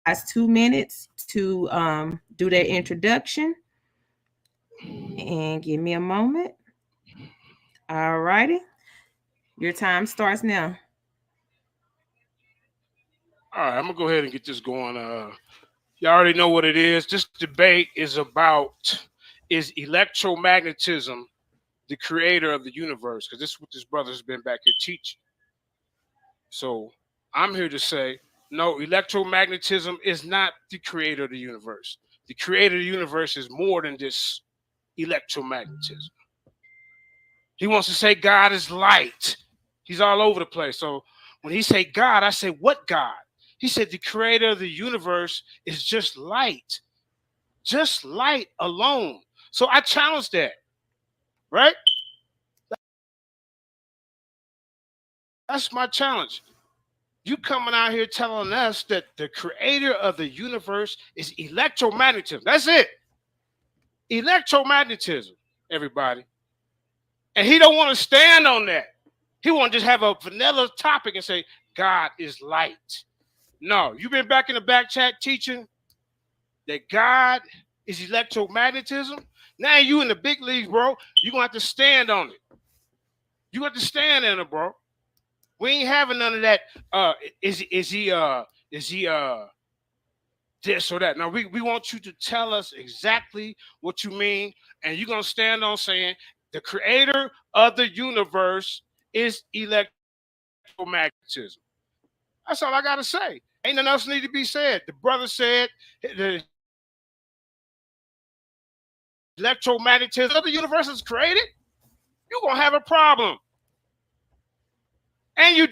guys 2 minutes to do their introduction. And give me a moment. All righty. Your time starts now. All right, I'm gonna go ahead and get this going. You already know what it is. This debate is about, is electromagnetism the creator of the universe? Because this is what this brother has been back here teaching. So I'm here to say, no, electromagnetism is not the creator of the universe. The creator of the universe is more than this electromagnetism. He wants to say God is light. He's all over the place. So when he say God, I say, what God? He said the creator of the universe is just light alone. So I challenge that, right? That's my challenge. You coming out here telling us that the creator of the universe is electromagnetism. That's it. Electromagnetism, everybody. And he don't want to stand on that. He want to just have a vanilla topic and say, God is light. No, you've been back in the back chat teaching that God is electromagnetism. Now you in the big leagues, bro. You're going to have to stand on it. You got to stand on it, bro. We ain't having none of that. Is he this or that? Now we want you to tell us exactly what you mean, and you're gonna stand on saying the creator of the universe is electromagnetism. That's all I gotta say. Ain't nothing else need to be said. The brother said the electromagnetism of the universe is created. You're gonna have a problem, and you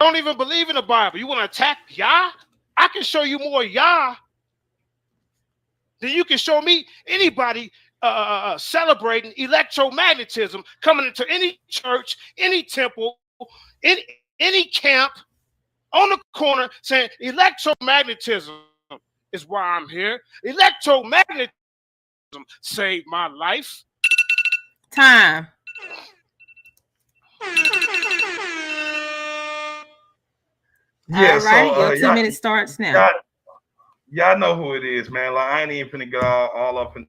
don't even believe in the Bible. You want to attack Yah? I can show you more Yah than you can show me anybody celebrating electromagnetism coming into any church, any temple, any camp on the corner saying electromagnetism is why I'm here. Electromagnetism saved my life. Time. Yeah, all right, your 2 minutes starts now. Y'all know who it is, man. Like I ain't even finna get all up into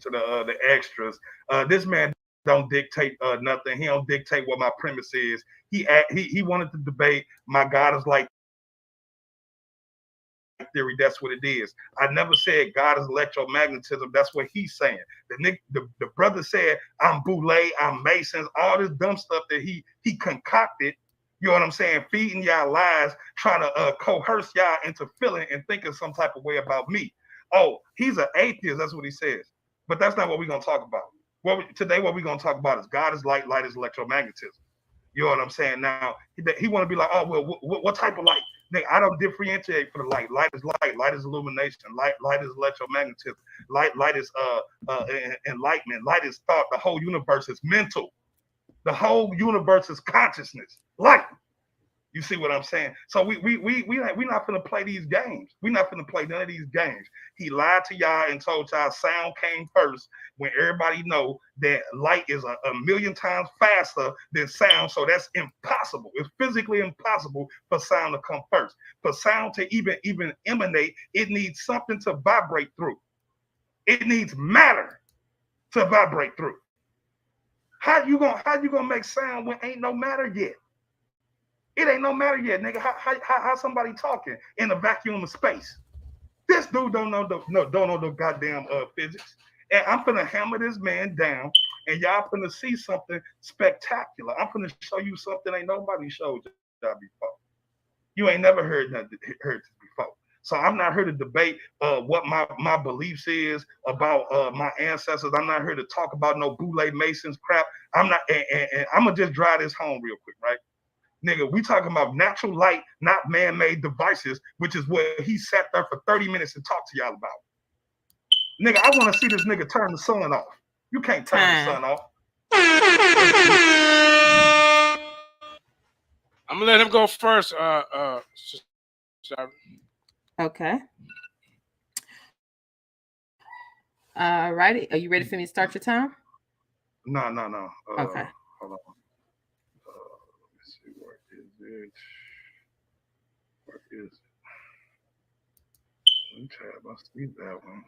the extras. This man don't dictate nothing. He don't dictate what my premise is. He wanted to debate my God is like theory. That's what it is. I never said God is electromagnetism. That's what he's saying. The brother said I'm Boule, I'm Masons, all this dumb stuff that he concocted. You know what I'm saying? Feeding y'all lies, trying to coerce y'all into feeling and thinking some type of way about me. Oh, he's an atheist. That's what he says. But that's not what we're going to talk about. Today, what we're going to talk about is God is light, light is electromagnetism. You know what I'm saying? Now, he want to be like, oh, well, what type of light? I don't differentiate for the light. Light is light. Light is illumination. Light is electromagnetism. Light is enlightenment. Light is thought. The whole universe is mental. The whole universe is consciousness. Light. You see what I'm saying? So we not finna play these games. We not finna play none of these games. He lied to y'all and told y'all sound came first when everybody know that light is a million times faster than sound. So that's impossible. It's physically impossible for sound to come first. For sound to even emanate, it needs something to vibrate through. It needs matter to vibrate through. How you gonna make sound when ain't no matter yet? It ain't no matter yet, nigga. How somebody talking in a vacuum of space? This dude don't know the goddamn physics. And I'm finna hammer this man down, and y'all finna see something spectacular. I'm finna show you something ain't nobody showed y'all before. You ain't never heard this before. So I'm not here to debate what my beliefs is about my ancestors. I'm not here to talk about no Boule Masons crap. I'm not, and I'm gonna just drive this home real quick, right? Nigga, we talking about natural light, not man-made devices, which is what he sat there for 30 minutes and talked to y'all about. Nigga, I want to see this nigga turn the sun off. You can't turn the sun off. I'm gonna let him go first. Okay. All righty. Are you ready for me to start your time? No. Okay. Hold on. Let me see, where is it? Where is it? Tab, I see that one.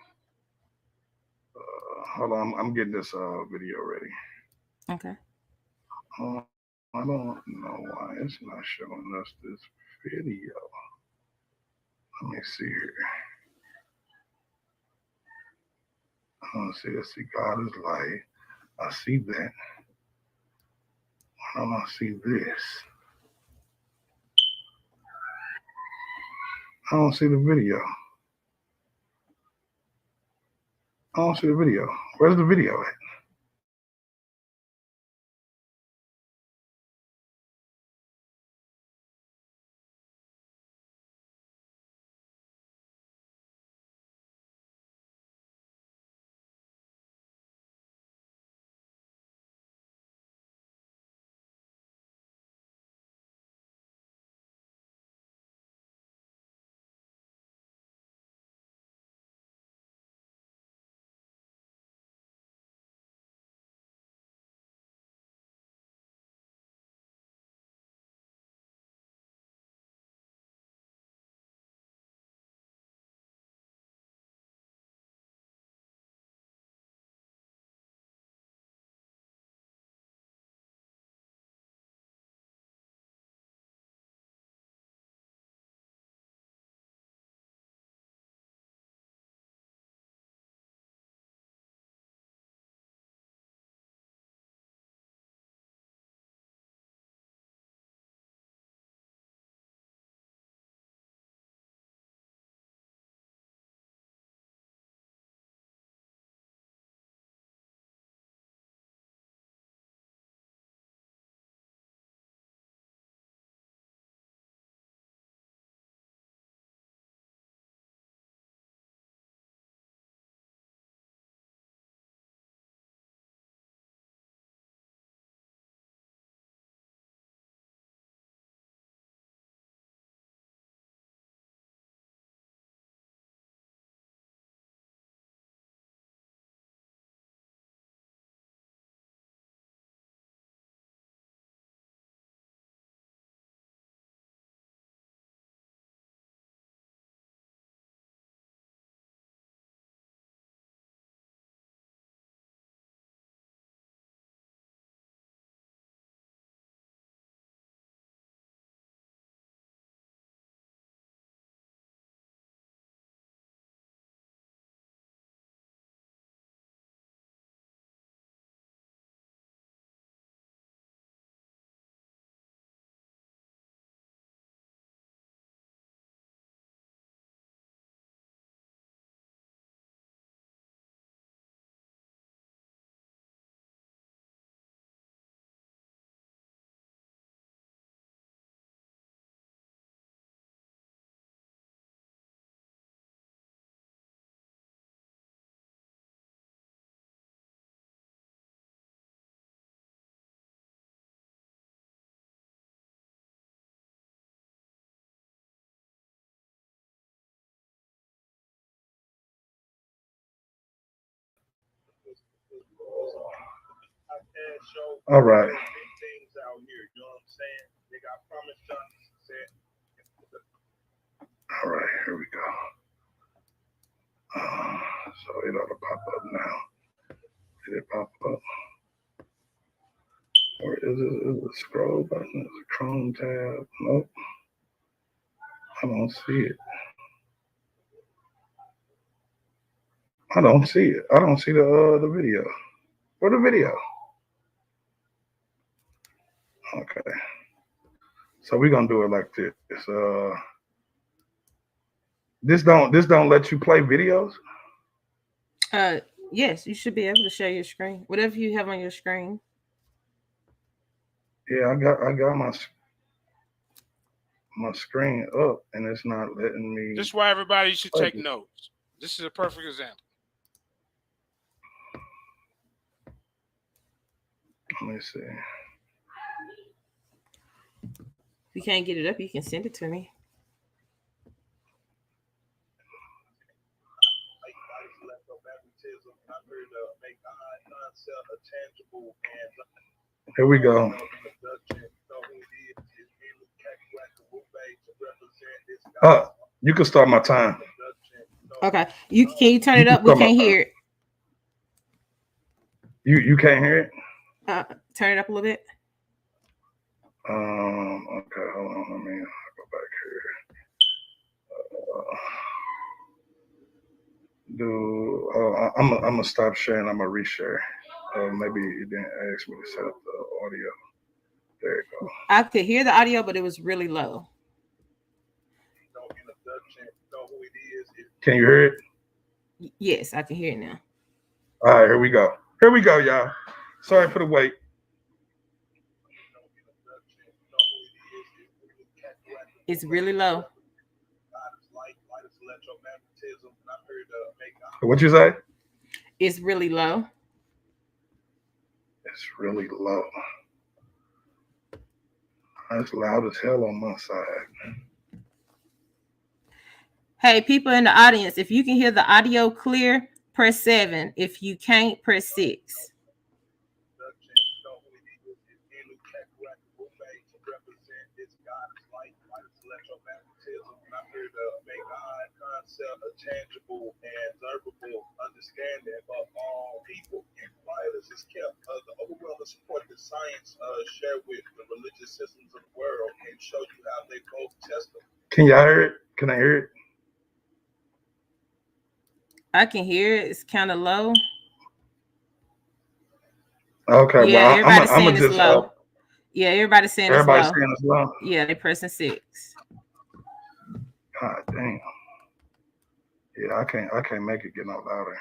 Hold on, I'm getting this video ready. Okay. I don't know why it's not showing us this video. Let me see here. I don't see it. See, God is light. I see that. Why don't I see this? I don't see the video. I don't see the video. Where's the video at? All right. All right, here we go. So it ought to pop up now. Did it pop up? Or is it a scroll button? Is it a Chrome tab? Nope. I don't see it. I don't see it. I don't see the video. Where the video? Okay. So we're gonna do it like this. This don't let you play videos? Yes, you should be able to share your screen. Whatever you have on your screen. Yeah, I got my screen up and it's not letting me. This is why everybody should take notes. This is a perfect example. Let me see. If you can't get it up, you can send it to me. Here we go. You can start my time. Okay. Can you turn it up? We can't hear it. You can't hear it? Turn it up a little bit. Okay, hold on. Let me go back here. I'm gonna stop sharing. I'm gonna reshare. Maybe it didn't ask me to set up the audio. There you go. I could hear the audio, but it was really low. Can you hear it? Yes, I can hear it now. All right, here we go. Here we go, y'all. Sorry for the wait. It's really low. What you say? It's really low. It's really low. It's loud as hell on my side. Hey, people in the audience, if you can hear the audio clear, press 7. If you can't, press 6. A tangible and observable understanding of all people, and wireless is kept. The overwhelming support that science share with the religious systems of the world can show you how they both test them. Can y'all hear it? Can I hear it? I can hear it. It's kind of low. Okay, yeah, well, everybody's I'm saying just it's low. Yeah, everybody's saying it's low. Saying it's low. Yeah, they're pressing 6. God damn. Yeah, I can't make it get no louder.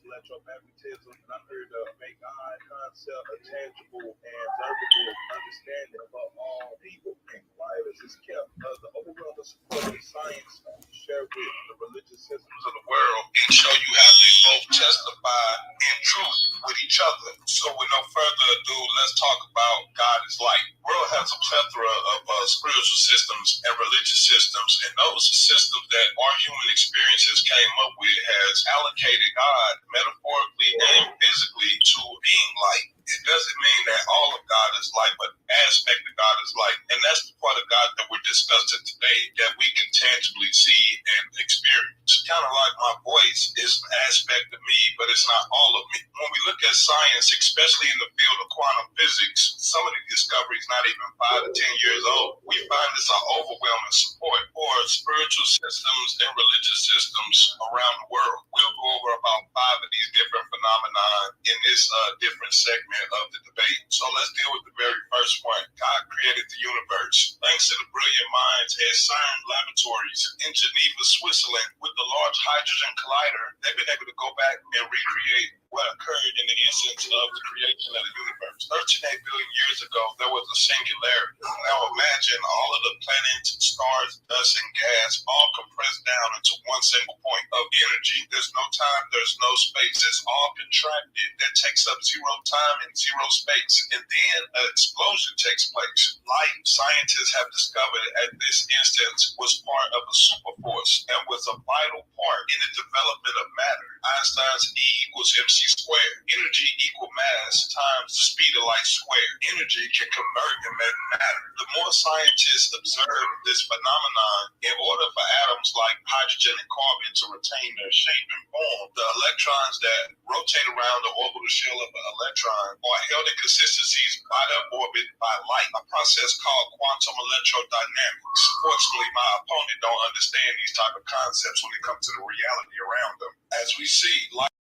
Electromagnetism, and I'm here to make God concept a tangible and observable understanding of all people, and wireless is kept. The overwhelming support of science share with the religious systems of the world and show you how they both testify in truth with each other. So with no further ado, let's talk about God is light. The world has a plethora of spiritual systems and religious systems, and those systems that our human experiences came up with has allocated God metaphorically and physically to being light. It doesn't mean that all of God is light, but an aspect of God is light. And that's the part of God that we're discussing today that we can tangibly see and experience. Kind of like my voice is an aspect of me, but it's not all of me. When we look at science, especially in the field of quantum physics, some of the discoveries not even 5 to 10 years old, we find this an overwhelming support for spiritual systems and religious systems around the world. We'll go over about 5 of these different phenomena in this different segment of the debate. So let's deal with the very first one. God created the universe. Thanks to the brilliant minds at CERN laboratories in Geneva, Switzerland, with the Large Hydrogen Collider, they've been able to go back and recreate what occurred in the instance of the creation of the universe. 13.8 billion years ago, there was a singularity. Now imagine all of the planets, stars, dust, and gas all compressed down into one single point of energy. There's no time, there's no space. It's all contracted. That takes up zero time and zero space. And then an explosion takes place. Light, scientists have discovered at this instance, was part of a superforce and was a vital part in the development of matter. Einstein's E equals mc squared. Energy equal mass times the speed of light squared. Energy can convert and make matter. The more scientists observe this phenomenon, in order for atoms like hydrogen and carbon to retain their shape and form, the electrons that rotate around the orbital shell of an electron are held in consistencies by their orbit by light, a process called quantum electrodynamics. Fortunately, my opponent don't understand these type of concepts when it comes to the reality around them. As we see, light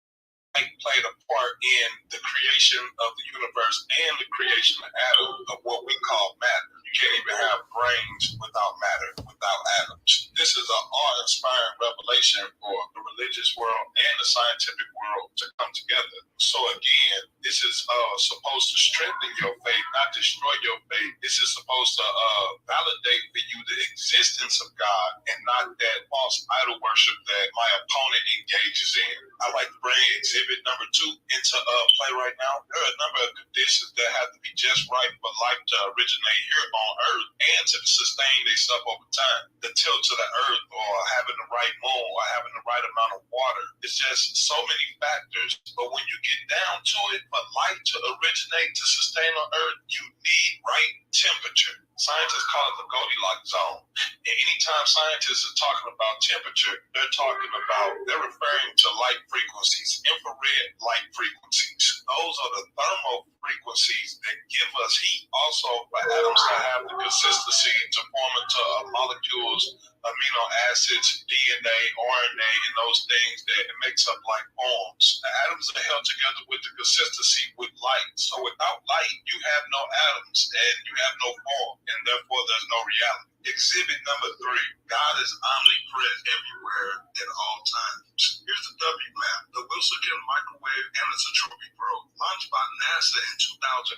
played a part in the creation of the universe and the creation of atoms, of what we call matter. You can't even have brains without matter, without atoms. This is an awe-inspiring revelation for the religious world and the scientific world to come together. So again, this is supposed to strengthen your faith, not destroy your faith. This is supposed to validate for you the existence of God and not that false idol worship that my opponent engages in. I like to bring exhibit number 2 into play right now. There are a number of conditions that have to be just right for life to originate here on Earth and to sustain themselves over time. The tilt to the Earth, or having the right moon, or having the right amount of water. It's just so many factors. But when you get down to it, for life to originate, to sustain on Earth, you need right temperature. Scientists call it the Goldilocks zone. And anytime scientists are talking about temperature, they're referring to light frequencies, infrared light frequencies. Those are the thermal frequencies that give us heat. Also, for atoms to have the consistency to form into molecules, amino acids, DNA, RNA, and those things that it makes up like forms. The atoms are held together with the consistency with light. So without light, you have no atoms and you have no form, and therefore there's no reality. Exhibit number 3, God is omnipresent everywhere at all times. Here's the W map, the Wilson Microwave Anisotropy Probe, launched by NASA in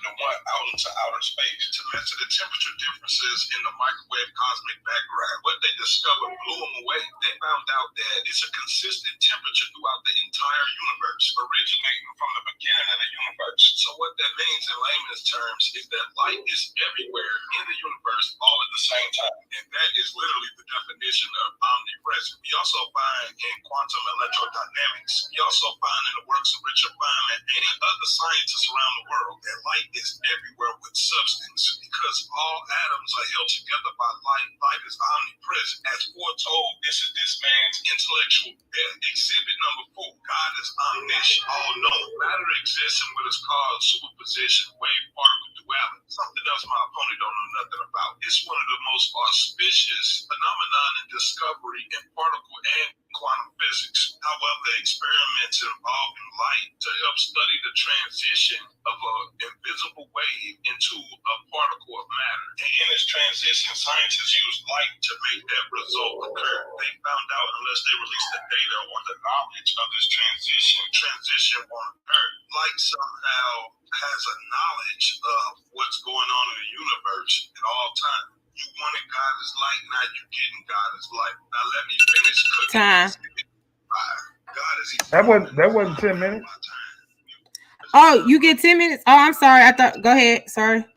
2001 out into outer space to measure the temperature differences in the microwave cosmic background. What they discovered blew them away. They found out that it's a consistent temperature throughout the entire universe, originating from the beginning of the universe. So what that means in layman's terms is that light is everywhere in the universe all at the same time. And that is literally the definition of omnipresent. We also find in quantum electrodynamics, we also find in the works of Richard Feynman and other scientists around the world that light is everywhere with substance. Because all atoms are held together by light, light is omnipresent. As foretold, this is this man's intellectual death. Exhibit number 4, God is omniscient, all-knowing. Matter exists in what is called superposition, wave-particle duality. Something else my opponent don't know nothing about. It's one of the most auspicious phenomenon in discovery in particle and quantum physics. However, experiments involving light to help study the transition of an invisible wave into a particle of matter. And in this transition, scientists use light to make that result occur. They found out unless they released the data or the knowledge of this transition won't occur. Light somehow has a knowledge of what's going on in the universe at all times. You wanted God is light, now you're getting God is light. Now let me finish cooking. Time. God is That wasn't 10 minutes. Oh, you get 10 minutes? Oh, I'm sorry. I thought, go ahead. Sorry. 186,000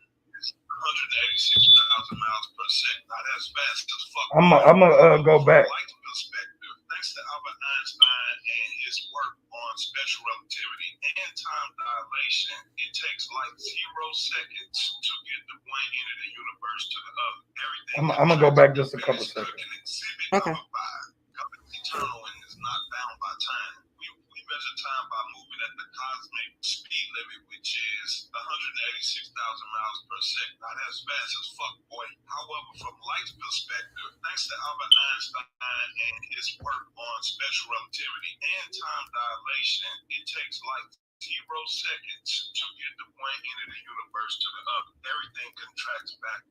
miles per second. Now that's fast as fuck. I'm gonna go back. Light perspective. Thanks to Albert Einstein and his work on special relativity and time dilation, it takes like 0 seconds to get the one end of the universe to the other. Everything. I'm gonna go back just a couple seconds. Okay. God is eternal and is not bound by time. We measure time by moving at the cosmic speed limit, which is 186,000 miles per second. Now that's fast as fuck, boy. However, from light's perspective, thanks to Albert Einstein and his work on special relativity and time dilation, it takes like 0 seconds to get the one end of the universe to the other. Everything contracts back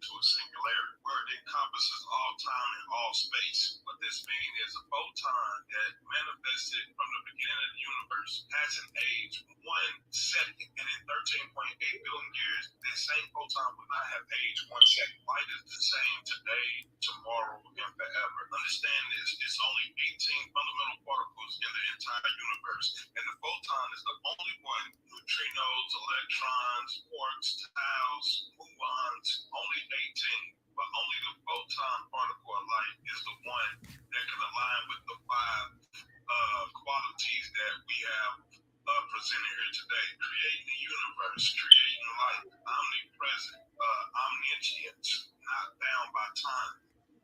to a singularity where it encompasses all time and all space. What this means is a photon that manifested from the beginning of the universe has an age 1 second, and in 13.8 billion years, this same photon will not have aged 1 second. Light is the same today, tomorrow, and forever. Understand this, it's only 18 fundamental particles in the entire universe, and the photon is the only one. Neutrinos, electrons, quarks, taus, muons, only 18, but only the photon particle of light is the one that can align with the 5 qualities that we have presented here today: creating the universe, creating light, omnipresent, omniscient, not bound by time.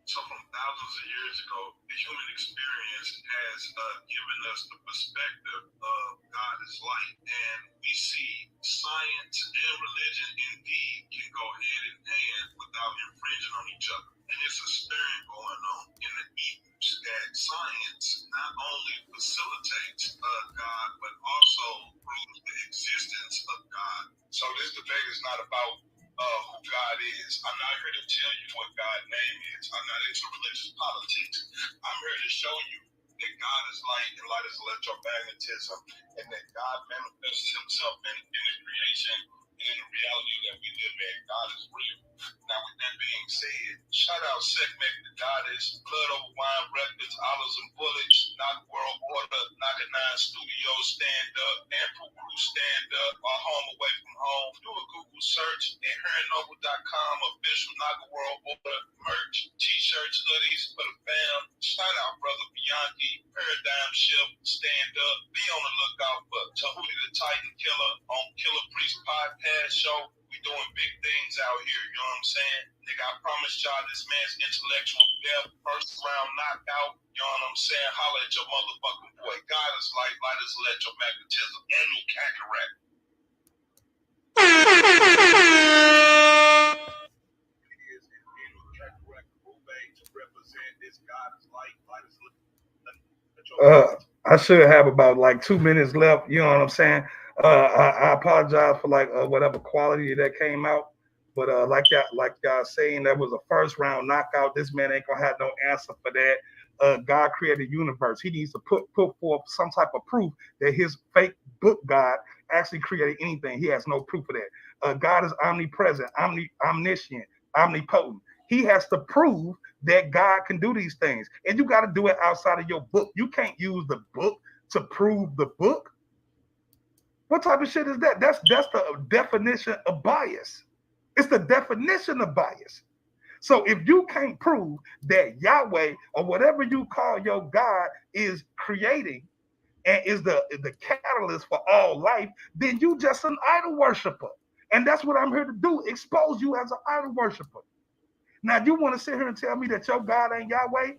So from thousands of years ago, the human experience has given us the perspective of God is light, and we see science and religion indeed can go hand in hand without infringing on each other. And it's a stirring going on in the ethos that science not only facilitates God, but also proves the existence of God. So this debate is not about who God is. I'm not here to tell you what God's name is. I'm not into religious politics. I'm here to show you that God is light and light is electromagnetism, and that God manifests himself in the creation in the reality that we live in, God is real. Now, with that being said, shout out Sekhmet the Goddess, Blood Over Wine Records, Olives and Bullets, Knock World Order, Knock at 9 Studios, Stand Up, and Crew Stand Up, Our Home Away from Home. Do a Google search, and Hernoble.com, official Knock World Order merch, t-shirts, hoodies for the fam. Shout out Brother Bianchi, Paradigm Shift, Stand Up. Be on the lookout for Tahuti the Titan Killer on Killer Priest Podcast Show. We doing big things out here, you know what I'm saying? Nigga, I promised y'all this man's intellectual depth, first round knockout, you know what I'm saying? Holla at your motherfucking boy. God is light, light is electromagnetism, ANUKAKERAKT. Is ANUKAKERAKT to represent this God is light, light is I should have about like 2 minutes left. You know what I'm saying? I apologize for like whatever quality that came out, but like y'all saying, that was a first round knockout. This man ain't gonna have no answer for that. God created the universe. He needs to put forth some type of proof that his fake book God actually created anything. He has no proof of that. God is omnipresent, omniscient, omnipotent. He has to prove that God can do these things. And you got to do it outside of your book. You can't use the book to prove the book. What type of shit is that? That's the definition of bias. It's the definition of bias. So if you can't prove that Yahweh or whatever you call your God is creating and is the catalyst for all life, then you just an idol worshiper. And that's what I'm here to do, expose you as an idol worshiper. Now, you want to sit here and tell me that your God ain't Yahweh?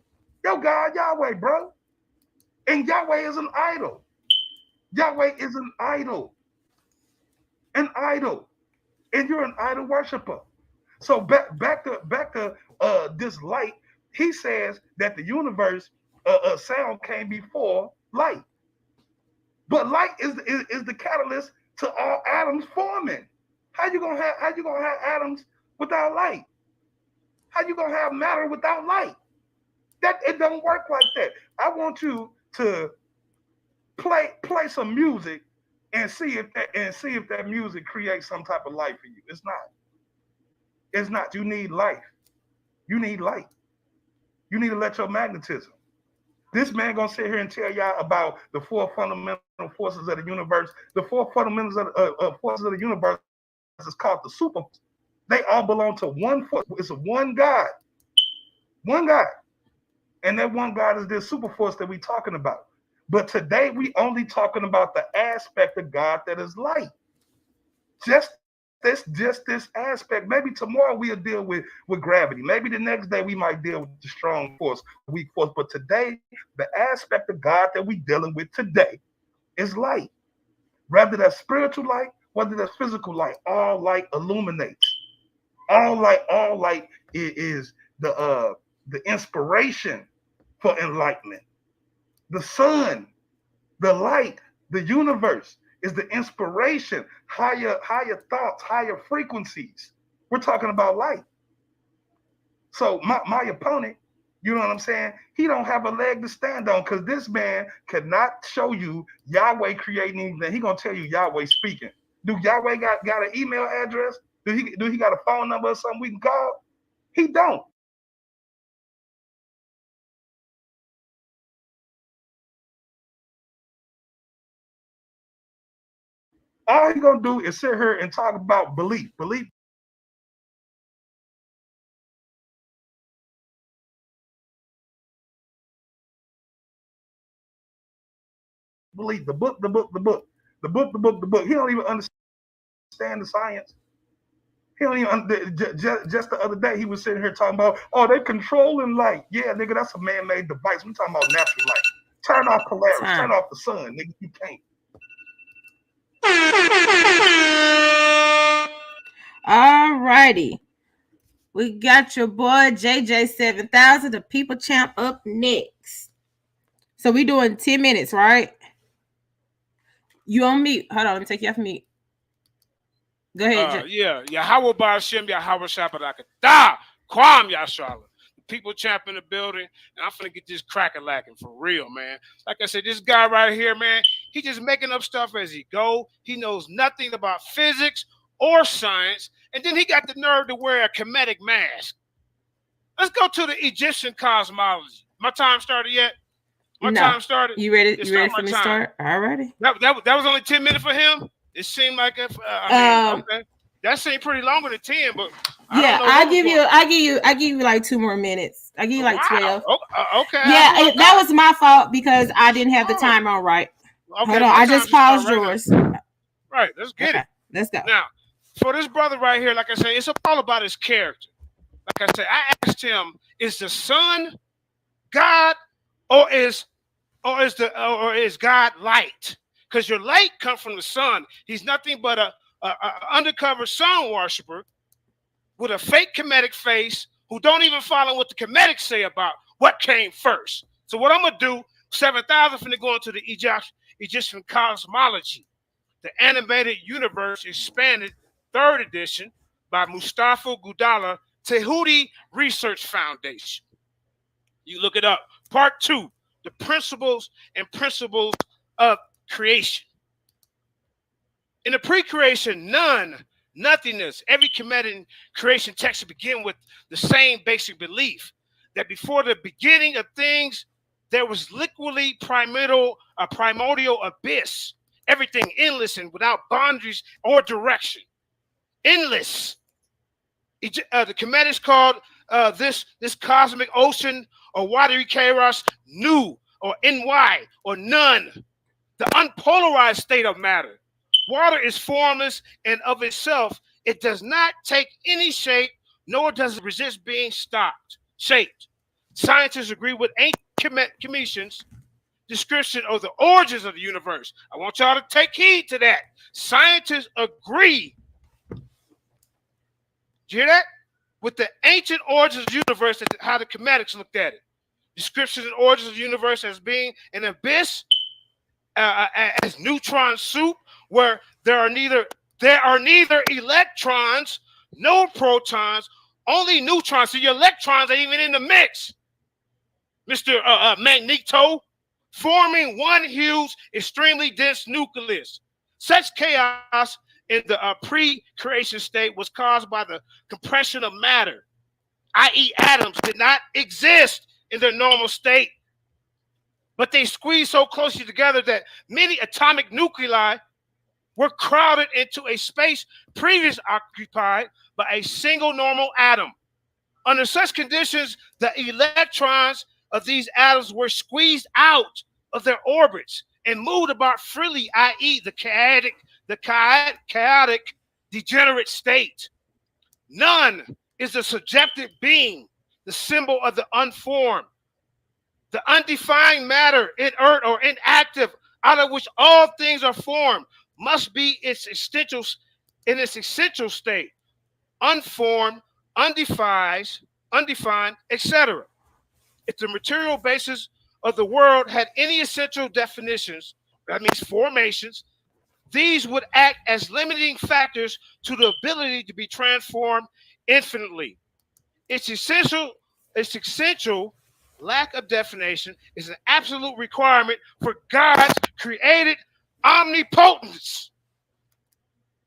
Your God, Yahweh, bro. And Yahweh is an idol. Yahweh is an idol. An idol. And you're an idol worshiper. So back to this light, he says that the universe sound came before light. But light is the catalyst to all atoms forming. How you gonna have atoms without light? How you gonna have matter without light? That it don't work like that. I want you to play some music and see if that music creates some type of life for you. It's not. It's not. You need life. You need light. You need electromagnetism. This man gonna sit here and tell y'all about the four fundamental forces of the universe. The four fundamentals of forces of the universe is called the super. They all belong to one force. It's a one God. One God. And that one God is this super force that we're talking about. But today we only talking about the aspect of God that is light. Just this aspect. Maybe tomorrow we'll deal with gravity. Maybe the next day we might deal with the strong force, weak force. But today, the aspect of God that we're dealing with today is light. Whether that's spiritual light, whether that's physical light, all light illuminates. All light is the inspiration for enlightenment. The sun, the light, the universe is the inspiration, higher thoughts, higher frequencies. We're talking about light. So my opponent, you know what I'm saying? He don't have a leg to stand on because this man cannot show you Yahweh creating anything. He gonna tell you Yahweh speaking. Do Yahweh got an email address? Do he got a phone number or something we can call? He don't. All he gonna do is sit here and talk about belief. Belief. Belief. The book. He don't even understand the science. He don't even just the other day he was sitting here talking about, oh, they controlling light. Yeah, nigga, that's a man-made device. We talking about natural light. Turn off Polaris. Turn off the sun, nigga. You can't. All righty. We got your boy JJ7000, the people champ, up next. So we doing 10 minutes, right? You on mute. Hold on, let me take you off mute. Go ahead. Yeah. Yahweh Ba'Shem, Yahweh Shabbatakadah, Kwam Yasharla. People champ in the building, and I'm finna get this cracker lacking for real, man. Like I said, this guy right here, man, he just making up stuff as he go. He knows nothing about physics or science, and then he got the nerve to wear a Kemetic mask. Let's go to the Egyptian cosmology. My time started yet? My time started. You ready? It's You ready not for my me to time. start? Alrighty. That was only 10 minutes for him. It seemed like if okay, that seemed pretty longer than 10, but yeah, I give you like 2 more minutes. I give you like 12. Okay. Yeah, that was my fault because I didn't have the time on right. Okay, hold on, I just paused yours. Right, let's get it. Let's go. Now, for this brother right here, like I say, it's all about his character. Like I said, I asked him, is the Son God, or is God light? Because your light comes from the sun. He's nothing but a undercover sun worshiper with a fake Kemetic face who don't even follow what the Kemetics say about what came first. So what I'm gonna do, 7,000 finna go into the Egyptian cosmology, the animated universe expanded 3rd edition by Mustafa Gudala Tehuti Research Foundation. You look it up. Part 2, the principles of creation. In the pre-creation, nothingness, every Kemetic creation text begin with the same basic belief that before the beginning of things, there was liquidly primordial abyss, everything endless and without boundaries or direction. Endless. The Kemetics called this cosmic ocean or watery chaos nu or ny or none, the unpolarized state of matter. Water is formless and of itself. It does not take any shape, nor does it resist being shaped. Scientists agree with ancient Commission's description of the origins of the universe. I want y'all to take heed to that. Scientists agree. Did you hear that? With the ancient origins of the universe, and how the Kemetics looked at it. Descriptions and origins of the universe as being an abyss, as neutron soup, where there are neither electrons, no protons, only neutrons. So your electrons ain't even in the mix, Mr. Magneto, forming one huge, extremely dense nucleus. Such chaos in the pre-creation state was caused by the compression of matter, i.e. atoms did not exist in their normal state, but they squeezed so closely together that many atomic nuclei were crowded into a space previously occupied by a single normal atom. Under such conditions, the electrons of these atoms were squeezed out of their orbits and moved about freely, i.e. the chaotic degenerate state. None is the subjective being, the symbol of the unformed, the undefined matter, inert or inactive, out of which all things are formed, must be in its essential state, unformed, undefined, etc. If the material basis of the world had any essential definitions, that means formations, these would act as limiting factors to the ability to be transformed infinitely. Its essential lack of definition is an absolute requirement for God's created omnipotence.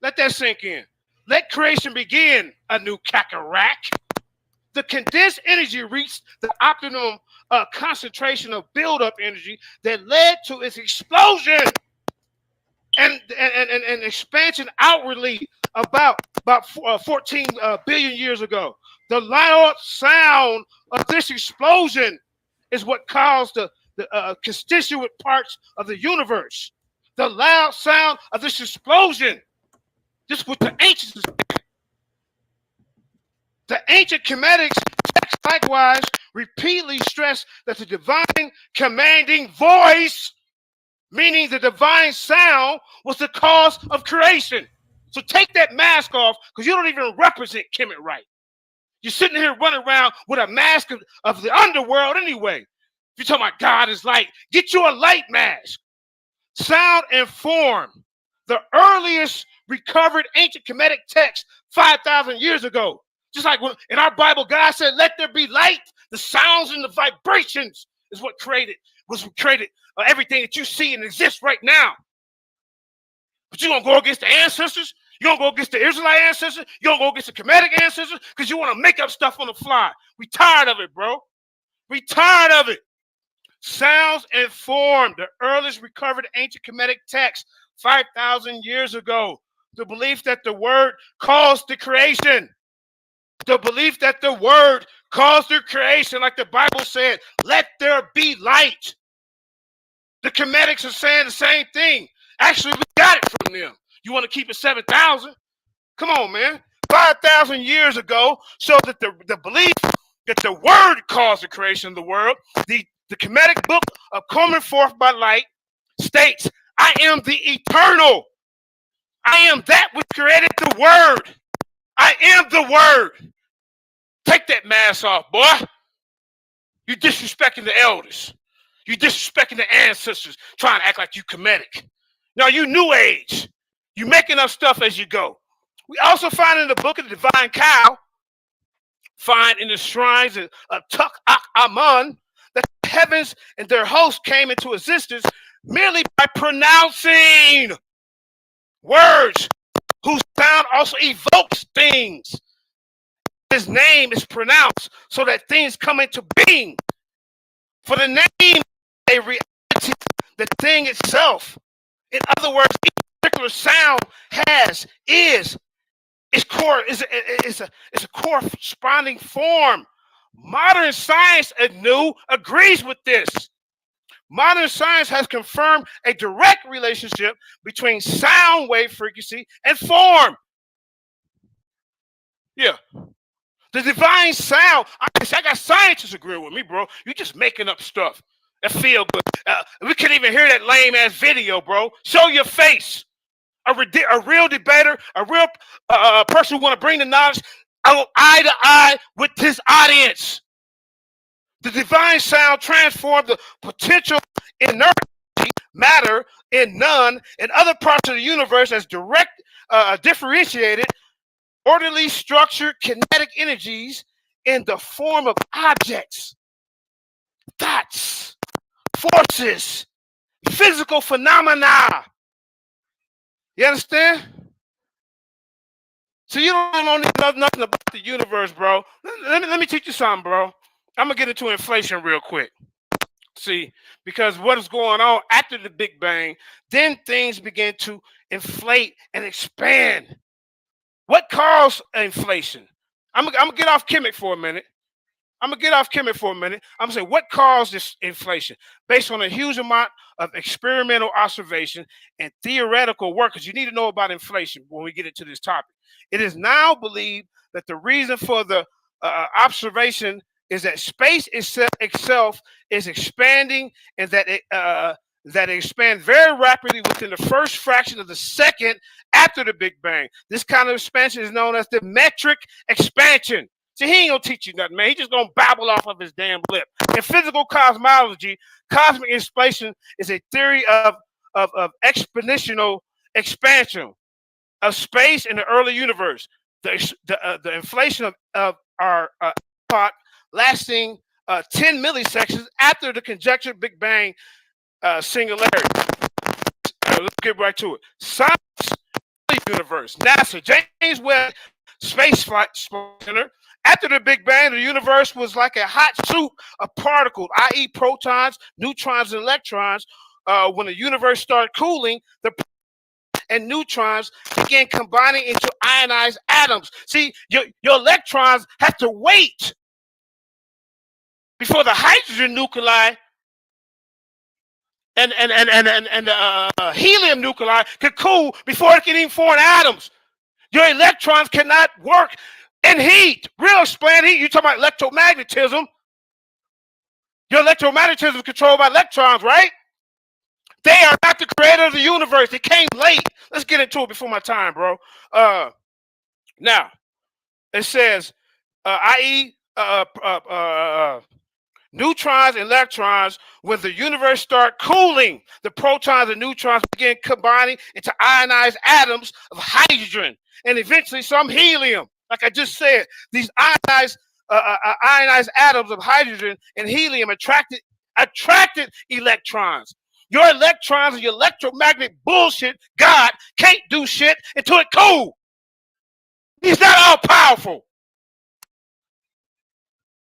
Let that sink in. Let creation begin, ANUKAKERAKT. The condensed energy reached the optimum concentration of buildup energy that led to its explosion and expansion outwardly about 14 billion years ago. The loud sound of this explosion is what caused the constituent parts of the universe. The loud sound of this explosion. This is what the ancients said. The ancient Kemetics text likewise repeatedly stress that the divine commanding voice, meaning the divine sound, was the cause of creation. So take that mask off, because you don't even represent Kemet right. You're sitting here running around with a mask of the underworld anyway. If you're talking about God is light, get you a light mask. Sound and form. The earliest recovered ancient Kemetic text 5,000 years ago. Just like when in our Bible, God said, let there be light. The sounds and the vibrations is what created everything that you see and exists right now. But you're going to go against the ancestors? You don't go against the Israelite ancestors. You don't go against the Kemetic ancestors because you want to make up stuff on the fly. We tired of it, bro. We tired of it. Sounds and form. The earliest recovered ancient Kemetic text 5,000 years ago. The belief that the word caused the creation. The belief that the word caused the creation, like the Bible said, let there be light. The Kemetics are saying the same thing. Actually, we got it from them. You want to keep it 7,000? Come on, man. 5,000 years ago, so that the belief that the word caused the creation of the world, the Kemetic book of Coming Forth by Light states, I am the eternal. I am that which created the word. I am the word. Take that mask off, boy. You're disrespecting the elders. You're disrespecting the ancestors, trying to act like you Kemetic. Now, you New Age. You're making up stuff as you go. We also find in the book of the Divine Cow, find in the shrines of Tuk-Ak-Amun, that the heavens and their hosts came into existence merely by pronouncing words whose sound also evokes things. His name is pronounced so that things come into being. For the name, a reality, the thing itself. In other words, each particular sound is a corresponding form. Modern science anew agrees with this. Modern science has confirmed a direct relationship between sound wave frequency and form. Yeah. The divine sound. I got scientists agreeing with me, bro. You're just making up stuff that feel good. We can't even hear that lame ass video, bro. Show your face. A real debater, a real person who want to bring the knowledge eye to eye with his audience. The divine sound transformed the potential inert matter in none and other parts of the universe as direct, differentiated, orderly structured kinetic energies in the form of objects, thoughts, forces, physical phenomena. You understand? So you don't know nothing about the universe, bro. Let me teach you something, bro. I'm going to get into inflation real quick. See, because what is going on after the Big Bang, then things begin to inflate and expand. What caused inflation? I'm going to get off Kemet for a minute. I'm going to say, what caused this inflation? Based on a huge amount of experimental observation and theoretical work, because you need to know about inflation when we get into this topic. It is now believed that the reason for the observation is that space itself is expanding, and that it expands very rapidly within the first fraction of the second after the Big Bang. This kind of expansion is known as the metric expansion. See, he ain't gonna teach you nothing, man. He just gonna babble off of his damn lip. In physical cosmology, cosmic inflation is a theory of exponential expansion of space in the early universe. The inflation of our epoch lasting 10 milliseconds after the conjectured Big Bang singularity. Let's get right to it. Science universe. NASA, James Webb Space Flight Center. After the Big Bang, the universe was like a hot soup of particles, i.e. protons, neutrons, and electrons. When the universe started cooling, the and neutrons began combining into ionized atoms. See, your electrons have to wait before the hydrogen nuclei and the helium nuclei can cool before it can even form atoms. Your electrons cannot work in heat. Real explain heat. You're talking about electromagnetism. Your electromagnetism is controlled by electrons, right? They are not the creator of the universe. They came late. Let's get into it before my time, bro. Now, it says, i.e., neutrons and electrons, when the universe started cooling, the protons and neutrons began combining into ionized atoms of hydrogen and eventually some helium. Like I just said, these ionized atoms of hydrogen and helium attracted electrons. Your electrons and your electromagnetic bullshit, God can't do shit until it cool. He's not all powerful.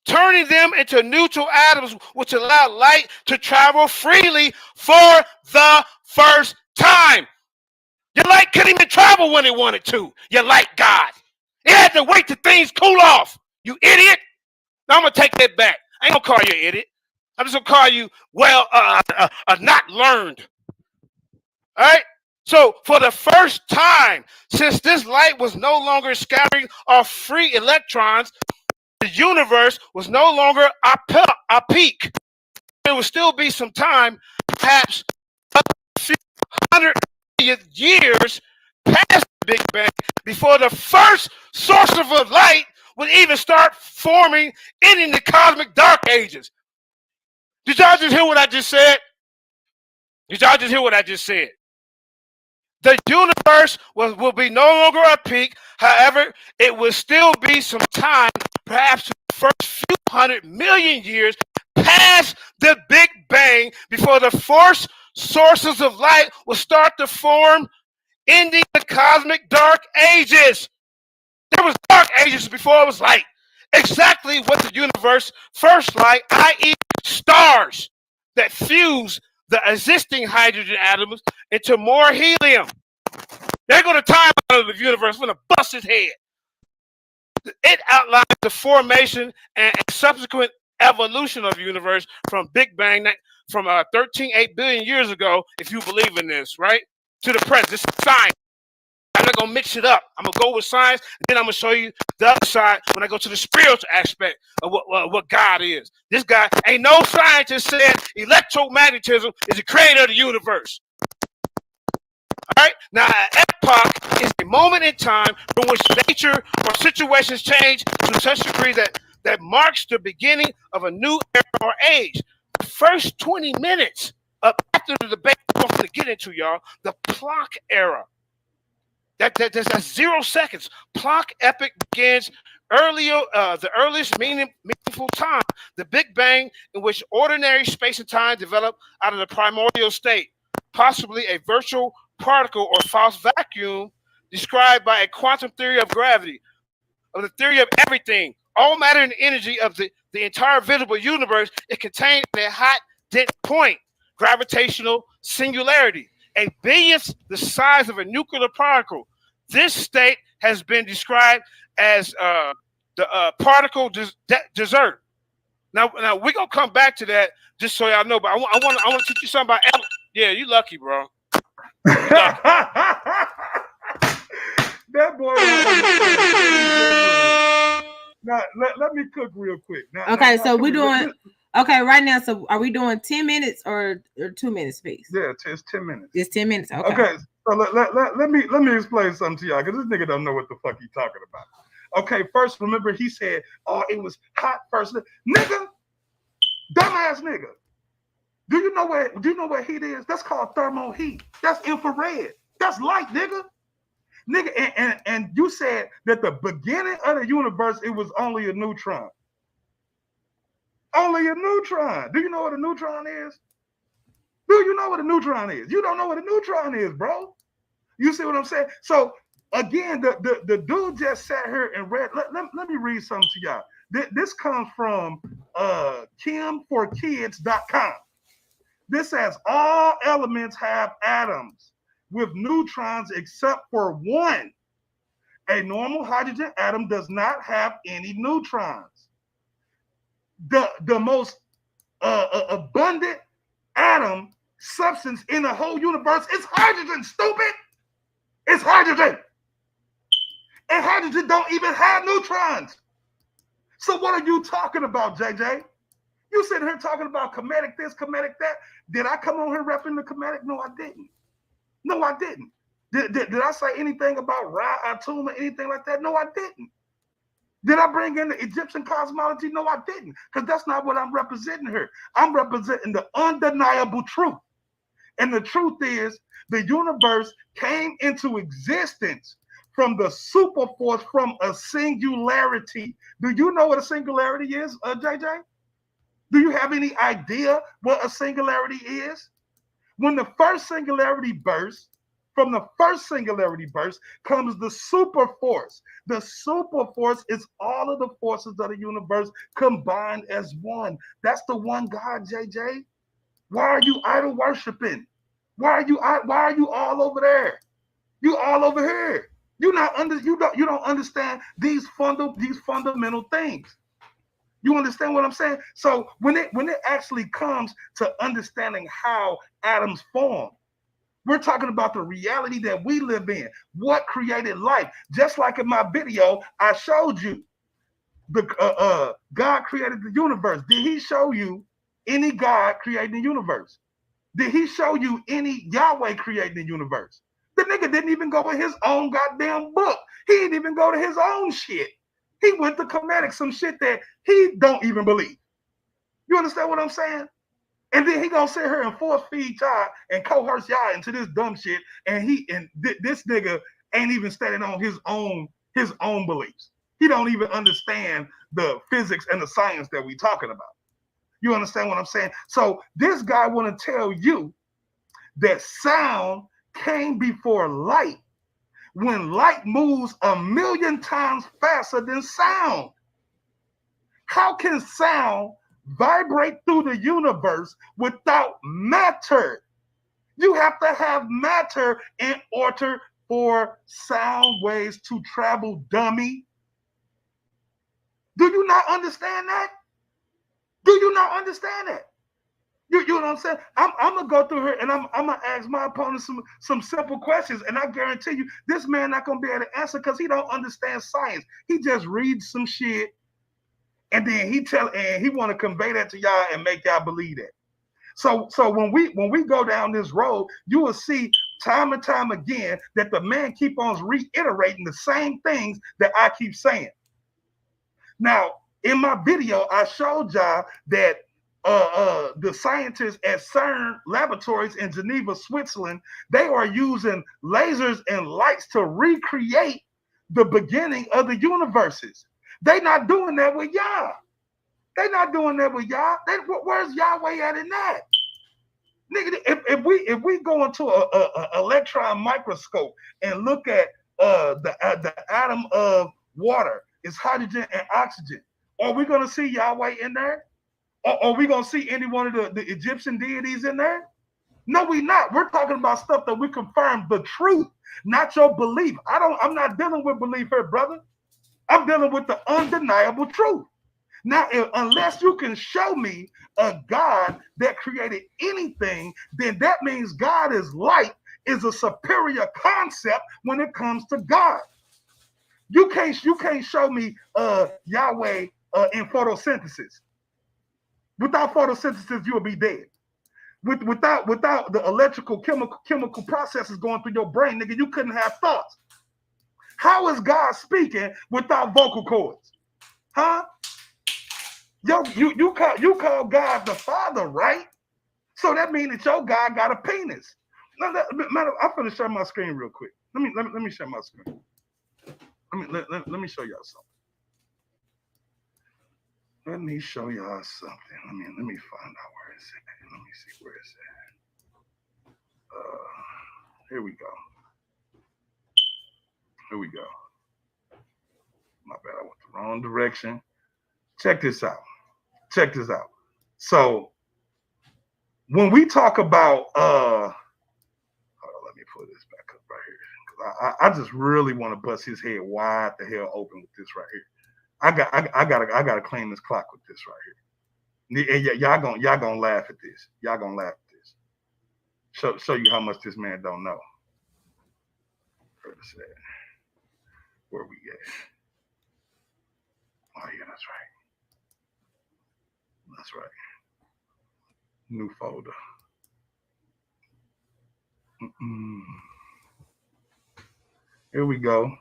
Turning them into neutral atoms, which allow light to travel freely for the first time. Your light couldn't even travel when it wanted to. Your light God. It had to wait till things cool off. You idiot. Now I'm going to take that back. I ain't going to call you an idiot. I'm just going to call you, not learned. All right? So for the first time, since this light was no longer scattering off free electrons, the universe was no longer a peak. There would still be some time, perhaps a few hundred years past the Big Bang, before the first source of light would even start forming in the cosmic dark ages. Did y'all just hear what I just said? Did y'all just hear what I just said? The universe will be no longer a peak. However, it will still be some time, perhaps the first few 100 million years past the Big Bang, before the first sources of light will start to form, ending the cosmic dark ages. There was dark ages before it was light. Exactly what the universe first light, i.e. stars that fuse the existing hydrogen atoms into more helium. They're going to time out of the universe. Going to bust his head. It outlines the formation and subsequent evolution of the universe from Big Bang, from 13.8 billion years ago, if you believe in this, right, to the present. This is science. I'm not going to mix it up. I'm going to go with science, and then I'm going to show you the other side when I go to the spiritual aspect of what God is. This guy, ain't no scientist said electromagnetism is the creator of the universe. All right? Now, an epoch is a moment in time from which nature or situations change to such a degree that marks the beginning of a new era or age. The first 20 minutes after the debate I'm going to get into, y'all, the Planck era. That's 0 seconds. Planck epoch begins earlier, the earliest meaningful time, the Big Bang, in which ordinary space and time develop out of the primordial state, possibly a virtual particle or false vacuum described by a quantum theory of gravity, of the theory of everything, all matter and energy of the entire visible universe. It contains a hot, dense point, gravitational singularity, a billionth the size of a nuclear particle. This state has been described as the particle desert. Now we're gonna come back to that just so y'all know. But I want to teach you something about. Yeah, you lucky, bro. You lucky. That boy. Now let me cook real quick. Okay, so we're doing. Okay, right now. So are we doing 10 minutes or 2 minutes, please? Yeah, it's 10 minutes. It's 10 minutes. Okay. Okay. So let me explain something to y'all, because this nigga don't know what the fuck he talking about. Okay, first, remember he said, "Oh, it was hot first." Nigga, dumbass nigga. Do you know what heat is? That's called thermal heat. That's infrared. That's light, nigga. Nigga, and you said that the beginning of the universe, it was only a neutron. Only a neutron. Do you know what a neutron is? Do you know what a neutron is? You don't know what a neutron is, bro. You see what I'm saying? So again, the dude just sat here and read. Let me read something to y'all. This comes from kimforkids.com. This says all elements have atoms with neutrons except for one. A normal hydrogen atom does not have any neutrons. The most abundant atom substance in the whole universe is hydrogen, stupid. It's hydrogen. And hydrogen don't even have neutrons. So what are you talking about, JJ? You sitting here talking about kinetic this, kinetic that. Did I come on here repping the kinetic? No, I didn't. No, I didn't. Did I say anything about Ra, Atum, or anything like that? No, I didn't. Did I bring in the Egyptian cosmology? No, I didn't. Because that's not what I'm representing here. I'm representing the undeniable truth. And the truth is, the universe came into existence from the super force, from a singularity. Do you know what a singularity is, JJ? Do you have any idea what a singularity is? When the first singularity bursts, from the first singularity burst comes the super force. The super force is all of the forces of the universe combined as one. That's the one God, JJ. Why are you idol worshiping? Why are you all over there? You all over here. You don't understand these fundamental things. You understand what I'm saying? So when it actually comes to understanding how atoms form, we're talking about the reality that we live in. What created life? Just like in my video, I showed you the God created the universe. Did he show you any God creating the universe? Did he show you any Yahweh creating the universe? The nigga didn't even go in his own goddamn book. He didn't even go to his own shit. He went to Kemetic, some shit that he don't even believe. You understand what I'm saying? And then he gonna sit here and force feed y'all and coerce y'all into this dumb shit. And this nigga ain't even standing on his own beliefs. He don't even understand the physics and the science that we talking about. You understand what I'm saying? So this guy want to tell you that sound came before light when light moves 1,000,000 times faster than sound. How can sound vibrate through the universe without matter? You have to have matter in order for sound waves to travel, dummy. Do you not understand that? Do you not understand that? You know what I'm saying? I'm gonna go through here and I'm gonna ask my opponent some simple questions, and I guarantee you this man not gonna be able to answer because he don't understand science. He just reads some shit, and then he want to convey that to y'all and make y'all believe that. So when we go down this road, you will see time and time again that the man keep on reiterating the same things that I keep saying. Now, in my video, I showed y'all that the scientists at CERN laboratories in Geneva, Switzerland, they are using lasers and lights to recreate the beginning of the universes. They not doing that with y'all. They not doing that with y'all. Where's Yahweh at in that? Nigga, if we go into a electron microscope and look at the atom of water, it's hydrogen and oxygen. Are we gonna see Yahweh in there? Or are we gonna see any one of the Egyptian deities in there? No, we not. We're talking about stuff that we confirm the truth, not your belief. I'm not dealing with belief here, brother. I'm dealing with the undeniable truth. Now, unless you can show me a God that created anything, then that means God is light, is a superior concept when it comes to God. You can't show me Yahweh in photosynthesis. Without photosynthesis, you will be dead. Without the electrical chemical processes going through your brain, nigga, you couldn't have thoughts. How is God speaking without vocal cords? Huh? Yo, you call God the Father, right? So that means that your God got a penis. I'm gonna share my screen real quick. Let me share my screen. Let me show y'all something. Let me show y'all something. Let me find out where it's at. Let me see where it's at. Here we go. Here we go. My bad, I went the wrong direction. Check this out. Check this out. So when we talk about hold on, let me pull this back up right here. I just really want to bust his head wide the hell open with this right here. I gotta clean this clock with this right here. And y'all gonna laugh at this. Y'all gonna laugh at this. Show you how much this man don't know. Where we at? Oh yeah, that's right. That's right. New folder. Here we go.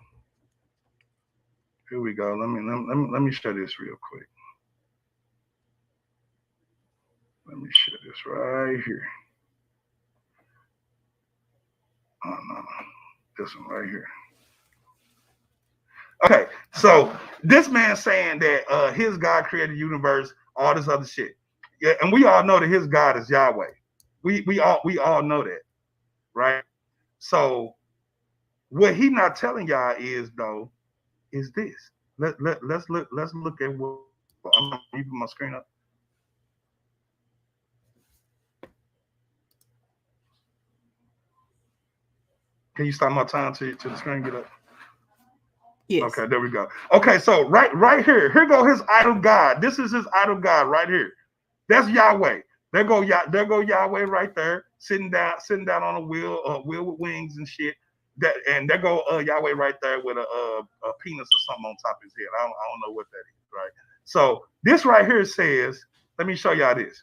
Here we go. Let me share this real quick. Let me share this right here. Oh no, this one right here. Okay, so this man saying that his God created the universe, all this other shit. Yeah, and we all know that his God is Yahweh. We all know that, right? So what he not telling y'all is though is this. Let's look at what I'm gonna put my screen up. Can you stop my time to the screen get up? Yes. Okay, there we go. Okay, so right here go his idol God. This is his idol God right here. That's Yahweh. There go Yahweh right there, sitting down on a wheel with wings and shit. And there go Yahweh right there with a penis or something on top of his head. I don't know what that is, right? So this right here says, let me show y'all this.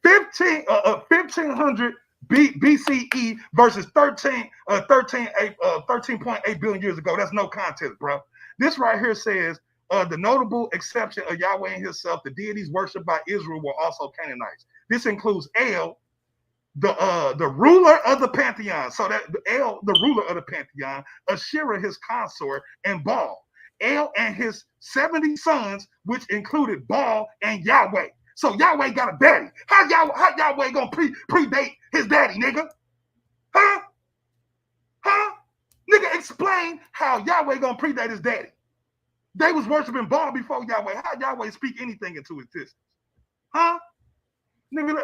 1500 BCE versus 13.8 billion years ago. That's no contest, bro. This right here says the notable exception of Yahweh and himself, the deities worshipped by Israel were also Canaanites. This includes El, the ruler of the pantheon. So that El, the ruler of the pantheon, Asherah, his consort, and Baal. El and his 70 sons, which included Baal and Yahweh. So Yahweh got a daddy. How Yahweh gonna predate his daddy, nigga? Huh? Nigga, explain how Yahweh gonna predate his daddy. They was worshiping Baal before Yahweh. How Yahweh speak anything into existence? Huh? Nigga,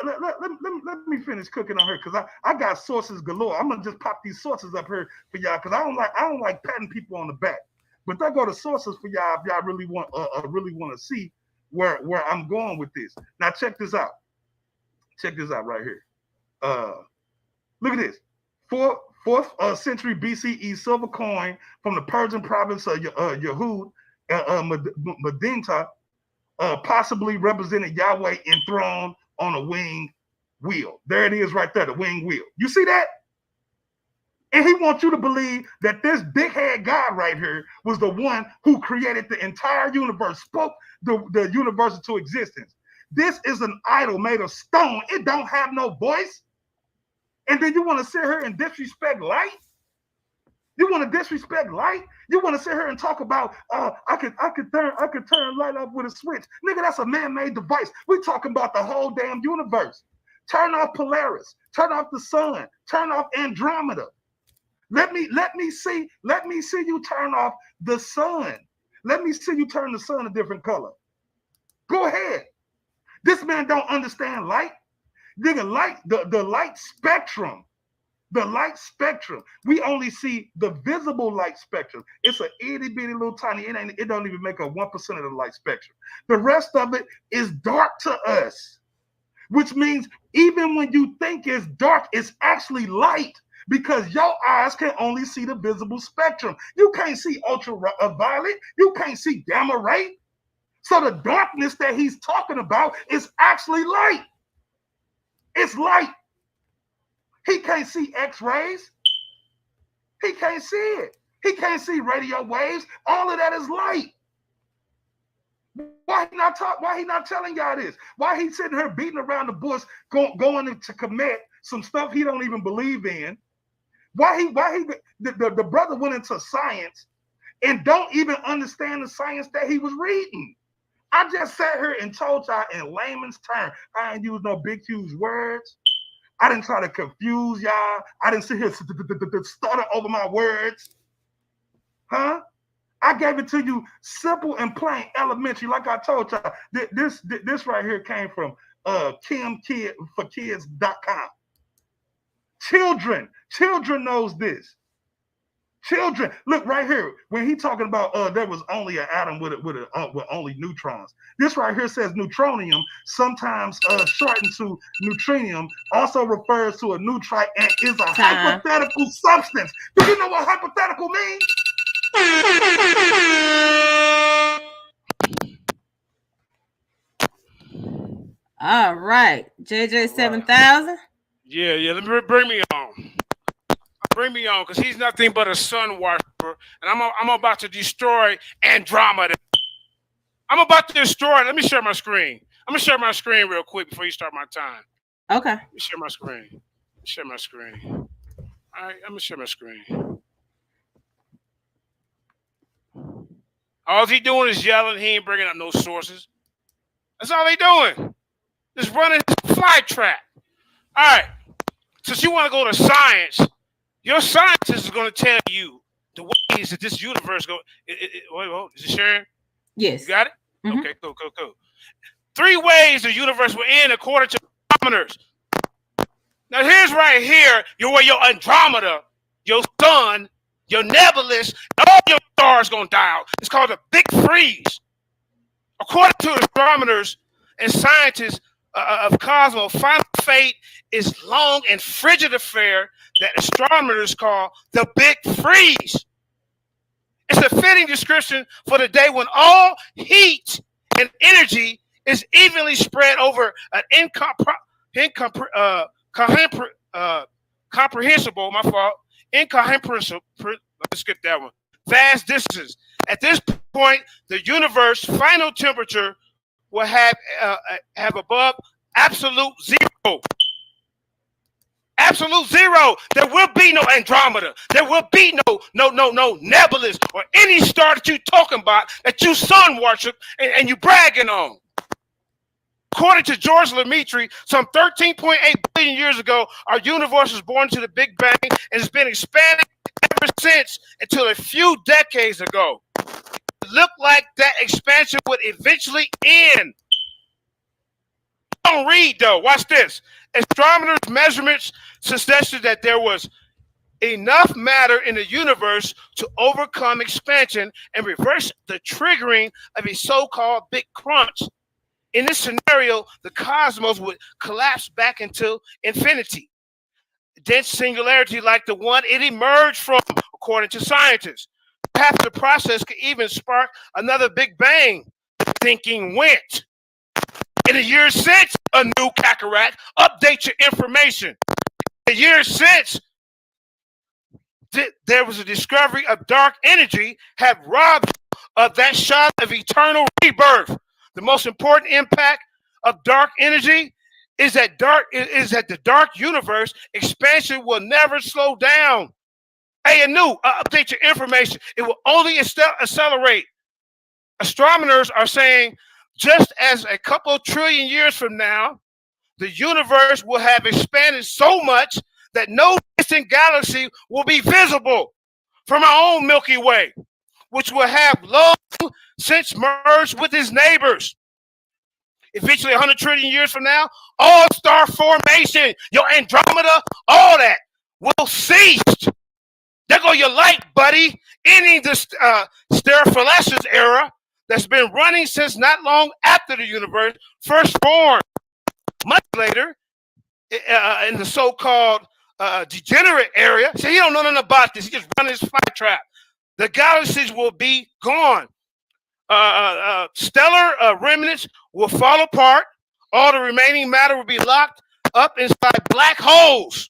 let me finish cooking on her because I got sources galore. I'm gonna just pop these sources up here for y'all because I don't like patting people on the back. But I go to sources for y'all if y'all really want to see where I'm going with this. Now check this out. Check this out right here. Look at this. Fourth century BCE silver coin from the Persian province of Yehud, Medinta, possibly represented Yahweh enthroned on a winged wheel. There it is right there, the winged wheel. You see that? And he wants you to believe that this big head God right here was the one who created the entire universe, spoke the universe into existence. This is an idol made of stone. It don't have no voice. And then you want to sit here and disrespect light? You want to disrespect light? You want to sit here and talk about I could turn light up with a switch. Nigga, that's a man-made device. We're talking about the whole damn universe. Turn off Polaris, turn off the sun, turn off Andromeda. Let me see you turn off the sun. Let me see you turn the sun a different color. Go ahead. This man don't understand light. Nigga, light, the light spectrum. The light spectrum. We only see the visible light spectrum. It's an itty bitty little tiny. It don't even make up 1% of the light spectrum. The rest of it is dark to us, which means even when you think it's dark, it's actually light because your eyes can only see the visible spectrum. You can't see ultraviolet. You can't see gamma ray. So the darkness that he's talking about is actually light. It's light. He can't see X-rays. He can't see it. He can't see radio waves. All of that is light. Why he not telling y'all this? Why he sitting here beating around the bush, going to commit some stuff he don't even believe in? The brother went into science and don't even understand the science that he was reading. I just sat here and told y'all in layman's terms. I ain't use no big, huge words. I didn't try to confuse y'all. I didn't sit here stutter over my words. Huh? I gave it to you simple and plain, elementary, like I told y'all. This right here came from kimforkids.com. Children knows this. Children, look right here. When he talking about there was only an atom with only neutrons. This right here says neutronium, sometimes shortened to neutrinium, also refers to a neutrite and is a hypothetical substance. Do you know what hypothetical means? All right, JJ7000. Yeah. Let me bring me on. Bring me on, because he's nothing but a sun worshiper, and I'm about to destroy Andromeda. I'm about to destroy it. Let me share my screen. I'm gonna share my screen real quick before you start my time. Okay. Let me share my screen. Share my screen. All right, I'm gonna share my screen. All he doing is yelling. He ain't bringing up no sources. That's all they doing. Just running his fly trap. All right. Since you want to go to science, your scientist is going to tell you the ways that this universe go. Wait, is it sharing? Yes. You got it? Mhm. Okay, cool. 3 ways the universe will end according to astronomers. Now here's right here where your Andromeda, your sun, your nebulous, all your stars gonna die out. It's called a big freeze. According to astronomers and scientists of cosmos, final fate is long and frigid affair that astronomers call the big freeze. It's a fitting description for the day when all heat and energy is evenly spread over an comprehensible, my fault, incomprehensible, let's skip that one, vast distances. At this point, the universe final temperature will have above absolute zero. Absolute zero. There will be no Andromeda. There will be no nebulous or any star that you talking about that you sun worship and you bragging on. According to George Lemaitre, some 13.8 billion years ago, our universe was born to the Big Bang and has been expanding ever since until a few decades ago. It looked like that expansion would eventually end. Don't read though. Watch this. Astronomers' measurements suggested that there was enough matter in the universe to overcome expansion and reverse the triggering of a so-called big crunch. In this scenario, the cosmos would collapse back into infinity. Dense singularity like the one it emerged from, according to scientists. Perhaps the process could even spark another Big Bang. Thinking went. In the years since, ANUKAKERAKT, update your information. In the years since, there was a discovery of dark energy have robbed of that shot of eternal rebirth. The most important impact of dark energy is that the dark universe expansion will never slow down. Hey, update your information. It will only accelerate. Astronomers are saying just as a couple trillion years from now, the universe will have expanded so much that no distant galaxy will be visible from our own Milky Way, which will have long since merged with its neighbors. Eventually, 100 trillion years from now, all star formation, your Andromeda, all that will cease. There go your light, buddy, ending the sterilization era that's been running since not long after the universe first formed. Much later, in the so-called degenerate area, so he don't know nothing about this. He just running his fly trap. The galaxies will be gone. Stellar remnants will fall apart. All the remaining matter will be locked up inside black holes.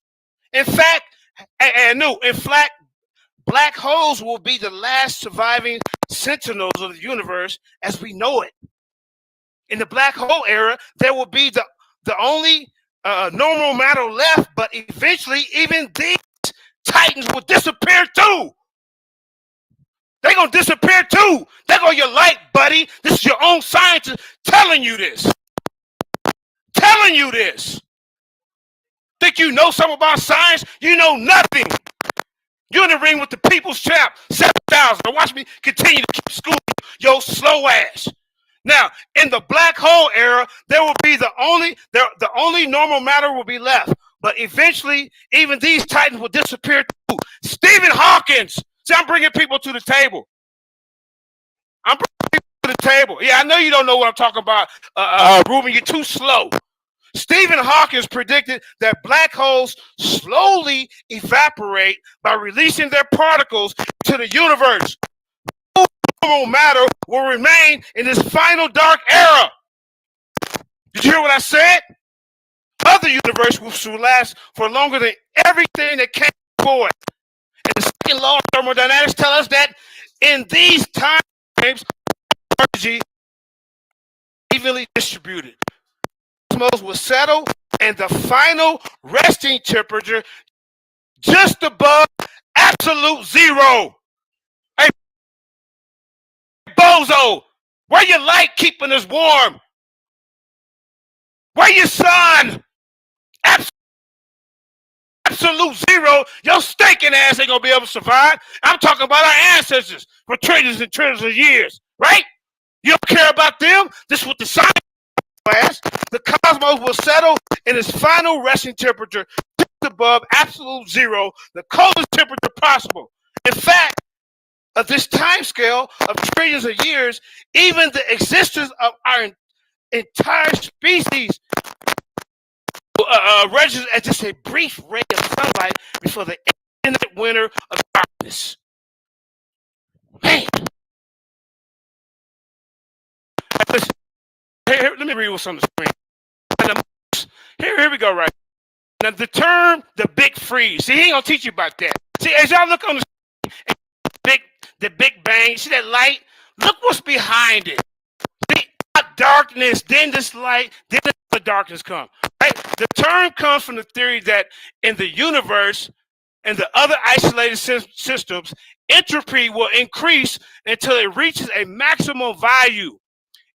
In fact, black holes will be the last surviving sentinels of the universe as we know it. In the black hole era, there will be the only normal matter left, but eventually even these titans will disappear too. They're going to disappear too. There go your light, buddy. This is your own scientist telling you this. Telling you this. Think you know something about science? You know nothing. You're in the ring with the people's champ, 7,000. Now watch me continue to keep schooling your slow ass. Now, in the black hole era, there will be the only normal matter will be left. But eventually, even these titans will disappear too. Stephen Hawking. See, I'm bringing people to the table. I'm bringing people to the table. Yeah, I know you don't know what I'm talking about, Ruben. You're too slow. Stephen Hawking predicted that black holes slowly evaporate by releasing their particles to the universe. No normal matter will remain in this final dark era. Did you hear what I said? Other universe will last for longer than everything that came before it. And the second law of thermodynamics tells us that in these time frames, energy is evenly distributed. Cosmos will settle, and the final resting temperature just above absolute zero. Hey, bozo, where your light keeping us warm? Where your sun? Absolute absolute zero, your stinking ass ain't gonna be able to survive. I'm talking about our ancestors for trillions and trillions of years, right? You don't care about them. This is what the science class. The cosmos will settle in its final resting temperature just above absolute zero, the coldest temperature possible. In fact, of this time scale of trillions of years, even the existence of our entire species registers as just a brief ray of sunlight before the infinite winter of darkness. Man, listen, here, let me read what's on the screen. Here we go, right now. The term "the Big Freeze." See, he ain't gonna teach you about that. See, as y'all look on the Big Bang, see that light? Look what's behind it. See, darkness, then this light, then the darkness come. Right? The term comes from the theory that in the universe and the other isolated systems, entropy will increase until it reaches a maximum value.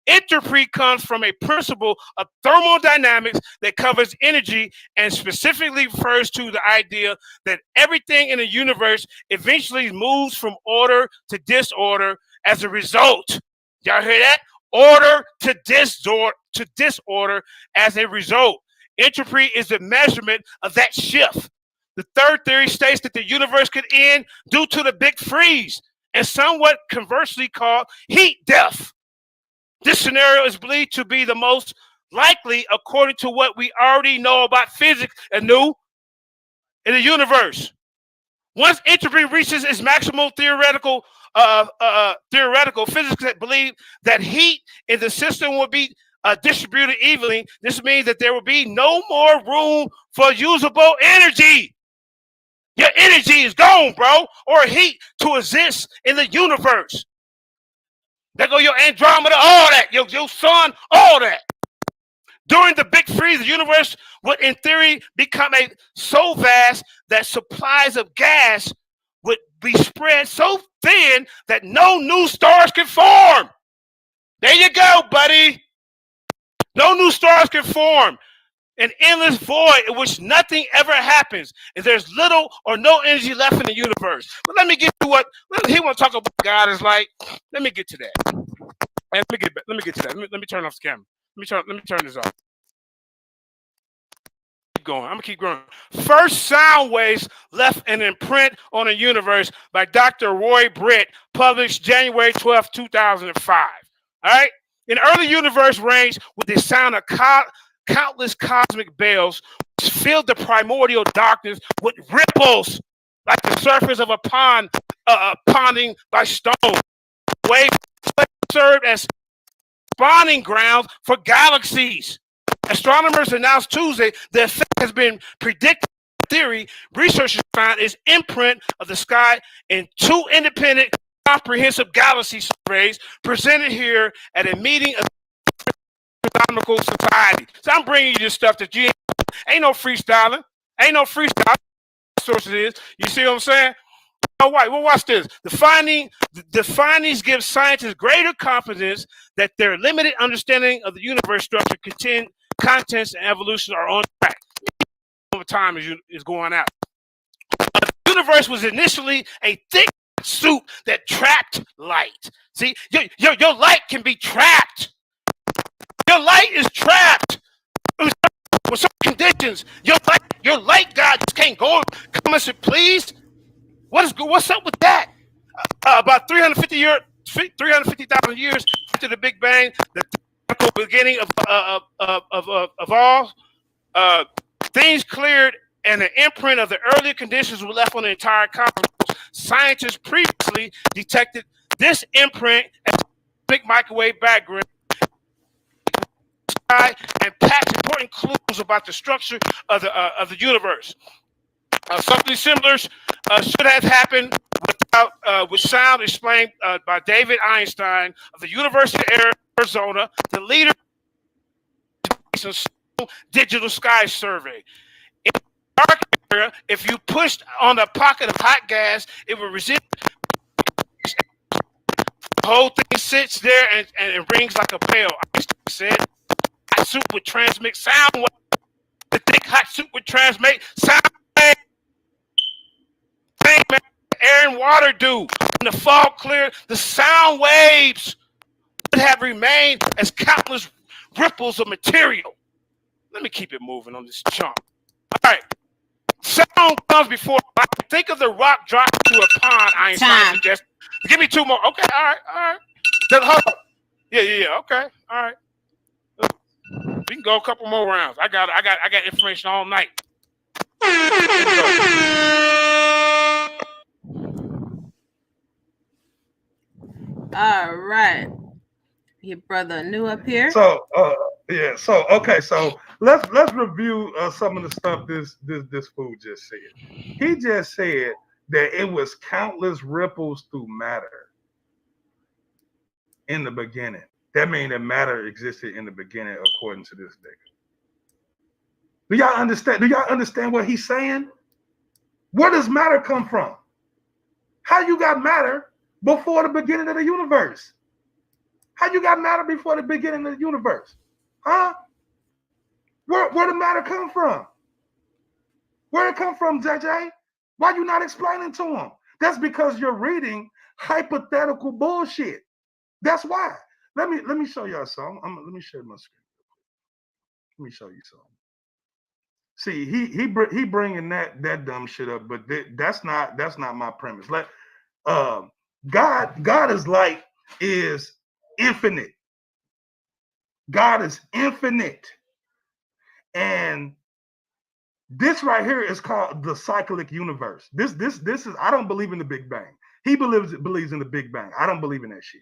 Entropy comes from a principle of thermodynamics that covers energy and specifically refers to the idea that everything in the universe eventually moves from order to disorder as a result. Y'all hear that? Order to disorder as a result. Entropy is the measurement of that shift. The third theory states that the universe could end due to the Big Freeze, and somewhat conversely called heat death. This scenario is believed to be the most likely according to what we already know about physics and in the universe. Once entropy reaches its maximum theoretical physics that believe that heat in the system will be distributed evenly. This means that there will be no more room for usable energy. Your energy is gone, bro, or heat to exist in the universe. There go your Andromeda, all that, your sun, all that. During the Big Freeze, the universe would, in theory, become so vast that supplies of gas would be spread so thin that no new stars can form. There you go, buddy. No new stars can form. An endless void in which nothing ever happens, and there's little or no energy left in the universe. But let me get to what he want to talk about. God is like. Let me get to that. Let me get to that. Let me turn off the camera. Let me turn this off. Keep going. I'm gonna keep going. First sound waves left an imprint on the universe by Dr. Roy Britt, published January 12, 2005. All right. An early universe ranged with the sound of countless cosmic bells, which filled the primordial darkness with ripples like the surface of a pond, ponding by stone. Waves served as spawning grounds for galaxies. Astronomers announced Tuesday the effect has been predicted. Theory, researchers found its imprint of the sky in two independent, comprehensive galaxy surveys presented here at a meeting of Astronomical Society. So I'm bringing you this stuff that you ain't no freestyling. Ain't no freestyling. Sources is. You see what I'm saying? All right, well, watch this. The findings give scientists greater confidence that their limited understanding of the universe structure, contents, and evolution are on track. Over time is going out. The universe was initially a thick soup that trapped light. See, your light can be trapped. Your light is trapped. With some conditions, your light God just can't go. Come and say, please. What's up with that? About 350,000 years after the Big Bang, the beginning of all, things cleared and the imprint of the earlier conditions were left on the entire cosmos. Scientists previously detected this imprint as big microwave background and packed important clues about the structure of the universe. Something similar should have happened with sound explained by David Einstein of the University of Arizona, the leader of the Digital Sky Survey. In the dark area, if you pushed on a pocket of hot gas, it would resist. The whole thing sits there and it rings like a bell. Einstein said, hot soup would transmit sound. The thick hot soup would transmit sound. same manner air and water do. When the fog cleared, the sound waves would have remained as countless ripples of material. Let me keep it moving on this chunk. All right. Sound comes before light. Think of the rock dropped into a pond. Einstein suggests. Give me two more. Okay. All right. Hold up. Yeah. Okay. All right. We can go a couple more rounds. I got information all night. All right. Your brother Anu up here. So yeah, so okay, so let's review some of the stuff this fool just said. He just said that it was countless ripples through matter in the beginning. That means that matter existed in the beginning according to this nigga. Do y'all understand? Do y'all understand what he's saying? Where does matter come from? How you got matter before the beginning of the universe? How you got matter before the beginning of the universe? Huh? Where the matter come from? Where it come from, JJ? Why you not explaining to him? That's because you're reading hypothetical bullshit. That's why. Let me show y'all something. Let me share my screen. Let me show you something. See, he bringing that dumb shit up, but that's not my premise. God is like is infinite. God is infinite. And this right here is called the cyclic universe. This is, I don't believe in the Big Bang. He believes in the Big Bang. I don't believe in that shit.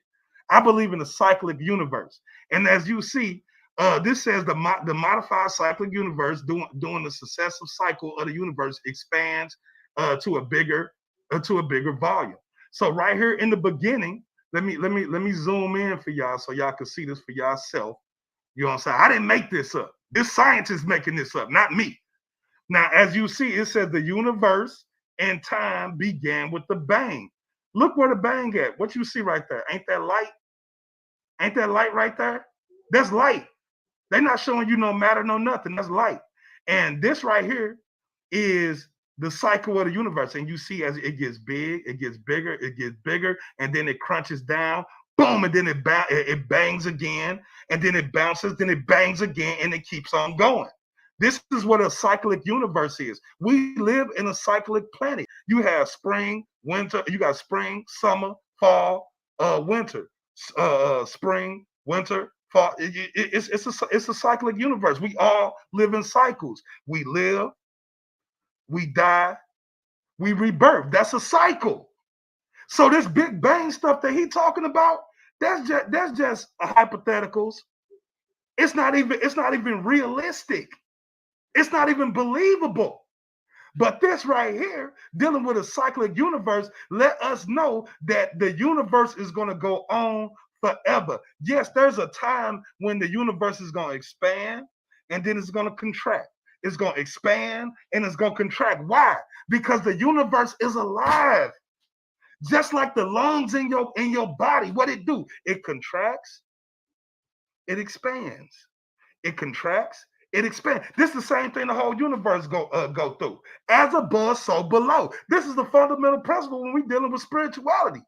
I believe in the cyclic universe. And as you see, this says the modified cyclic universe during the successive cycle of the universe expands to a bigger volume. So right here in the beginning, let me zoom in for y'all so y'all can see this for yourself. You know what I'm saying? I didn't make this up. This science is making this up, not me. Now, as you see, it says the universe and time began with the bang. Look where the bang at. What you see right there? Ain't that light? Ain't that light right there? That's light. They're not showing you no matter, no nothing. That's light. And this right here is the cycle of the universe. And you see as it gets big, it gets bigger, and then it crunches down. Boom, and then it bangs again, and then it bounces, then it bangs again, and it keeps on going. This is what a cyclic universe is. We live in a cyclic planet. You have spring, winter, you got spring, summer, fall, winter, spring, winter, fall. It's a cyclic universe. We all live in cycles. We live, we die, we rebirth. That's a cycle. So this Big Bang stuff that he's talking about, that's just hypotheticals. It's not even realistic. It's not even believable. But this right here, dealing with a cyclic universe, let us know that the universe is going to go on forever. Yes, there's a time when the universe is going to expand and then it's going to contract. It's going to expand and it's going to contract. Why? Because the universe is alive. Just like the lungs in your body, what it do? It contracts, it expands. It contracts, it expands. This is the same thing the whole universe go through. As above, so below. This is the fundamental principle when we're dealing with spirituality.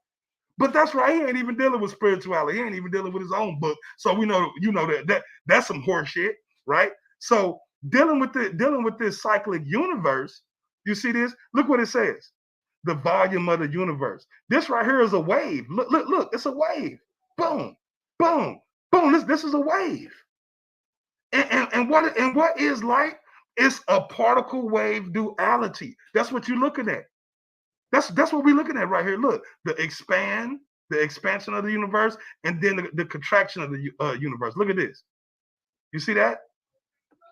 But that's right. He ain't even dealing with spirituality. He ain't even dealing with his own book. So we know, that's some horse shit, right? So dealing with this cyclic universe, you see this? Look what it says. The volume of the universe. This right here is a wave. Look, it's a wave. Boom, boom, boom. This is a wave. And what is light? It's a particle wave duality. That's what you're looking at. That's what we're looking at right here. Look, the expansion of the universe, and then the contraction of the universe. Look at this. You see that?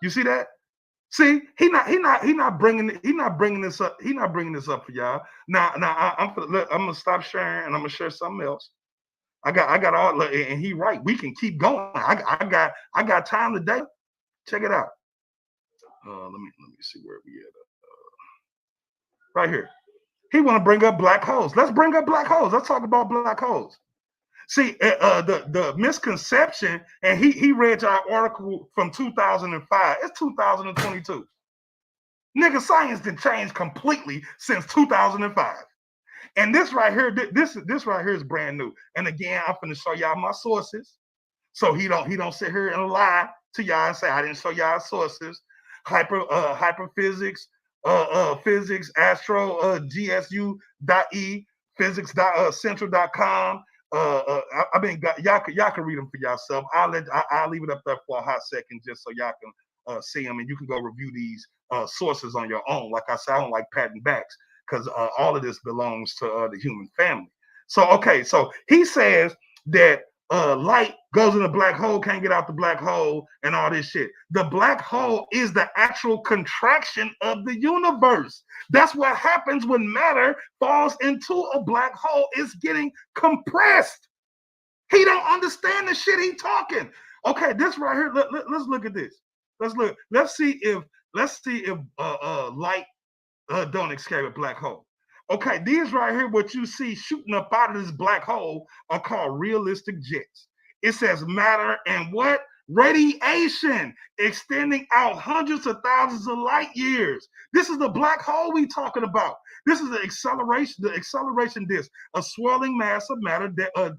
You see that? See, he not bringing this up. He not bringing this up for y'all. Now I'm gonna stop sharing and I'm gonna share something else. I got all, and he right. We can keep going. I got time today. Check it out. Let me see where we at. Right here. He want to bring up black holes. Let's bring up black holes. Let's talk about black holes. See, the misconception, and he read our article from 2005. It's 2022. Nigga, science did change completely since 2005. And this right here, this right here is brand new. And again, I'm finna show y'all my sources. So he don't sit here and lie to y'all and say I didn't show y'all sources. Hyperphysics, physics, astro, GSU.e, physics.central.com. I mean, y'all can read them for yourself. I'll leave it up there for a hot second just so y'all can see them, and you can go review these sources on your own. Like I said, I don't like patting backs because all of this belongs to the human family. So okay, so he says that light goes in a black hole, can't get out the black hole, and all this shit. The black hole is the actual contraction of the universe. That's what happens when matter falls into a black hole. It's getting compressed. He don't understand the shit he talking. Okay, this right here. Let's look at this. Let's see if light don't escape a black hole. Okay, these right here, what you see shooting up out of this black hole are called realistic jets. It says matter and what? Radiation extending out hundreds of thousands of light years. This is the black hole we talking about. This is the acceleration disk, a swirling mass of matter that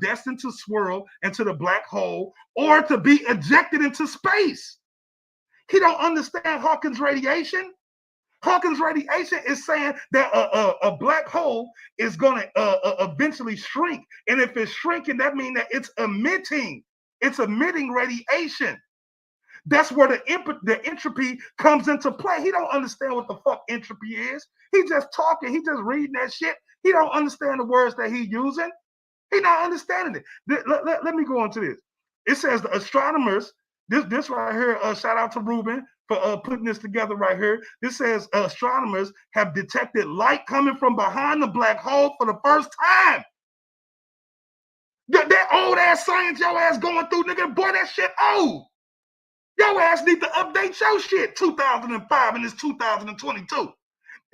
destined to swirl into the black hole or to be ejected into space. He don't understand Hawking's radiation. Hawking's radiation is saying that a black hole is going to eventually shrink. And if it's shrinking, that means that it's emitting radiation. That's where the entropy comes into play. He don't understand what the fuck entropy is. He just talking. He just reading that shit. He don't understand the words that he using. He not understanding it. Let me go on to this. It says the astronomers, this right here, shout out to Ruben for putting this together right here. This says astronomers have detected light coming from behind the black hole for the first time. That old ass science your ass going through, nigga, boy, that shit old. Your ass need to update your shit. 2005 and it's 2022.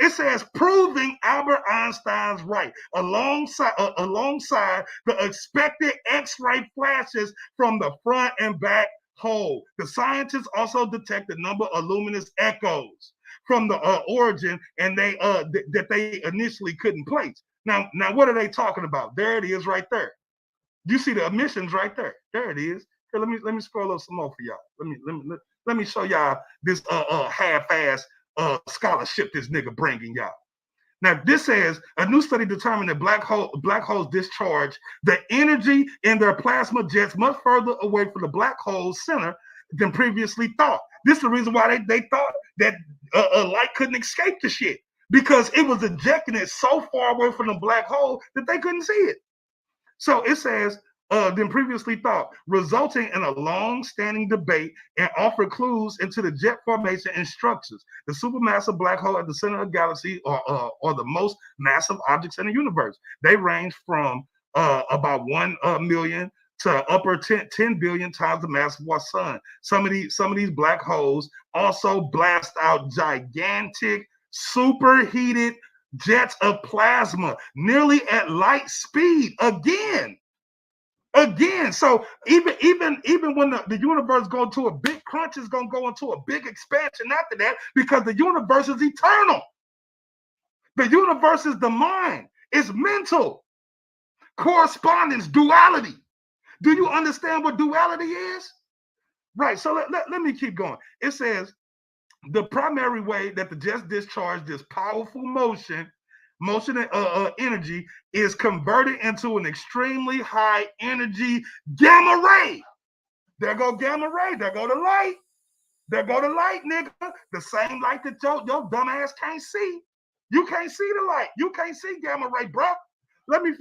It says proving Albert Einstein's right alongside the expected X-ray flashes from the front and back hole. The scientists also detect a number of luminous echoes from the origin, and that they initially couldn't place. Now, what are they talking about? There it is, right there. You see the emissions right there. There it is. Here, let me scroll up some more for y'all. Let me show y'all this half-ass scholarship this nigga bringing y'all. Now, this says a new study determined that black holes discharge the energy in their plasma jets much further away from the black hole's center than previously thought. This is the reason why they thought that light couldn't escape the shit, because it was ejecting it so far away from the black hole that they couldn't see it. So it says, than previously thought, resulting in a long-standing debate and offer clues into the jet formation and structures. The supermassive black hole at the center of the galaxy are the most massive objects in the universe. They range from about 1 million to upper 10 billion times the mass of our sun. Some of these black holes also blast out gigantic, superheated jets of plasma, nearly at light speed. Again, so even when the universe goes to a big crunch, it's going to go into a big expansion after that, because the universe is eternal. The universe is the mind. It's mental. Correspondence, duality. Do you understand what duality is? Right, so let me keep going. It says, the primary way that the jets discharge this powerful motion and energy is converted into an extremely high energy gamma ray. There go gamma ray. There go the light. There go the light, nigga. The same light that your dumb ass can't see. You can't see the light. You can't see gamma ray, bro. Let me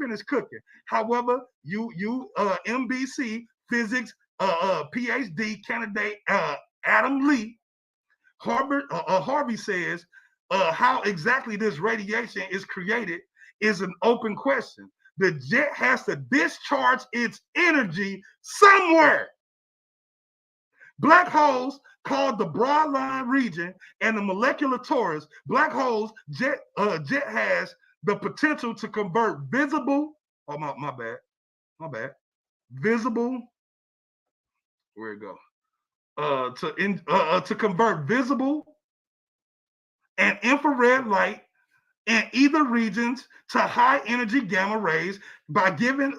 finish cooking. However, you MBC physics PhD candidate Adam Lee Harvey says, how exactly this radiation is created is an open question. The jet has to discharge its energy somewhere. Black holes, called the broadline region and the molecular torus, black holes jet has the potential to convert visible. Oh my bad. Visible. Where it go? To convert visible and infrared light in either regions to high energy gamma rays by giving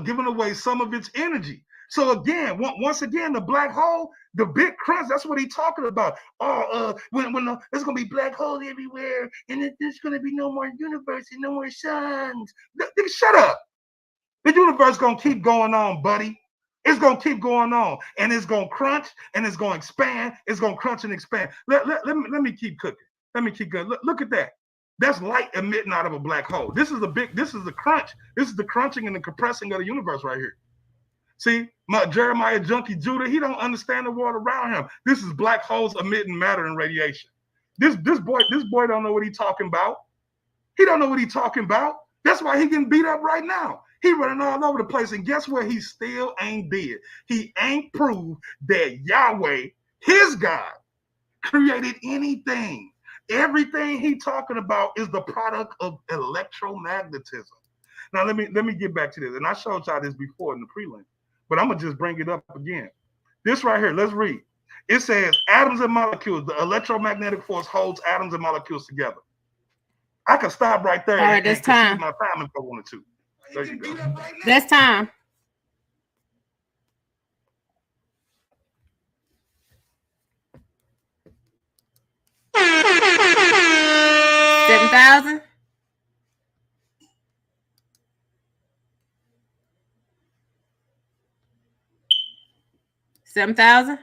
giving away some of its energy. So again, once again, the black hole, the big crunch, that's what he's talking about. When there's gonna be black holes everywhere, and there's gonna be no more universe and no more suns. Shut up. The universe gonna keep going on, buddy. It's gonna keep going on, and it's gonna crunch, and it's gonna expand. It's gonna crunch and expand. Let me keep cooking. Let me keep going. Look at that. That's light emitting out of a black hole. This is the crunch. This is the crunching and the compressing of the universe right here. See, my Jeremiah Junkie Judah, he don't understand the world around him. This is black holes emitting matter and radiation. This boy don't know what he's talking about. He don't know what he's talking about. That's why he getting beat up right now. He running all over the place, and guess what? He still ain't dead. He ain't proved that Yahweh, his God, created anything. Everything he talking about is the product of electromagnetism. Now let me get back to this, and I showed y'all this before in the prelim, but I'm gonna just bring it up again. This right here, let's read. It says atoms and molecules. The electromagnetic force holds atoms and molecules together. I could stop right there. All right, that's time. My time if I wanted to. There you go. That's time. $7,000. $7,000.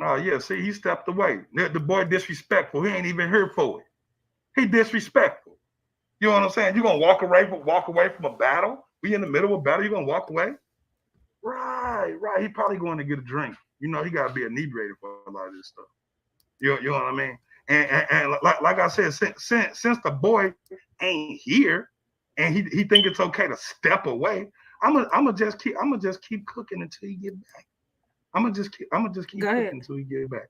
Oh yeah, see, he stepped away. The boy disrespectful. He ain't even here for it. He disrespectful. You know what I'm saying? You gonna walk away from a battle? We in the middle of a battle. You gonna walk away? Right. He probably going to get a drink. You know, he gotta be inebriated for a lot of this stuff. You know what I mean? And like I said, since the boy ain't here, and he think it's okay to step away, I'm gonna just keep cooking until he get back. I'm gonna just keep cooking until he get back.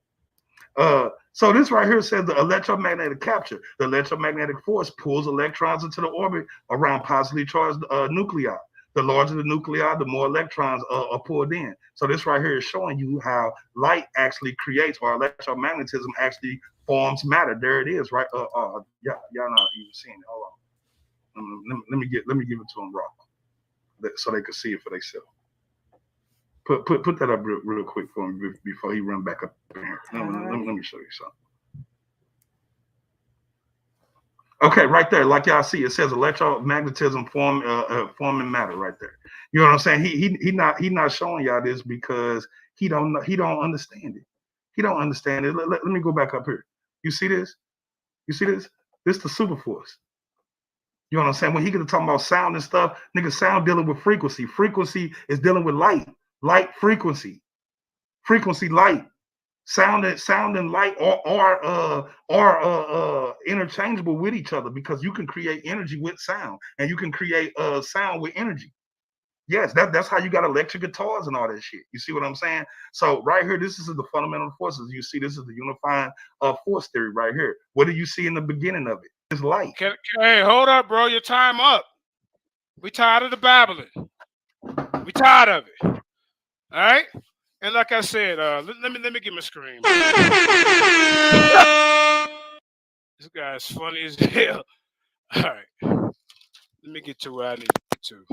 So this right here says the electromagnetic capture. The electromagnetic force pulls electrons into the orbit around positively charged nuclei. The larger the nuclei, the more electrons are pulled in. So this right here is showing you how light actually creates, or electromagnetism actually forms matter. There it is, right? Y'all not even seeing it. Hold on. Let me give it to them raw, so they can see it for themselves. Put that up real quick for him before he run back up here. Let me show you something. Okay, right there, like y'all see, it says electromagnetism forming matter right there. You know what I'm saying? He not showing y'all this because he don't understand it. He don't understand it. Let me go back up here. You see this? This the super force. You know what I'm saying? When he get to talking about sound and stuff, nigga, sound dealing with frequency. Frequency is dealing with light. Light frequency. Frequency light. Sound and light are interchangeable with each other, because you can create energy with sound, and you can create sound with energy. Yes, that's how you got electric guitars and all that shit. You see what I'm saying? So right here, this is the fundamental forces. You see, this is the unifying force theory right here. What do you see in the beginning of it? It's light. Hey, hold up, bro. Your time up. We tired of the babbling. We tired of it. All right? And like I said, let me get my screen. This guy is funny as hell. All right. Let me get to where I need to.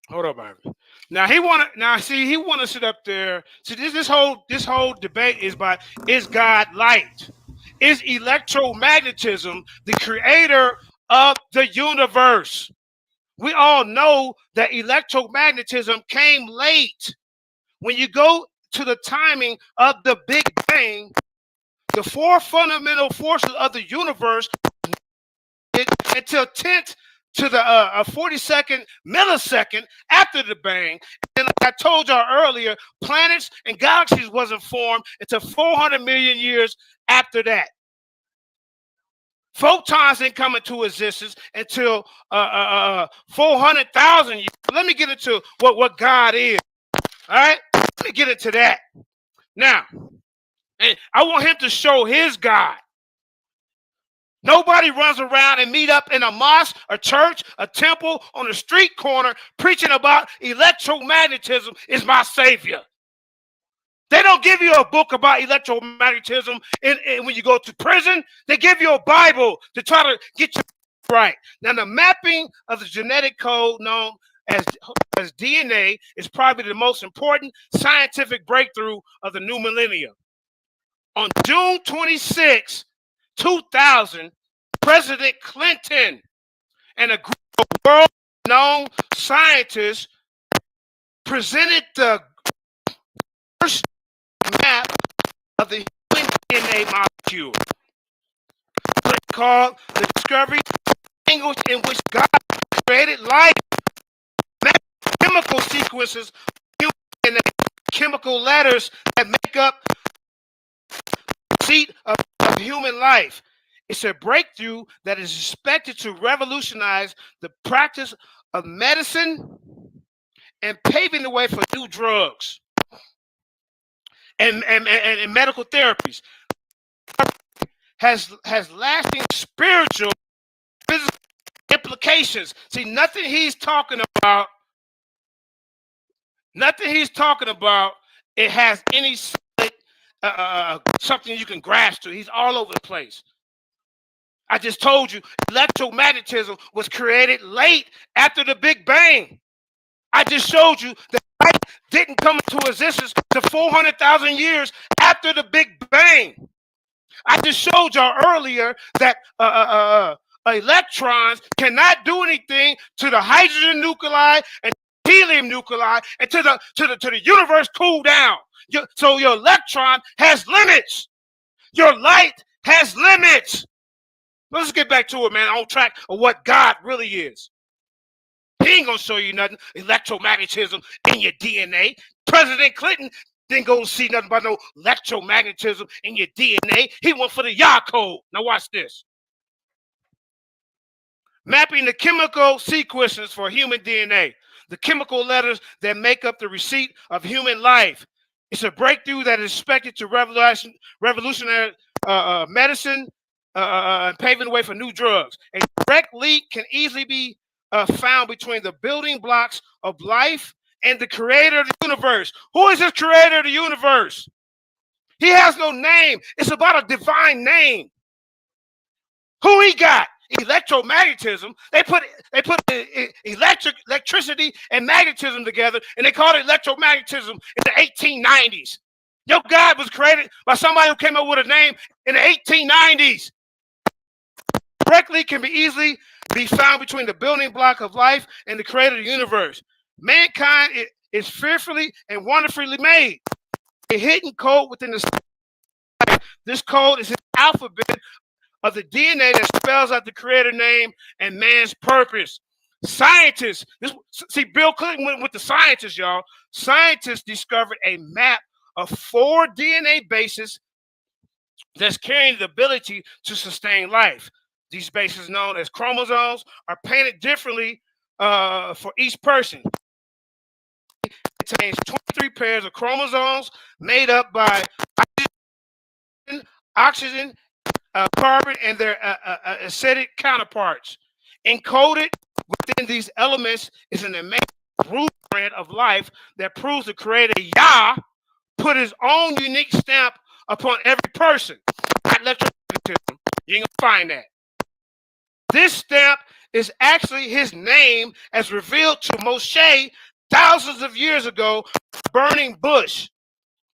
Hold up, Ivan. Now he want to sit up there. See, this whole debate is about, is God light? Is electromagnetism the creator of the universe? We all know that electromagnetism came late. When you go to the timing of the Big Bang, the four fundamental forces of the universe, until 10th to the 42nd millisecond after the bang. And like I told y'all earlier, planets and galaxies wasn't formed until 400 million years after that. Photons didn't come into existence until 400,000 years. Let me get into what God is. All right? Let me get into that. Now, and I want him to show his God. Nobody runs around and meet up in a mosque, a church, a temple, on a street corner preaching about electromagnetism is my savior. They don't give you a book about electromagnetism when you go to prison. They give you a Bible to try to get you right. Now, the mapping of the genetic code known as DNA is probably the most important scientific breakthrough of the new millennium. On June 26, 2000, President Clinton and a group of world-known scientists presented the first map of the human DNA molecule, called the discovery language in which God created life. Chemical sequences of human DNA, chemical letters that make up the seat of human life. It's a breakthrough that is expected to revolutionize the practice of medicine and paving the way for new drugs and medical therapies. Has lasting spiritual, physical implications. See, nothing he's talking about, it has any something you can grasp to. He's all over the place. I just told you, electromagnetism was created late after the Big Bang. I just showed you that light didn't come into existence to 400,000 years after the Big Bang. I just showed y'all earlier that electrons cannot do anything to the hydrogen nuclei and helium nuclei and to the universe cool down. So your electron has limits. Your light has limits. Let's get back to it, man. On track of what God really is. He ain't gonna show you nothing. Electromagnetism in your DNA. President Clinton didn't go see nothing about no electromagnetism in your DNA. He went for the Yah code. Now watch this. Mapping the chemical sequences for human DNA. The chemical letters that make up the receipt of human life. It's a breakthrough that is expected to revolutionize medicine and paving the way for new drugs. A direct link can easily be found between the building blocks of life and the creator of the universe. Who is the creator of the universe? He has no name. It's about a divine name. Who he got? Electromagnetism. They put electricity and magnetism together, and they called it electromagnetism in the 1890s. Your God was created by somebody who came up with a name in the 1890s. Directly can be easily be found between the building block of life and the creator of the universe. Mankind is fearfully and wonderfully made. A hidden code within the this code is an alphabet of the DNA that spells out the creator name and man's purpose. Scientists, see, Bill Clinton went with the scientists, y'all. Scientists discovered a map of 4 DNA bases that's carrying the ability to sustain life. These bases, known as chromosomes, are painted differently for each person. It contains 23 pairs of chromosomes made up by oxygen, carbon, and their acidic counterparts. Encoded within these elements is an amazing blueprint of life that proves the creator Yah put his own unique stamp upon every person. Not electromagnetism. You ain't gonna find that. This stamp is actually his name as revealed to Moshe thousands of years ago, burning bush.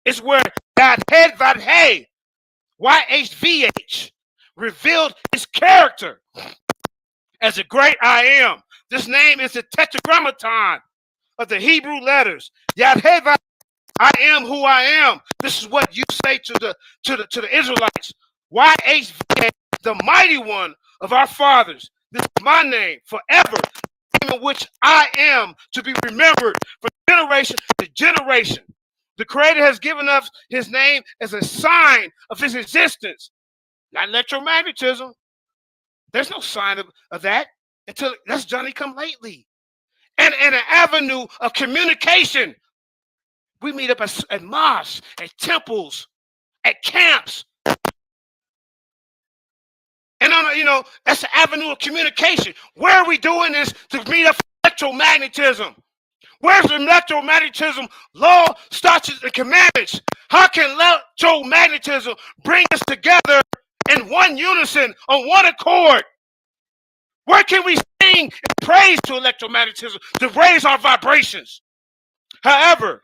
It's where Yad-Hed Vad-Hey, YHVH, revealed his character as a great I am. This name is the tetragrammaton of the Hebrew letters. Yad-Hed Vad-Hey, I am who I am. This is what you say to the Israelites. YHVH, the mighty one of our fathers. This is my name forever, in which I am to be remembered from generation to generation. The Creator has given us his name as a sign of his existence. Not electromagnetism. There's no sign of that until that's Johnny come lately. And an avenue of communication. We meet up at mosques, at temples, at camps. And that's an avenue of communication. Where are we doing this to meet up for electromagnetism? Where's the electromagnetism law, statutes, and commandments? How can electromagnetism bring us together in one unison, on one accord? Where can we sing and praise to electromagnetism to raise our vibrations? However,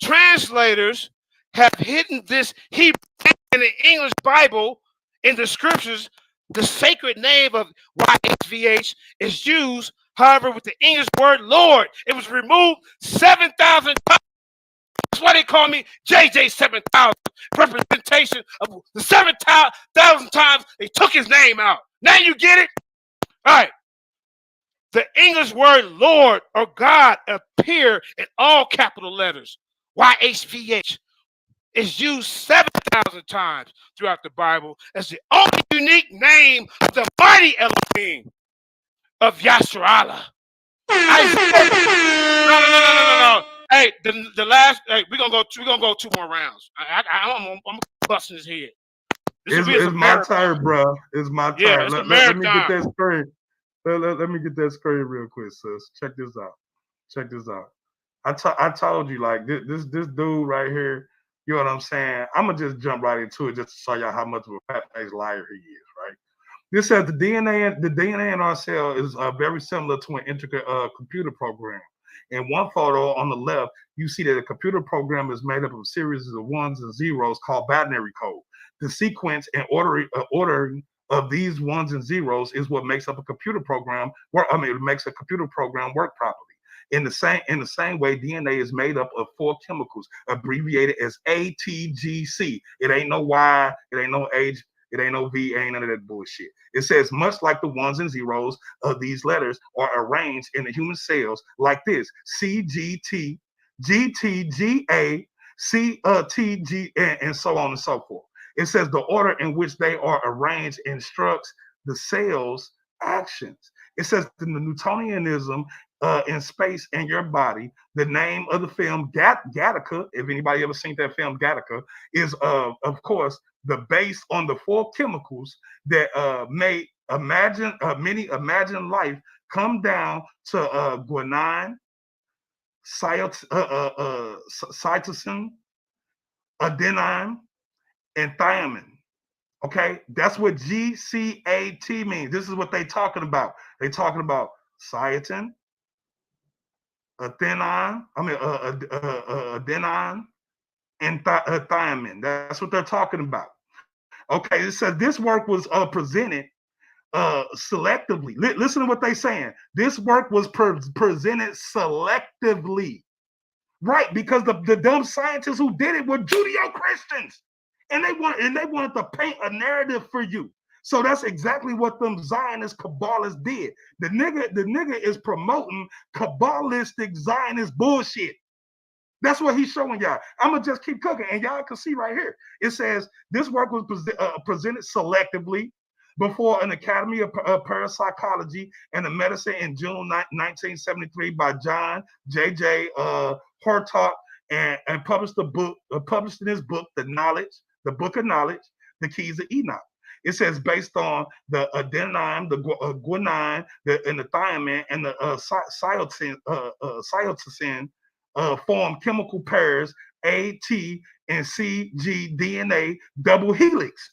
translators have hidden this Hebrew in the English Bible in the scriptures. The sacred name of YHVH is used, however, with the English word Lord. It was removed 7,000 times. That's why they call me JJ7000. Representation of the 7,000 times they took his name out. Now you get it? All right. The English word Lord or God appear in all capital letters. YHVH is used 7,000 times throughout the Bible as the only unique name of the mighty Elohim of Yasharallah. No. Hey, the last. Hey, we're gonna go 2 more rounds. I'm busting his head. It's my turn, bro. It's my turn. Yeah, let me get that screen. Let me get that screen real quick, sis. Check this out. I told you, like, this dude right here, you know what I'm saying? I'm gonna just jump right into it just to show y'all how much of a fat-faced liar he is, right? This says the DNA in our cell is very similar to an intricate computer program. In one photo on the left, you see that a computer program is made up of a series of ones and zeros called binary code. The sequence and ordering of these ones and zeros is what makes up a computer program. It makes a computer program work properly. In the same way, DNA is made up of 4 chemicals, abbreviated as ATGC. It ain't no Y, it ain't no H, it ain't no V, ain't none of that bullshit. It says, much like the ones and zeros of these letters are arranged in the human cells like this: CGT, GTGA, CTG, and so on and so forth. It says the order in which they are arranged instructs the cell's actions. It says the Newtonianism in space and your body. The name of the film Gattaca, if anybody ever seen that film Gattaca, is of course the base on the 4 chemicals that made many imagine life come down to guanine, cytosine, adenine, and thymine. Okay, that's what GCAT means. This is what they're talking about. They're talking about cytosine, adenine, and thymine. That's what they're talking about. Okay, it says this work was presented selectively. Listen to what they're saying. This work was presented selectively, right? Because the dumb scientists who did it were Judeo-Christians, and they wanted to paint a narrative for you. So that's exactly what them Zionist Kabbalists did. The nigga is promoting Kabbalistic Zionist bullshit. That's what he's showing y'all. I'm going to just keep cooking, and y'all can see right here. It says this work was presented selectively before an Academy of Parapsychology and Medicine in June 1973 by John JJ Hartock, and published in his book, The Book of Knowledge, The Keys of Enoch. It says based on the adenine, the guanine, and the thymine, and the cytosine form chemical pairs A, T, and C, G, DNA, double helix.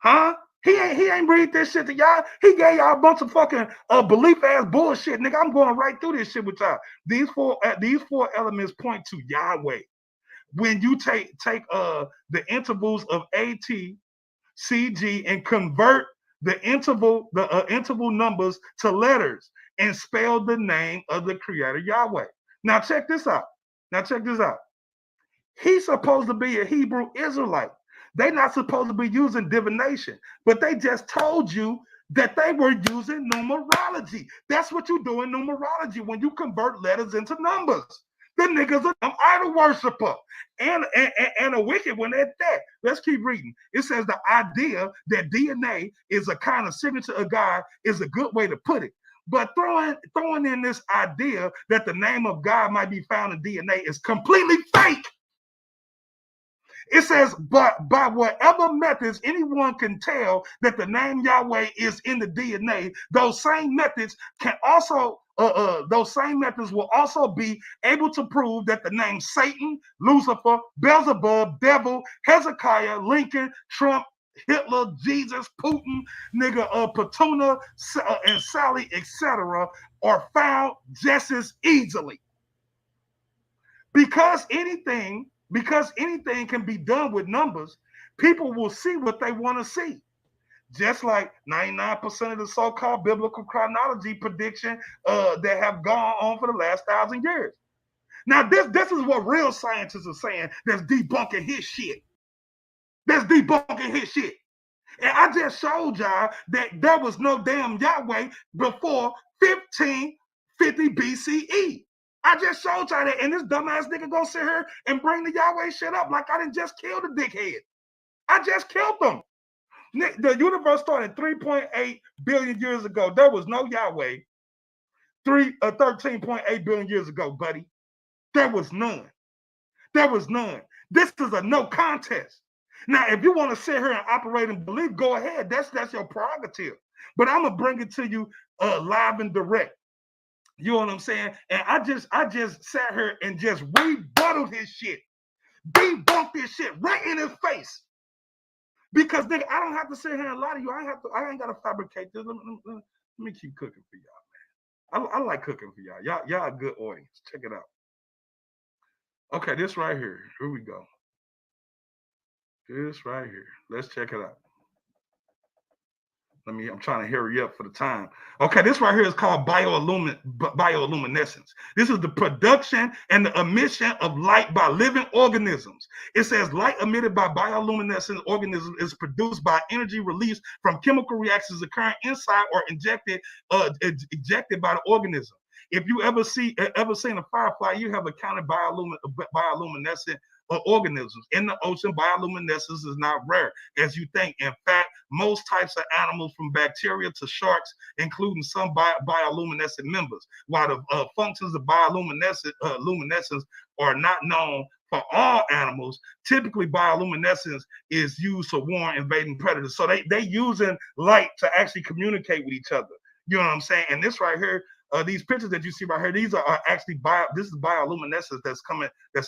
Huh? He ain't read this shit to y'all. He gave y'all a bunch of fucking belief ass bullshit, nigga. I'm going right through this shit with y'all. These four elements point to Yahweh. When you take the intervals of AT, CG, and convert the interval numbers to letters and spell the name of the creator Yahweh. Now check this out. He's supposed to be a Hebrew Israelite. They're not supposed to be using divination, but they just told you that they were using numerology. That's what you do in numerology when you convert letters into numbers. The niggas are an idol worshiper and a wicked one at that. Let's keep reading. It says the idea that DNA is a kind of signature of God is a good way to put it. But throwing in this idea that the name of God might be found in DNA is completely fake. It says, but by whatever methods anyone can tell that the name Yahweh is in the DNA, those same methods can also those same methods will also be able to prove that the names Satan, Lucifer, Beelzebub, Devil, Hezekiah, Lincoln, Trump, Hitler, Jesus, Putin, nigga, Petuna, and Sally, etc., are found just as easily. Because anything can be done with numbers, people will see what they want to see. Just like 99% of the so-called biblical chronology prediction that have gone on for the last 1,000 years. Now, this is what real scientists are saying that's debunking his shit. That's debunking his shit. And I just showed y'all that there was no damn Yahweh before 1550 BCE. I just showed y'all that, and this dumbass nigga gonna sit here and bring the Yahweh shit up like I didn't just kill the dickhead. I just killed them. The universe started 3.8 billion years ago. There was no Yahweh 13.8 billion years ago, buddy. There was none. There was none. This is a no contest. Now, if you want to sit here and operate and believe, go ahead. That's your prerogative. But I'm gonna bring it to you live and direct. You know what I'm saying? And I just sat here and just rebutted his shit, debunked this shit right in his face. Because nigga, I don't have to sit here and lie to you. I ain't gotta fabricate this. Let me keep cooking for y'all, man. I like cooking for y'all. Y'all a good audience. Check it out. Okay, this right here. Here we go. This right here. Let's check it out. I'm trying to hurry up for the time. Okay, this right here is called bioluminescence. This is the production and the emission of light by living organisms. It says light emitted by bioluminescent organisms is produced by energy released from chemical reactions occurring inside or ejected by the organism. If you ever seen a firefly, you have encountered bioluminescent organisms. In the ocean, bioluminescence is not rare, as you think. In fact, most types of animals, from bacteria to sharks, including some bioluminescent members. While the functions of bioluminescence are not known for all animals, typically bioluminescence is used to warn invading predators. So they using light to actually communicate with each other. You know what I'm saying? And this right here, these pictures that you see right here, these are actually this is bioluminescence that's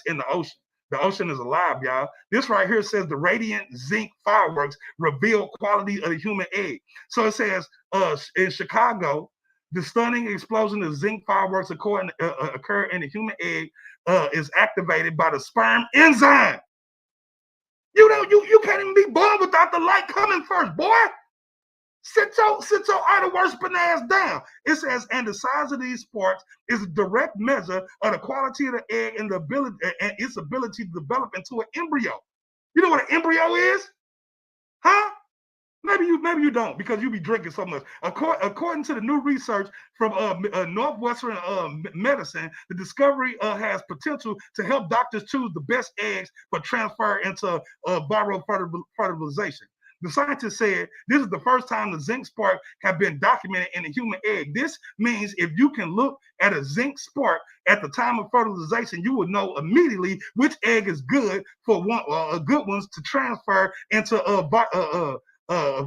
in the ocean. The ocean is alive, y'all. This right here says the radiant zinc fireworks reveal quality of the human egg. So it says in Chicago, the stunning explosion of zinc fireworks occur in the human egg is activated by the sperm enzyme. You can't even be born without the light coming first, boy. Sit your idle worshiping ass down. It says, and the size of these sparks is a direct measure of the quality of the egg and its ability to develop into an embryo. You know what an embryo is? Huh? Maybe you don't, because you be drinking so much. According to the new research from Northwestern Medicine, the discovery has potential to help doctors choose the best eggs for transfer into viral fertilization. The scientists said this is the first time the zinc spark have been documented in a human egg. This means if you can look at a zinc spark at the time of fertilization, you will know immediately which egg is good for good ones to transfer into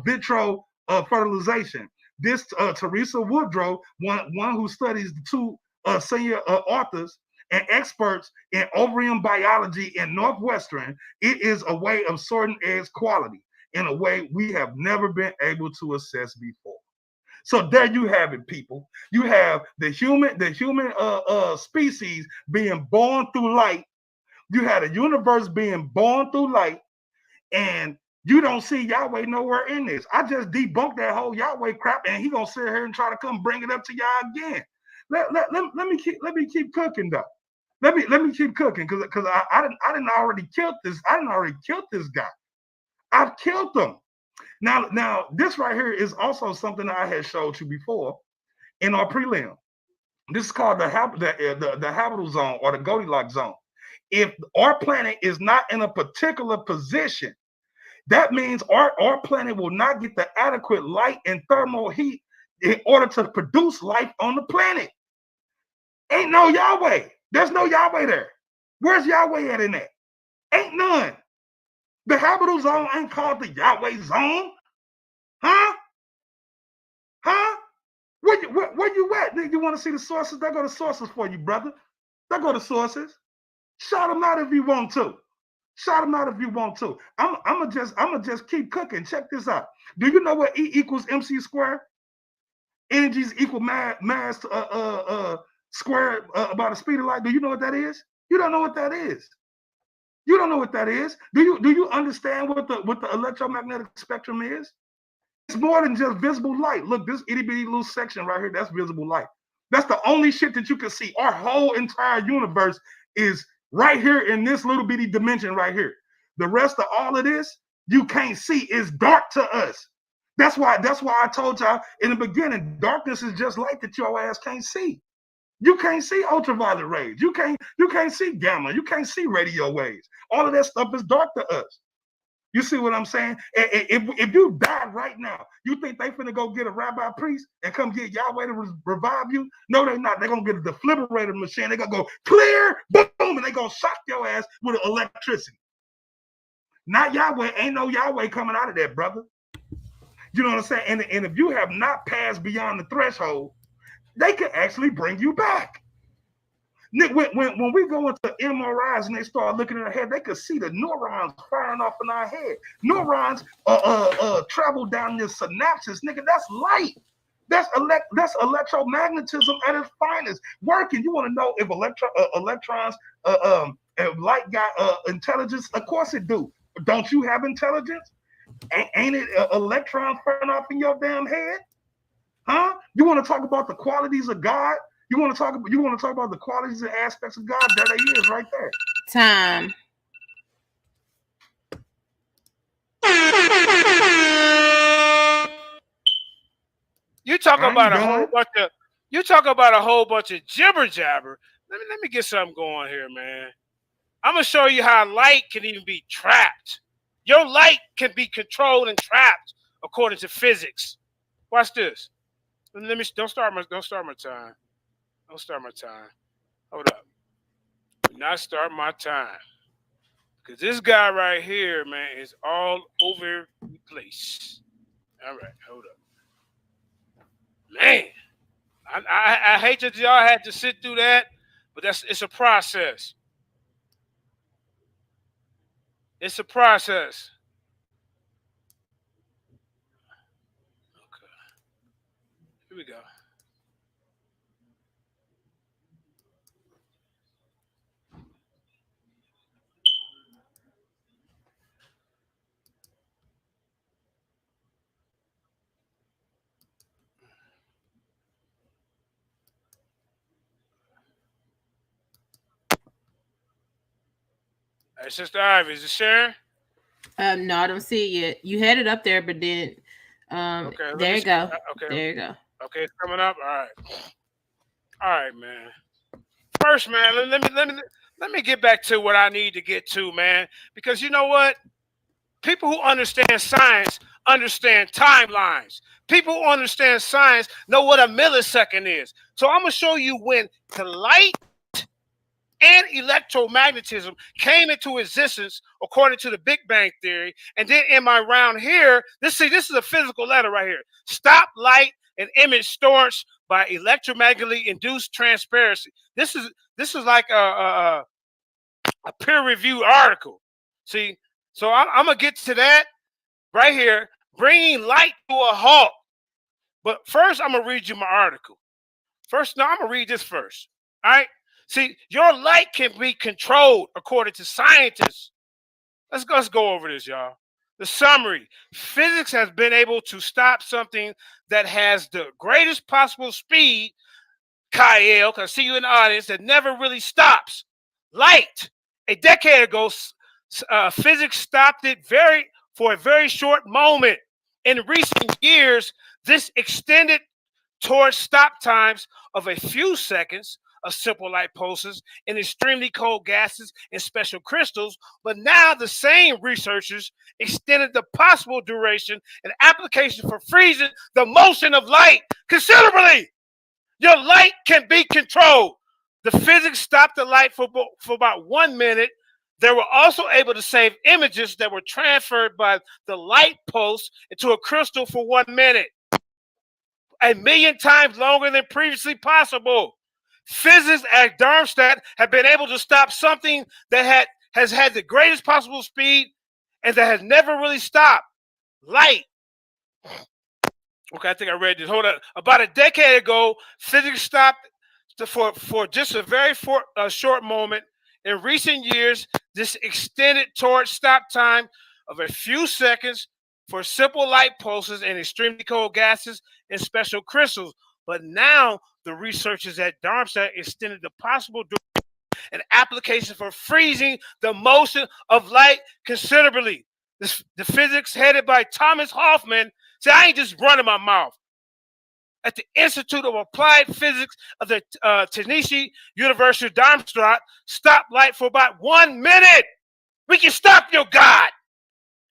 vitro fertilization. This Teresa Woodrow, one who studies the two senior authors and experts in ovarian biology in Northwestern, it is a way of sorting eggs quality in a way we have never been able to assess before. So there you have it, people. You have the human species being born through light. You had a universe being born through light, and you don't see Yahweh nowhere in this. I just debunked that whole Yahweh crap, and he gonna sit here and try to come bring it up to y'all again. Let me keep cooking though. Let me keep cooking because I didn't already kill this. I didn't already kill this guy. I've killed them. Now, this right here is also something I had showed you before in our prelim. This is called the habitable zone or the Goldilocks zone. If our planet is not in a particular position, that means our planet will not get the adequate light and thermal heat in order to produce life on the planet. Ain't no Yahweh. There's no Yahweh there. Where's Yahweh at in that? Ain't none. The habitable zone ain't called the Yahweh zone. Huh? Where Where you at? Nigga, you want to see the sources? They go to sources for you, brother. They go to sources. Shout them out if you want to. Shout them out if you want to. I'ma just keep cooking. Check this out. Do you know what E equals MC squared? Energy's equal mass squared about the speed of light. Do you know what that is? You don't know what that is. You don't know what that is. Do you understand what the electromagnetic spectrum is? It's more than just visible light. Look, this itty bitty little section right here, that's visible light. That's the only shit that you can see. Our whole entire universe is right here in this little bitty dimension right here. The rest of all of this, you can't see. It's dark to us. That's why I told y'all in the beginning, darkness is just light that your ass can't see. You can't see ultraviolet rays. You can't see gamma. You can't see radio waves. All of that stuff is dark to us. You see what I'm saying? If you died right now, you think they finna go get a rabbi priest and come get Yahweh to revive you? No, they're not. They're gonna get a defibrillator machine. They're gonna go clear, boom, and they're gonna shock your ass with electricity. Not Yahweh. Ain't no Yahweh coming out of that, brother. You know what I'm saying? And if you have not passed beyond the threshold, they can actually bring you back. When we go into MRIs and they start looking in our head, they could see the neurons firing off in our head. Neurons travel down your synapses, nigga. That's light. That's electromagnetism at its finest. Working. You want to know if electrons, if light got intelligence? Of course it do. Don't you have intelligence? Ain't it electrons firing off in your damn head? Huh? You want to talk about the qualities of God? You want to talk about the qualities and aspects of God? There they is right there. Time. You talk about a whole bunch of jibber jabber. Let me get something going here, man. I'm gonna show you how light can even be trapped. Your light can be controlled and trapped according to physics. Watch this. Don't start my time. Don't start my time. Hold up. Do not start my time. Because this guy right here, man, is all over the place. All right, hold up. Man, I hate that y'all had to sit through that, but it's a process. It's a process. Okay. Here we go. Hey, Sister Ivy, is it sharing? No, I don't see it yet. You had it up there, but then Okay, there you go. Okay. There you go. Okay, it's coming up. All right, man. First, man, let me get back to what I need to get to, man. Because you know what? People who understand science understand timelines. People who understand science know what a millisecond is. So I'm gonna show you when the light and electromagnetism came into existence according to the Big Bang Theory. And then in my round here, this is a physical letter right here. Stop light and image storage by electromagnetically induced transparency. This is like a peer-reviewed article. See, so I'm gonna get to that right here, bringing light to a halt. But first, I'm gonna read you my article. I'm gonna read this first. All right. See, your light can be controlled according to scientists. Let's go over this, y'all. The summary. Physics has been able to stop something that has the greatest possible speed, Kyle, because I see you in the audience, that never really stops. Light. A decade ago, physics stopped it for a very short moment. In recent years, this extended towards stop times of a few seconds of simple light pulses in extremely cold gases and special crystals, but now the same researchers extended the possible duration and application for freezing the motion of light considerably. Your light can be controlled. The physics stopped the light for about 1 minute. They were also able to save images that were transferred by the light pulse into a crystal for 1 minute. 1 million times longer than previously possible. Physicists at Darmstadt have been able to stop something that has had the greatest possible speed and that has never really stopped. Light. Okay, I think I read this. Hold on. About a decade ago, physics stopped for just a very short moment. In recent years, this extended towards stop time of a few seconds for simple light pulses and extremely cold gases and special crystals. But now the researchers at Darmstadt extended the possible an application for freezing the motion of light considerably. The physics headed by Thomas Hoffman. See, I ain't just running my mouth. At the Institute of Applied Physics of the Technische University of Darmstadt, stop light for about 1 minute. We can stop your God.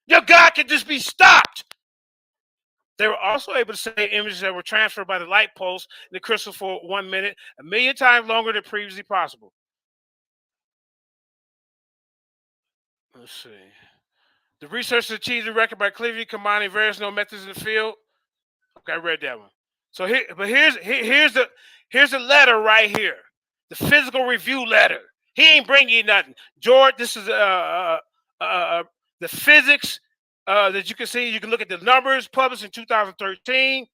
Your God can just be stopped. They were also able to say images that were transferred by the light pulse in the crystal for 1 minute, 1 million times longer than previously possible. Let's see. The researchers achieved a record by clearly combining various known methods in the field. Okay, I read that one. So here's the letter right here, the physical review letter. He ain't bringing you nothing, George. This is the physics that you can see. You can look at the numbers published in 2013.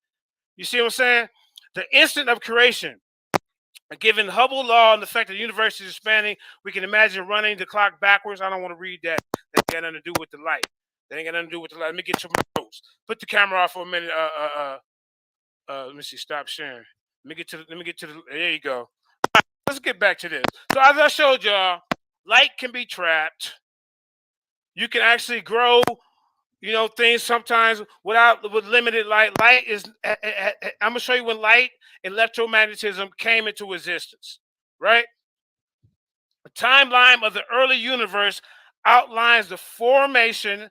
You see what I'm saying? The instant of creation. Given Hubble law and the fact that the universe is expanding, we can imagine running the clock backwards. I don't want to read that. That got nothing to do with the light. That ain't got nothing to do with the light. Let me get to my notes. Put the camera off for a minute. Let me see. Stop sharing. Let me get to the. There you go. Let's get back to this. So as I showed y'all, light can be trapped. You can actually grow, things sometimes with limited light. Light is. I'm gonna show you when light electromagnetism came into existence. Right. The timeline of the early universe outlines the formation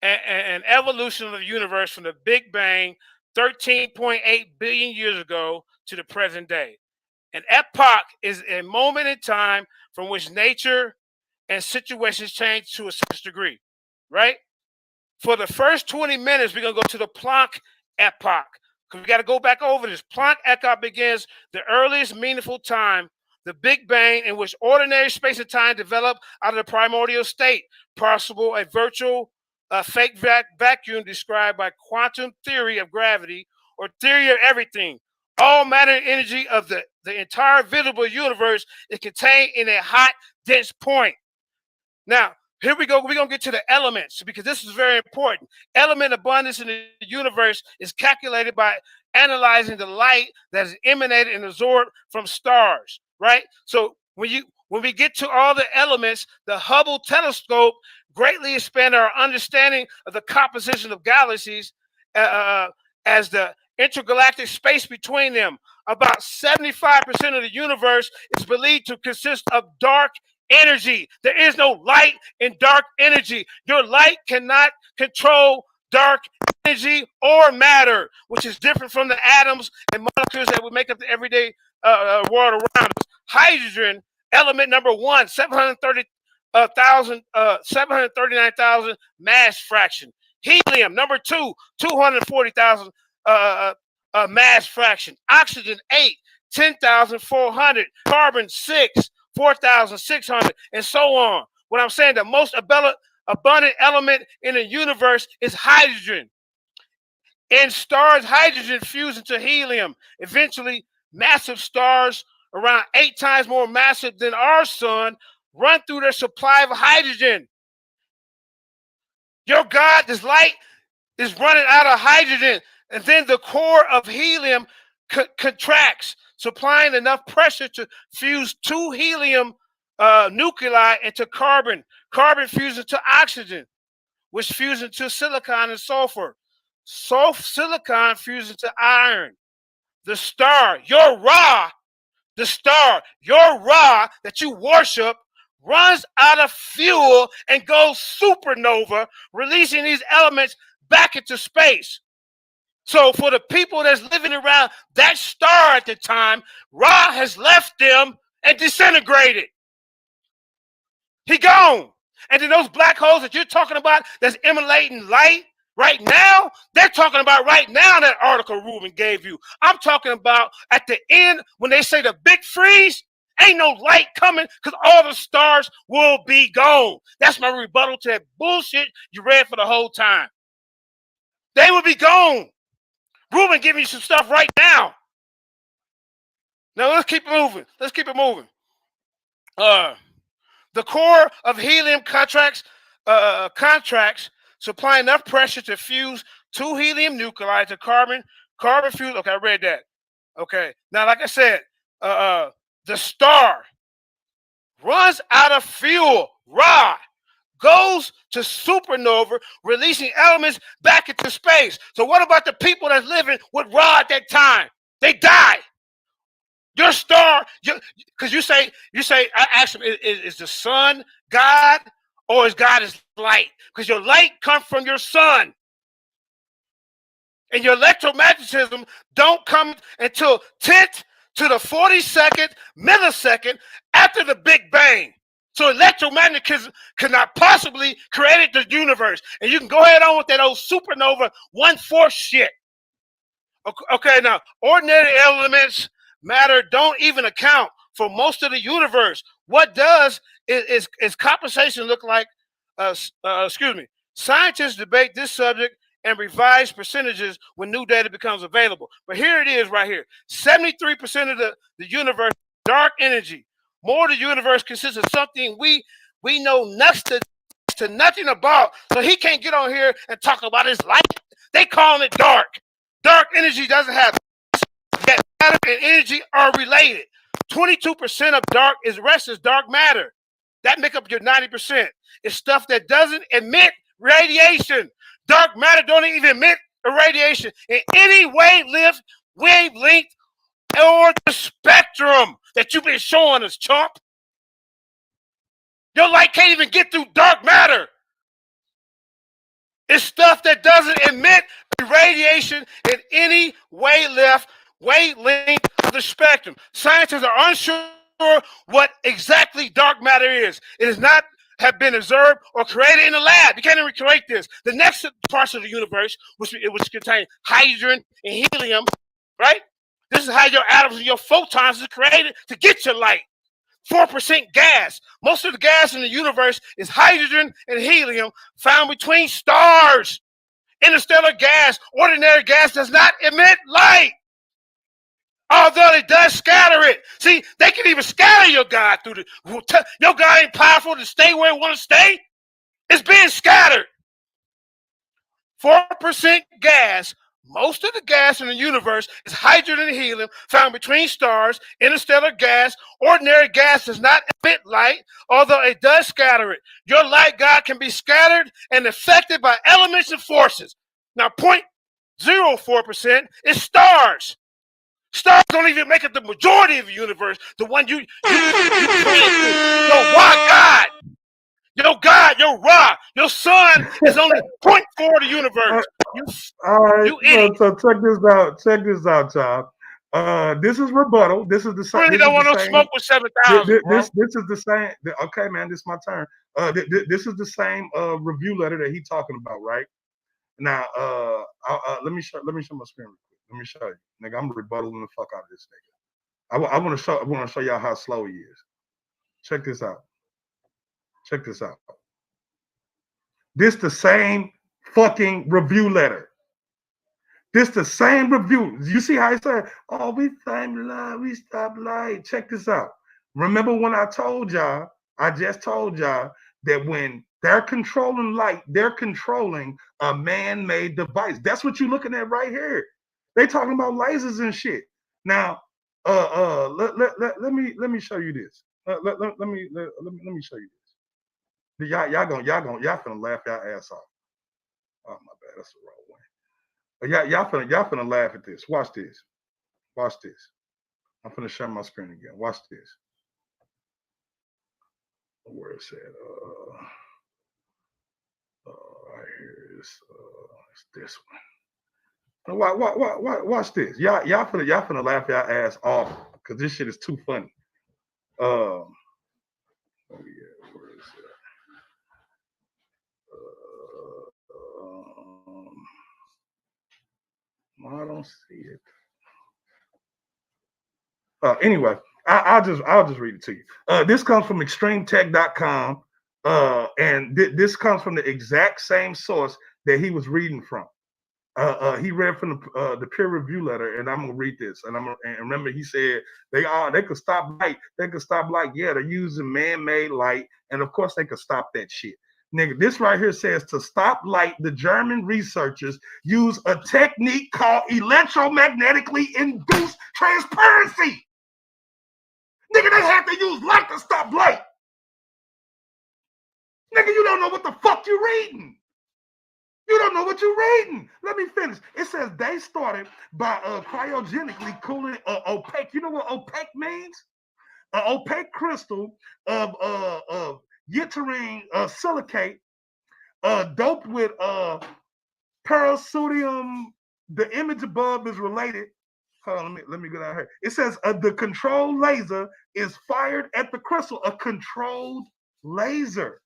and evolution of the universe from the Big Bang 13.8 billion years ago to the present day. An epoch is a moment in time from which nature and situations change to a certain degree, right? For the first 20 minutes, we're going to go to the Planck epoch, because we got to go back over this. Planck epoch begins the earliest meaningful time, the Big Bang, in which ordinary space and time develop out of the primordial state, possible a virtual fake vacuum described by quantum theory of gravity or theory of everything. All matter and energy of the entire visible universe is contained in a hot, dense point. Now, here we go. We're going to get to the elements, because this is very important. Element abundance in the universe is calculated by analyzing the light that is emanated and absorbed from stars, right? So when we get to all the elements, the Hubble telescope greatly expanded our understanding of the composition of galaxies as the intergalactic space between them. About 75% of the universe is believed to consist of dark energy. There is no light in dark energy. Your light cannot control dark energy or matter, which is different from the atoms and molecules that would make up the everyday world around us. Hydrogen, element number 1, 739,000 mass fraction. Helium, number 2, 240,000 mass fraction. Oxygen, 8, 10,400. Carbon, 6, 4,600, and so on. What I'm saying, the most abundant element in the universe is hydrogen. In stars, hydrogen fuses into helium. Eventually, massive stars around 8 times more massive than our sun run through their supply of hydrogen. Your God, this light is running out of hydrogen, and then the core of helium contracts, supplying enough pressure to fuse 2 helium nuclei into carbon. Carbon fuses to oxygen, which fuses into silicon and sulfur. Silicon fuses to iron. The star, your Ra, that you worship, runs out of fuel and goes supernova, releasing these elements back into space. So for the people that's living around that star at the time, Ra has left them and disintegrated. He gone. And then those black holes that you're talking about that's emanating light, Right now, they're talking about right now that article Ruben gave you. I'm talking about at the end when they say the big freeze, ain't no light coming because all the stars will be gone. That's my rebuttal to that bullshit you read for the whole time. They will be gone. Ruben giving you some stuff right now. Now let's keep it moving. Let's keep it moving. The core of helium contracts supply enough pressure to fuse two helium nuclei to carbon fuse. Okay, I read that. Okay, now like I said, the star runs out of fuel, Ra, goes to supernova, releasing elements back into space. So what about the people that's living with Ra at that time? They die. Your star, because you say, I asked him, is the sun God or is God is light? Because your light comes from your sun. And your electromagnetism don't come until 10th to the 42nd millisecond after the Big Bang. So electromagnetism cannot possibly create the universe. And you can go ahead on with that old supernova 1/4 shit. Okay, now, ordinary elements, matter, don't even account for most of the universe. What does is compensation look like? Excuse me. Scientists debate this subject and revise percentages when new data becomes available. But here it is right here. 73% of the universe is dark energy. More of the universe consists of something we know next to nothing about. So he can't get on here and talk about his light. They calling it dark. Dark energy doesn't have that. Matter and energy are related. 22% of rest is dark matter. That make up your 90%. It's stuff that doesn't emit radiation. Dark matter don't even emit radiation in any wavelength, or the spectrum that you've been showing us, chump. Your light can't even get through dark matter. It's stuff that doesn't emit radiation in any wavelength of the spectrum. Scientists are unsure what exactly dark matter is. It does not have been observed or created in a lab. You can't even create this. The next parts of the universe, which contain hydrogen and helium, right? This is how your atoms and your photons are created to get your light. 4% gas. Most of the gas in the universe is hydrogen and helium found between stars. Interstellar gas, ordinary gas, does not emit light, although it does scatter it. See, they can even scatter your God through your God ain't powerful to stay where it want to stay. It's being scattered. 4% gas. Most of the gas in the universe is hydrogen and helium found between stars. Interstellar gas, ordinary gas, does not emit light, although it does scatter it. Your light, God, can be scattered and affected by elements and forces. Now, 0.04% is stars. Stars don't even make up the majority of the universe. The one you created. No, why God? Your God, your Ra, your sun is only 0.4 of the universe. All right, you idiot. so check this out. Check this out, y'all. This is rebuttal. This is the same. Really don't want no smoke with 7,000, bro. This is the same. Okay, man, this is my turn. This is the same review letter that he's talking about, right? Now, let me show my screen real quick. Let me show you, nigga. I'm rebuttaling the fuck out of this nigga. I want to show y'all how slow he is. Check this out. Check this out. This the same fucking review letter. This the same review. You see how he said, "Oh, we thank light, we stop light." Check this out. Remember when I just told y'all that when they're controlling light, they're controlling a man-made device. That's what you're looking at right here. They talking about lasers and shit. Now, let me show you this. Let me show you this. Y'all finna laugh your ass off. Oh my bad, that's the wrong way. Y'all finna laugh at this. Watch this. Watch this. I'm finna share my screen again. Watch this. Where is it? Right here is it's this one. Watch this. Y'all finna laugh your ass off because this shit is too funny. Oh yeah, where is it? No, I don't see it. Anyway, I'll just read it to you. This comes from extremetech.com, and this comes from the exact same source that he was reading from. He read from the peer review letter, and I'm gonna read this. And remember, he said they could stop light. They could stop light. Yeah, they're using man-made light, and of course they could stop that shit. Nigga, this right here says to stop light, the German researchers use a technique called electromagnetically induced transparency. Nigga, they had to use light to stop light. Nigga, you don't know what the fuck you reading. You don't know what you're reading. Let me finish. It says they started by cryogenically cooling opaque. You know what opaque means? An opaque crystal of ytterine silicate doped with parasodium. The image above is related. Hold on, let me get out here. It says the control laser is fired at the crystal. A controlled laser.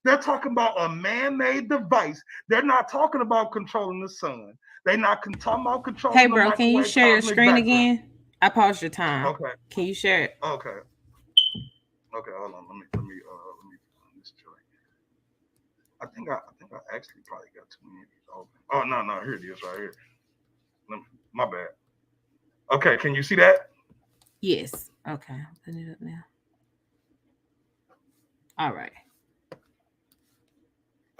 They're talking about a man-made device. They're not talking about controlling the sun. They're not talking about controlling Hey, the bro, can you share your screen again? I paused your time. Okay. Can you share it? Okay. Okay, hold on. Let me find this joint. I think I actually probably got too many of these open. Oh no, here it is right here. My bad. Okay, can you see that? Yes. Okay, I'm putting it up now. All right.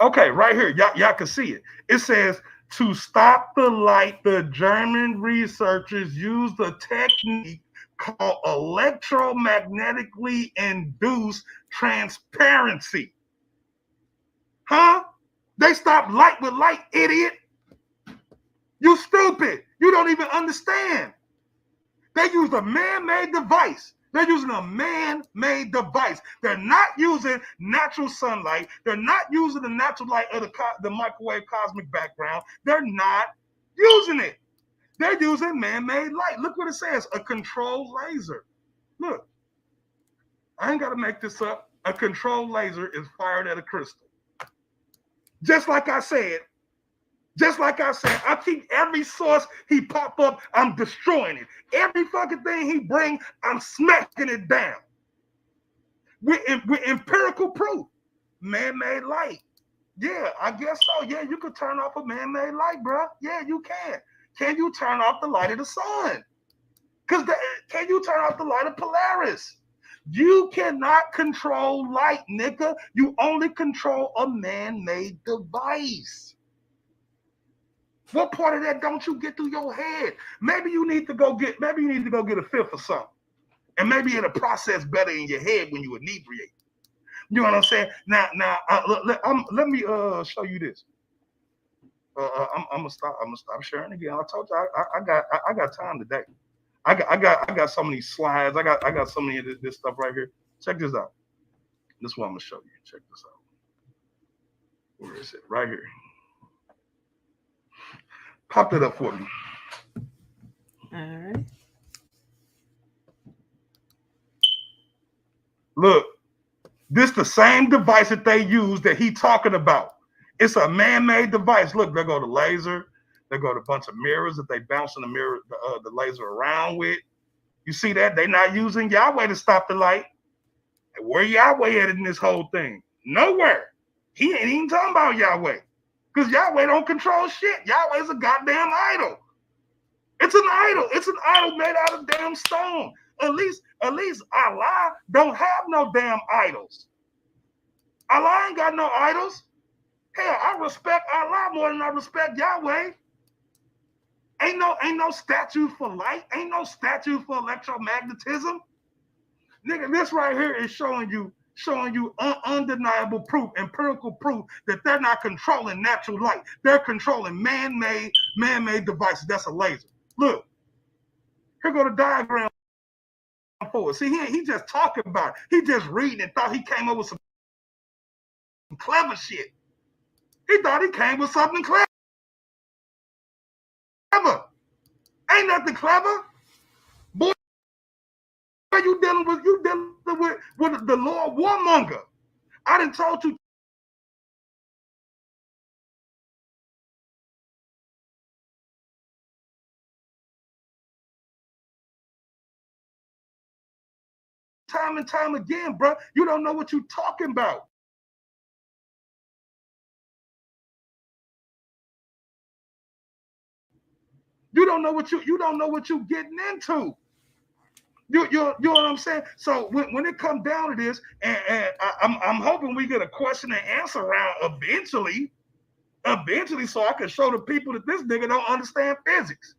Okay, right here, y'all can see it. It says to stop the light, the German researchers used a technique called electromagnetically induced transparency. Huh? They stopped light with light, idiot. You stupid. You don't even understand. They used a man-made device. They're using a man-made device. They're not using natural sunlight. They're not using the natural light of the microwave cosmic background. They're not using it. They're using man-made light. Look what it says, a controlled laser. Look, I ain't got to make this up. A controlled laser is fired at a crystal. Just like I said, I keep every source he pop up, I'm destroying it. Every fucking thing he bring, I'm smacking it down. With empirical proof. Man-made light. Yeah, I guess so. Yeah, you could turn off a man-made light, bro. Yeah, you can. Can you turn off the light of the sun? Can you turn off the light of Polaris? You cannot control light, nigga. You only control a man-made device. What part of that don't you get through your head? Maybe you need to go get a fifth or something. And maybe it'll process better in your head when you inebriate. You know what I'm saying? Now, let me show you this. I'm gonna stop sharing again. I told you I got time today. I got so many slides. I got so many of this stuff right here. Check this out. This is what I'm gonna show you. Check this out. Where is it? Right here. Pop it up for me. All right. Look, this the same device that they use that he talking about. It's a man-made device. Look, they go to laser. They go to a bunch of mirrors that they bouncing the laser around with. You see that? They not using Yahweh to stop the light. Where Yahweh at in this whole thing? Nowhere. He ain't even talking about Yahweh. Because Yahweh don't control shit. Yahweh's a goddamn idol. It's an idol. It's an idol made out of damn stone. At least Allah don't have no damn idols. Allah ain't got no idols. Hell, I respect Allah more than I respect Yahweh. Ain't no statue for light. Ain't no statue for electromagnetism. Nigga, this right here is showing you undeniable proof, empirical proof that they're not controlling natural light. They're controlling man-made devices. That's a laser. Look, here go the diagram for it. See, he just talking about it. He just reading and thought he came up with some clever shit. He thought he came with something clever. Ain't nothing clever. Boy, you dealing with the Lord warmonger. I done told you time and time again, bro. You don't know what you're talking about. You don't know what you're getting into. You know what I'm saying? So when it comes down to this, and I'm hoping we get a question and answer round eventually, so I can show the people that this nigga don't understand physics.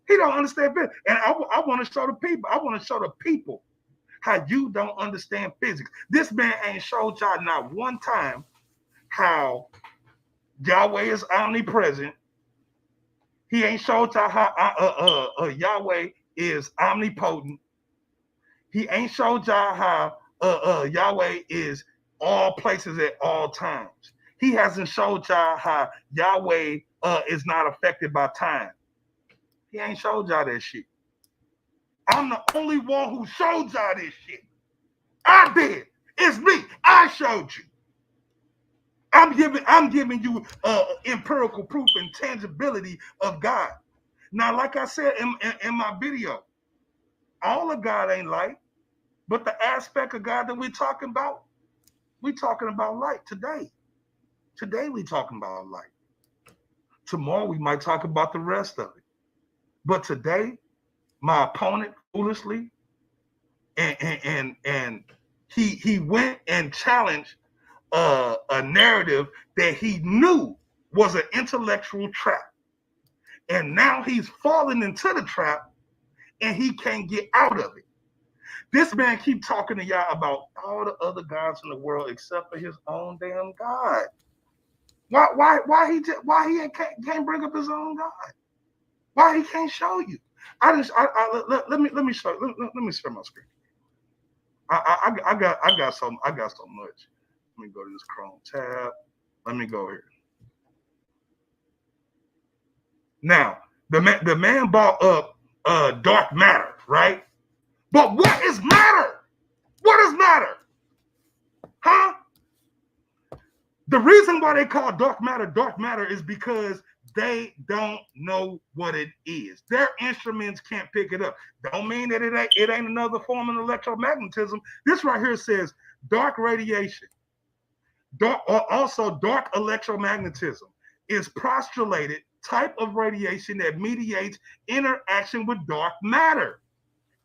He don't understand physics, and I want to show the people. I want to show the people how you don't understand physics. This man ain't showed y'all not one time how Yahweh is omnipresent. He ain't showed y'all how Yahweh is omnipotent. He ain't showed y'all how Yahweh is all places at all times. He hasn't showed y'all how Yahweh is not affected by time. He ain't showed y'all that shit. I'm the only one who showed y'all this shit. I did. It's me. I showed you. I'm giving you empirical proof and tangibility of God. Now, like I said in my video, all of God ain't light, but the aspect of God that we're talking about light today. Today we talking about light. Tomorrow we might talk about the rest of it. But today, my opponent foolishly and he went and challenged a narrative that he knew was an intellectual trap. And now he's fallen into the trap and he can't get out of it. This man keep talking to y'all about all the other gods in the world except for his own damn God. Why he can't bring up his own God? Why he can't show you? Let me show. Let me share my screen. I got so much. Let me go to this Chrome tab. Let me go here. Now the man brought up dark matter, right? But what is matter? What is matter? Huh? The reason why they call dark matter is because they don't know what it is. Their instruments can't pick it up. Don't mean that it ain't another form of electromagnetism. This right here says dark radiation. Also, dark electromagnetism is postulated type of radiation that mediates interaction with dark matter.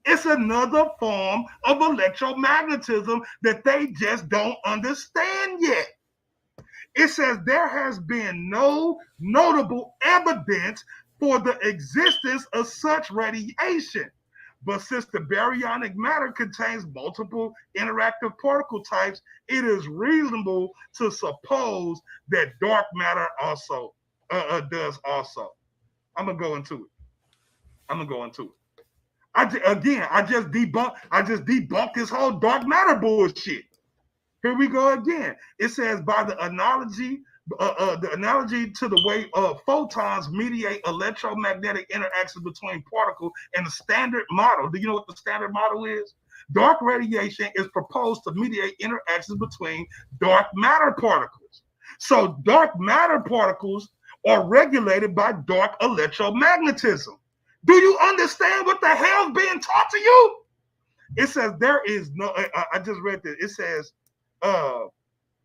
It's another form of electromagnetism that they just don't understand yet. It says there has been no notable evidence for the existence of such radiation. But since the baryonic matter contains multiple interactive particle types, it is reasonable to suppose that dark matter also does also. I'm gonna go into it. I just debunked this whole dark matter bullshit. Here we go again. It says by the analogy to the way photons mediate electromagnetic interactions between particles and the standard model. Do you know what the standard model is? Dark radiation is proposed to mediate interactions between dark matter particles. So dark matter particles are regulated by dark electromagnetism. Do you understand what the hell's being taught to you? It says there is no, I just read this. It says,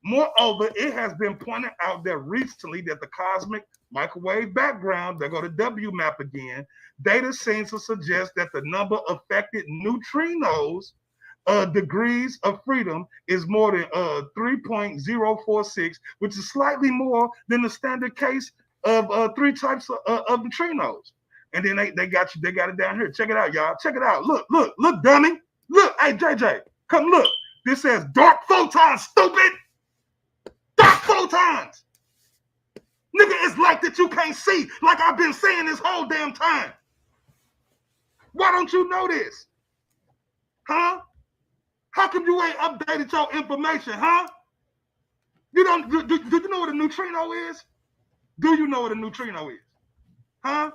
moreover, it has been pointed out that recently that the cosmic microwave background, they go to WMAP again, data seems to suggest that the number of affected neutrinos degrees of freedom is more than 3.046, which is slightly more than the standard case of three types of neutrinos. And then they got it down here. Check it out, y'all. Check it out. Look, dummy. Look, hey, JJ, come look. This says dark photons, stupid. Dark photons. Nigga, it's like that you can't see, like I've been saying this whole damn time. Why don't you know this? Huh? How come you ain't updated your information, huh? You don't, do you know what a neutrino is? Do you know what a neutrino is? Huh?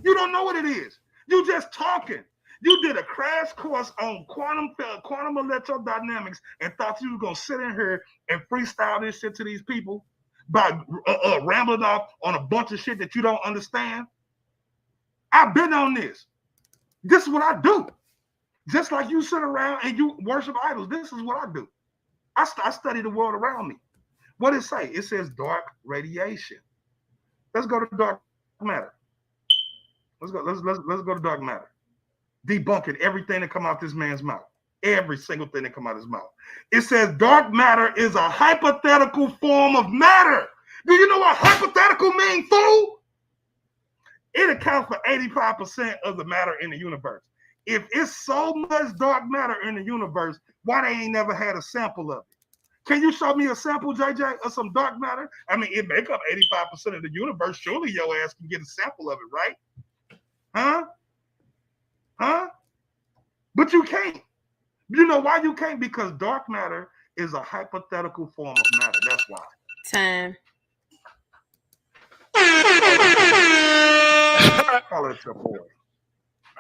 You don't know what it is. You just talking. You did a crash course on quantum electrodynamics and thought you were going to sit in here and freestyle this shit to these people by rambling off on a bunch of shit that you don't understand. I've been on this. This is what I do. Just like you sit around and you worship idols. This is what I do. I study the world around me. What does it say? It says dark radiation. Let's go to dark matter. Let's go to dark matter. Debunking everything that come out this man's mouth. Every single thing that come out his mouth. It says dark matter is a hypothetical form of matter. Do you know what hypothetical means, fool? It accounts for 85% of the matter in the universe. If it's so much dark matter in the universe, why they ain't never had a sample of it? Can you show me a sample, JJ, of some dark matter? I mean, it make up 85% of the universe. Surely your ass can get a sample of it, right? Huh? But you can't. You know why you can't? Because dark matter is a hypothetical form of matter. That's why. Time. Call it your boy.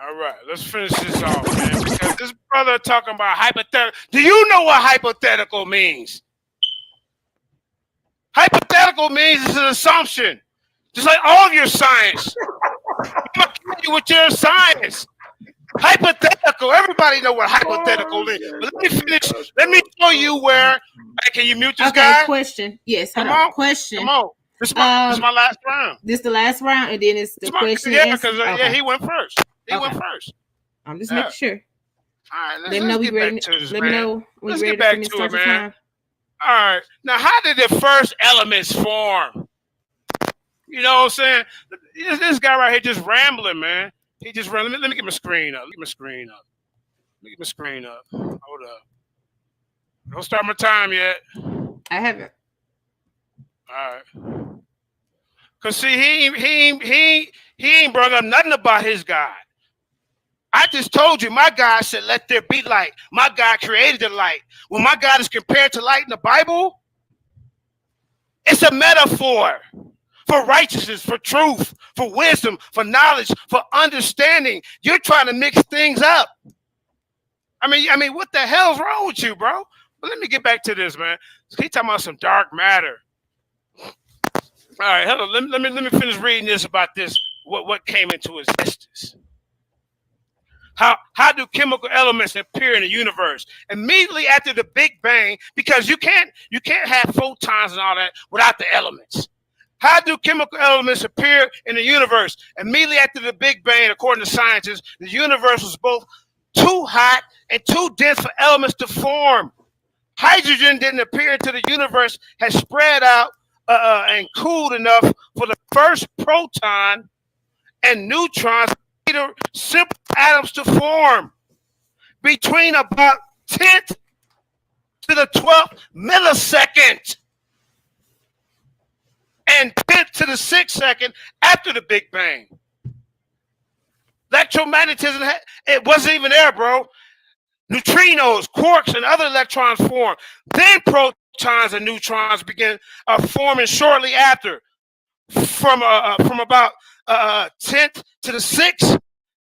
All right, let's finish this off, man. Because this brother talking about hypothetical. Do you know what hypothetical means? Hypothetical means it's an assumption, just like all of your science. I'm gonna kill you with your science. Hypothetical. Everybody know what hypothetical is. But let me finish. Let me show you where. Hey, can you mute this guy? Question. Yes. Come on. Question. Come on. This is my last round. This is the last round, and then it's the question. Yeah, because he went first. He went first. I'm just making sure. All right, let's get back to this, man. Let me know when let's get back to it, man. All right. Now, how did the first elements form? You know what I'm saying? This guy right here just rambling, man. He just ran. Let me get my screen up. Let me get my screen up. Hold up. Don't start my time yet. I haven't. All right. Cause see, he ain't brought up nothing about his God. I just told you my God said, "Let there be light." My God created the light. When my God is compared to light in the Bible, it's a metaphor for righteousness, for truth, for wisdom, for knowledge, for understanding. You're trying to mix things up. I mean, what the hell's wrong with you, bro? But let me get back to this, man. He's talking about some dark matter. All right, hold on. Let me finish reading this about this. What came into existence? How do chemical elements appear in the universe? Immediately after the Big Bang, because you can't have photons and all that without the elements. How do chemical elements appear in the universe? Immediately after the Big Bang, according to scientists, the universe was both too hot and too dense for elements to form. Hydrogen didn't appear until the universe had spread out and cooled enough for the first proton and neutrons, simple atoms, to form. Between about 10th to the 12th millisecond and 10th to the 6th second after the Big Bang. Electromagnetism, it wasn't even there, bro. Neutrinos, quarks, and other electrons form. Then protons and neutrons begin forming shortly after, from about 10th to the 6th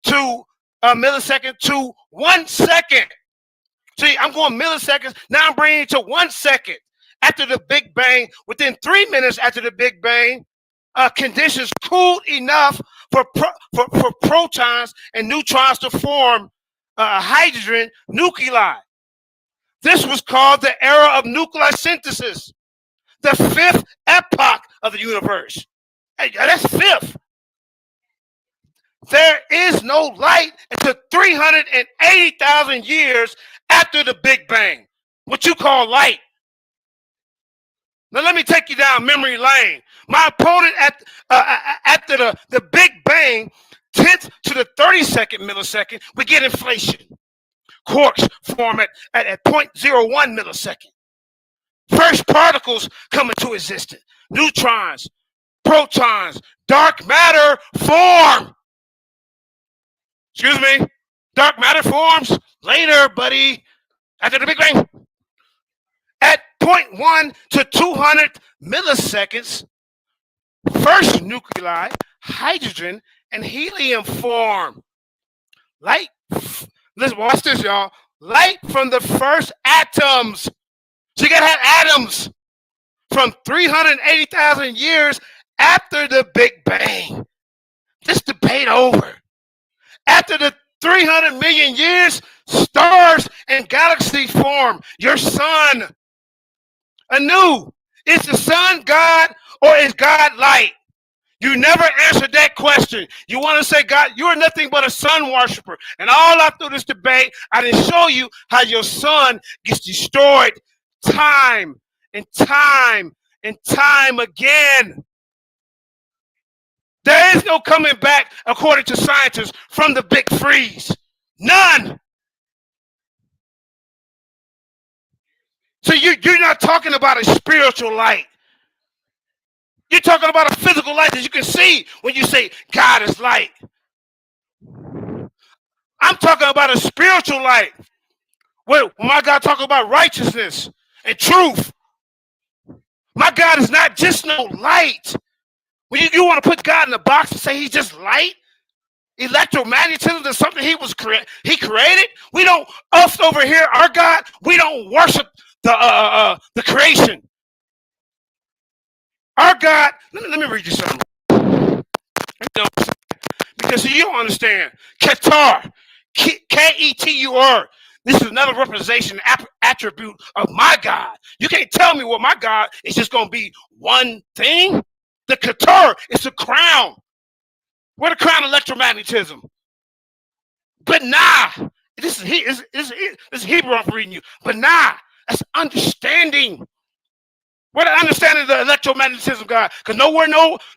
to millisecond to 1 second. See, I'm going milliseconds. Now I'm bringing it to 1 second after the Big Bang. Within 3 minutes after the Big Bang, conditions cooled enough for protons and neutrons to form hydrogen nuclei. This was called the era of nuclear synthesis, the 5th epoch of the universe. Hey, that's 5th. There is no light until 380,000 years after the Big Bang. What you call light? Now let me take you down memory lane. My opponent after the Big Bang, 10th to the 32nd millisecond, we get inflation. Quarks form at 0.01 millisecond. First particles come into existence. Neutrons, protons, dark matter form. Excuse me. Dark matter forms later, buddy, after the Big Bang. At 0.1 to 200 milliseconds, first nuclei, hydrogen and helium form. Light, listen, watch this, y'all. Light from the first atoms. So you gotta have atoms from 380,000 years after the Big Bang. This debate over. After the 300 million years, Stars and galaxies form. Your sun. Anu, is the sun God or is God light? You never answered that question. You want to say, God, you are nothing but a sun worshiper. And all out through this debate, I didn't show you how your sun gets destroyed time and time and time again. There is no coming back, according to scientists, from the big freeze. None. So you're not talking about a spiritual light. You're talking about a physical light that you can see when you say God is light. I'm talking about a spiritual light. When my God talking about righteousness and truth. My God is not just no light. When you want to put God in a box and say he's just light, electromagnetism is something he created. We don't, us over here, our God, we don't worship the creation. Our God, let me read you something. Because you don't understand. Ketur, Ketur. This is another representation attribute of my God. You can't tell me what my God is just going to be one thing. The Ketur is the crown. Where the crown of electromagnetism. But nah, this is Hebrew I'm reading you. But nah, that's understanding. Where the understanding of the electromagnetism, God? Because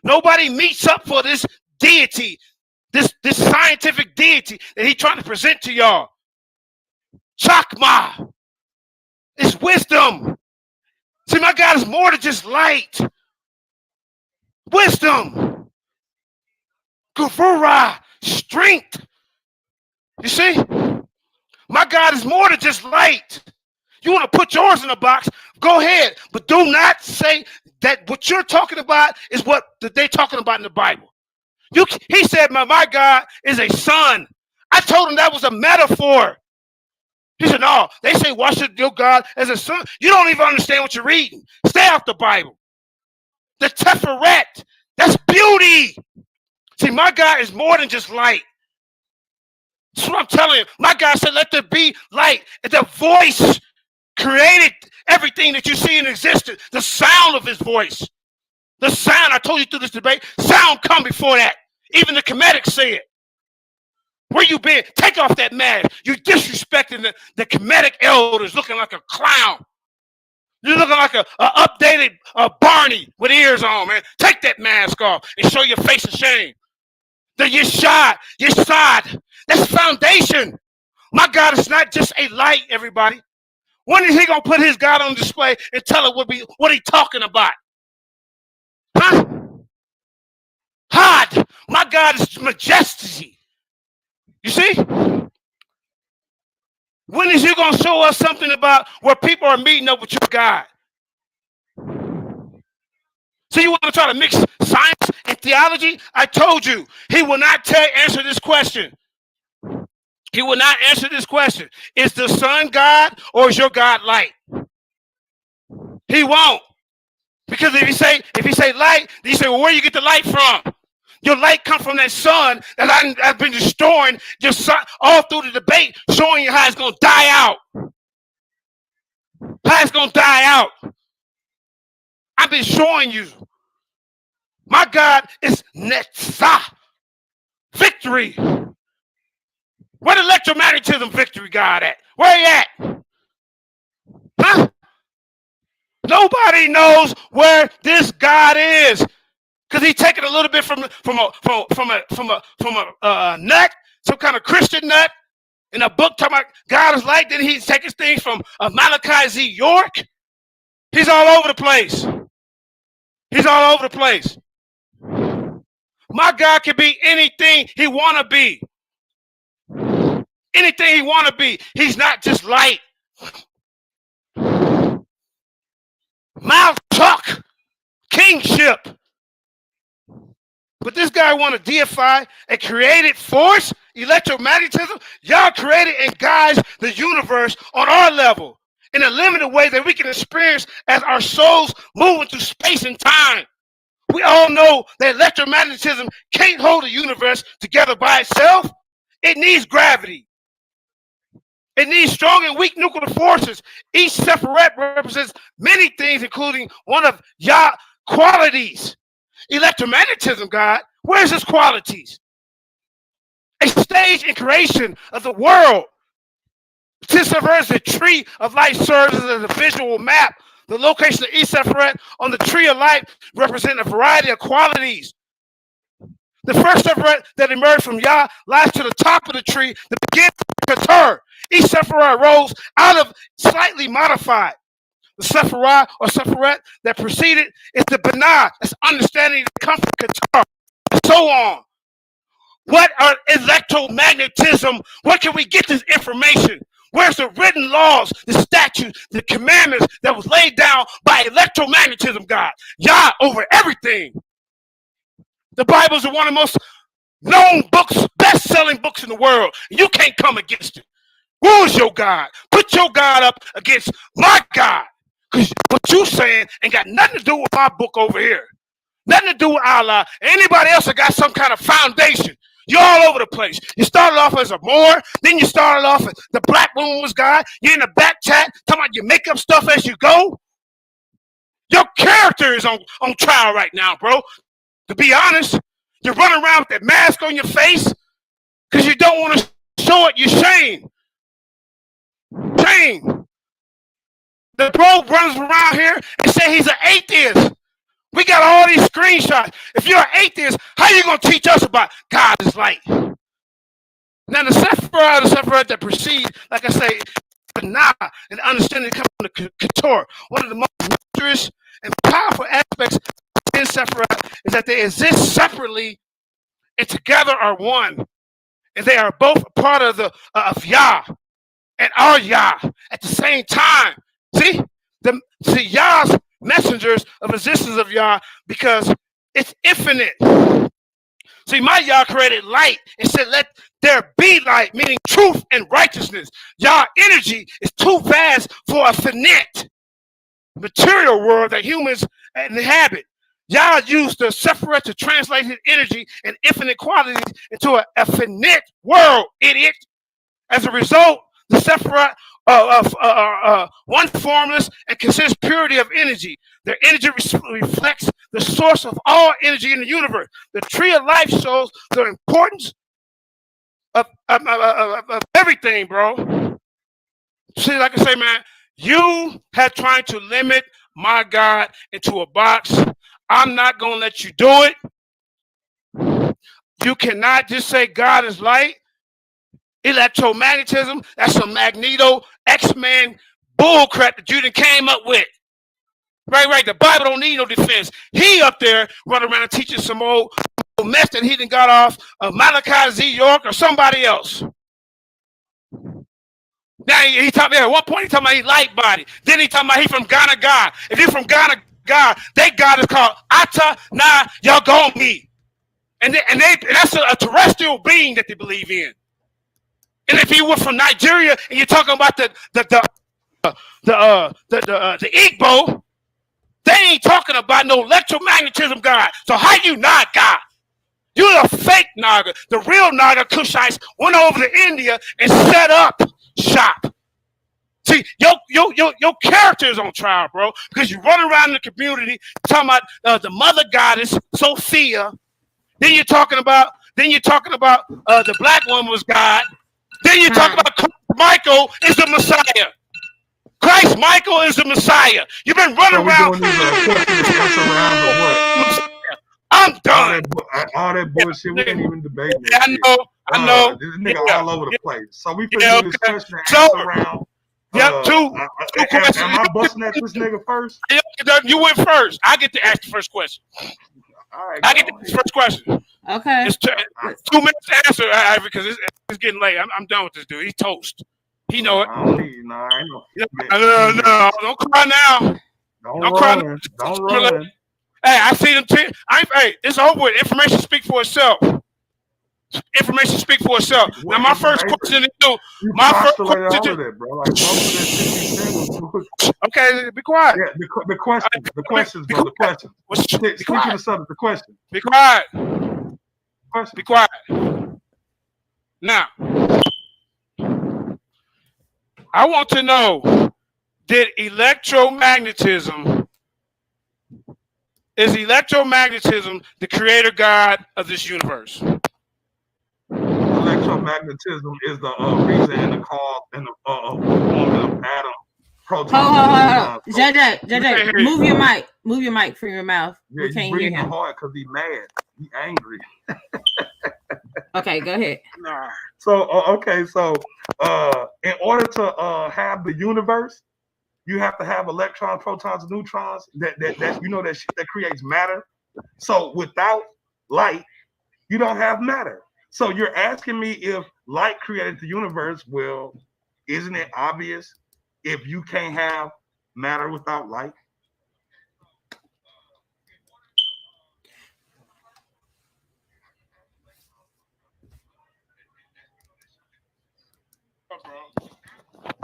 nobody meets up for this deity, this scientific deity that he's trying to present to y'all. Chakma is wisdom. See, my God is more than just light. Wisdom. Gavura, strength. You see? My God is more than just light. You want to put yours in a box, go ahead. But do not say that what you're talking about is what they're talking about in the Bible. He said, my God is a son. I told him that was a metaphor. He said, no, they say worship your God as a son. You don't even understand what you're reading. Stay off the Bible. The Teferet, that's beauty. See, my God is more than just light. That's what I'm telling you. My God said, let there be light. And the voice created everything that you see in existence. The sound of his voice. The sound, I told you through this debate, sound come before that. Even the Comedics say it. Where you been? Take off that mask. You're disrespecting the Comedic elders looking like a clown. You're looking like a updated Barney with ears on, man. Take that mask off and show your face of shame. The Yeshad, that's foundation. My God is not just a light, everybody. When is he going to put his God on display and tell it what he's talking about? Huh? Had, my God is majesty. You see? When is you going to show us something about where people are meeting up with your God? So you want to try to mix science and theology? I told you, he will not answer this question. He will not answer this question. Is the sun God or is your God light? He won't. Because if you say light, then you say, well, where you get the light from? Your light comes from that sun that I've been destroying just all through the debate, showing you how it's going to die out. How it's going to die out. I've been showing you. My God is Netzah. Victory. Where the electromagnetism victory God at? Where he at? Huh? Nobody knows where this God is. Because he's taking a little bit from a nut, some kind of Christian nut, in a book talking about God is light. Then he's taking things from Malachi Z. York. He's all over the place. He's all over the place. My God can be anything he want to be. Anything he want to be. He's not just light. Mouth talk. Kingship. But this guy want to deify a created force, electromagnetism. Y'all created and guides the universe on our level in a limited way that we can experience as our souls moving through space and time. We all know that electromagnetism can't hold the universe together by itself. It needs gravity. It needs strong and weak nuclear forces. Each separate represents many things, including one of Yah qualities. Electromagnetism, God, where's his qualities? A stage in creation of the world. Tisaferet, the tree of life, serves as a visual map. The location of each Sepheret on the tree of life represents a variety of qualities. The first Sepheret that emerged from Yah lies to the top of the tree, the beginning of Keter. Each Sepheret rose out of slightly modified. The Sephirah or Sepheret that preceded is the Binah, that's understanding the comfort Keter, and so on. What are electromagnetism? Where can we get this information? Where's the written laws, the statutes, the commandments that was laid down by electromagnetism, God? Yah over everything. The Bible is one of the most known books, best-selling books in the world. You can't come against it. Who is your God? Put your God up against my God. Because what you saying ain't got nothing to do with my book over here. Nothing to do with Allah. Anybody else that got some kind of foundation. You're all over the place. You started off as a Moor, then you started off as the black woman was God. You're in the back chat talking about you make up stuff as you go. Your character is on trial right now, bro. To be honest, you're running around with that mask on your face because you don't want to show it. You're shame. Shame. The bro runs around here and say he's an atheist. We got all these screenshots. If you're an atheist, how are you going to teach us about God is light? Now, the Sephirah that precedes, like I say, Binah and understanding comes from the Keter. One of the most mysterious and powerful aspects in Sephirah is that they exist separately and together are one. And they are both a part of the of Yah and our Yah at the same time. See Yah's messengers of existence of Yah because it's infinite. See, my Yah created light and said, let there be light, meaning truth and righteousness. Yah energy is too vast for a finite material world that humans inhabit. Yah used the Sephirah to translate his energy and infinite qualities into a finite world, idiot. As a result, the Sephirah one formless and consists purity of energy. Their energy reflects the source of all energy in the universe. The tree of life shows the importance of everything, bro. See, like I say, man, you have tried to limit my God into a box. I'm not going to let you do it. You cannot just say God is light. Electromagnetism, that's some Magneto X-Men bullcrap that you done came up with. Right. The Bible don't need no defense. He up there running around teaching some old mess that he done got off of Malachi Z. York or somebody else. Now he talking at one point he talking about he light body. Then he talking about he from Ghana God. If you're from Ghana God, they God is called Ata Na Yagomi. And that's a terrestrial being that they believe in. And if you were from Nigeria and you're talking about the Igbo, they ain't talking about no electromagnetism God. So how you not God? You're a fake Naga. The real Naga Kushites went over to India and set up shop. See, your character is on trial, bro, because you run around in the community talking about the mother goddess Sophia. Then you're talking about the black woman was God. Then you talk about Christ Michael is the Messiah. Christ Michael is the Messiah. You've been running around. I'm done. All that bullshit. We ain't even debating that. I know. This nigga all over the place. So we finna do this question and answer round. Two questions. Am I busting at this nigga first? You went first. I get to ask the first question. All right, I get the first question. Okay. It's 2 minutes to answer, because it's getting late. I'm done with this dude. He's toast. He know it. No, don't cry now. Don't cry. Don't run. Hey, I see them. Hey, it's over with. Information speak for itself. Information speak for itself. Now, my first question is you. My first question is bro. Okay, be quiet. Yeah, the questions, bro. The questions. Stick to the subject. The question. Be quiet. Be quiet. Now, I want to know, did electromagnetism, is electromagnetism the creator God of this universe? Electromagnetism is the reason and the cause and the formula of atom, protons, Hold. neutrons. JJ, move your mic. Move your mic from your mouth. Yeah, We can't hear breathing him. hard because he's mad. He's angry. Okay, go ahead. So okay, so in order to have the universe, you have to have electrons, protons, neutrons. That you know that shit that creates matter. So without light, you don't have matter. So you're asking me if light created the universe. Well, isn't it obvious if you can't have matter without light?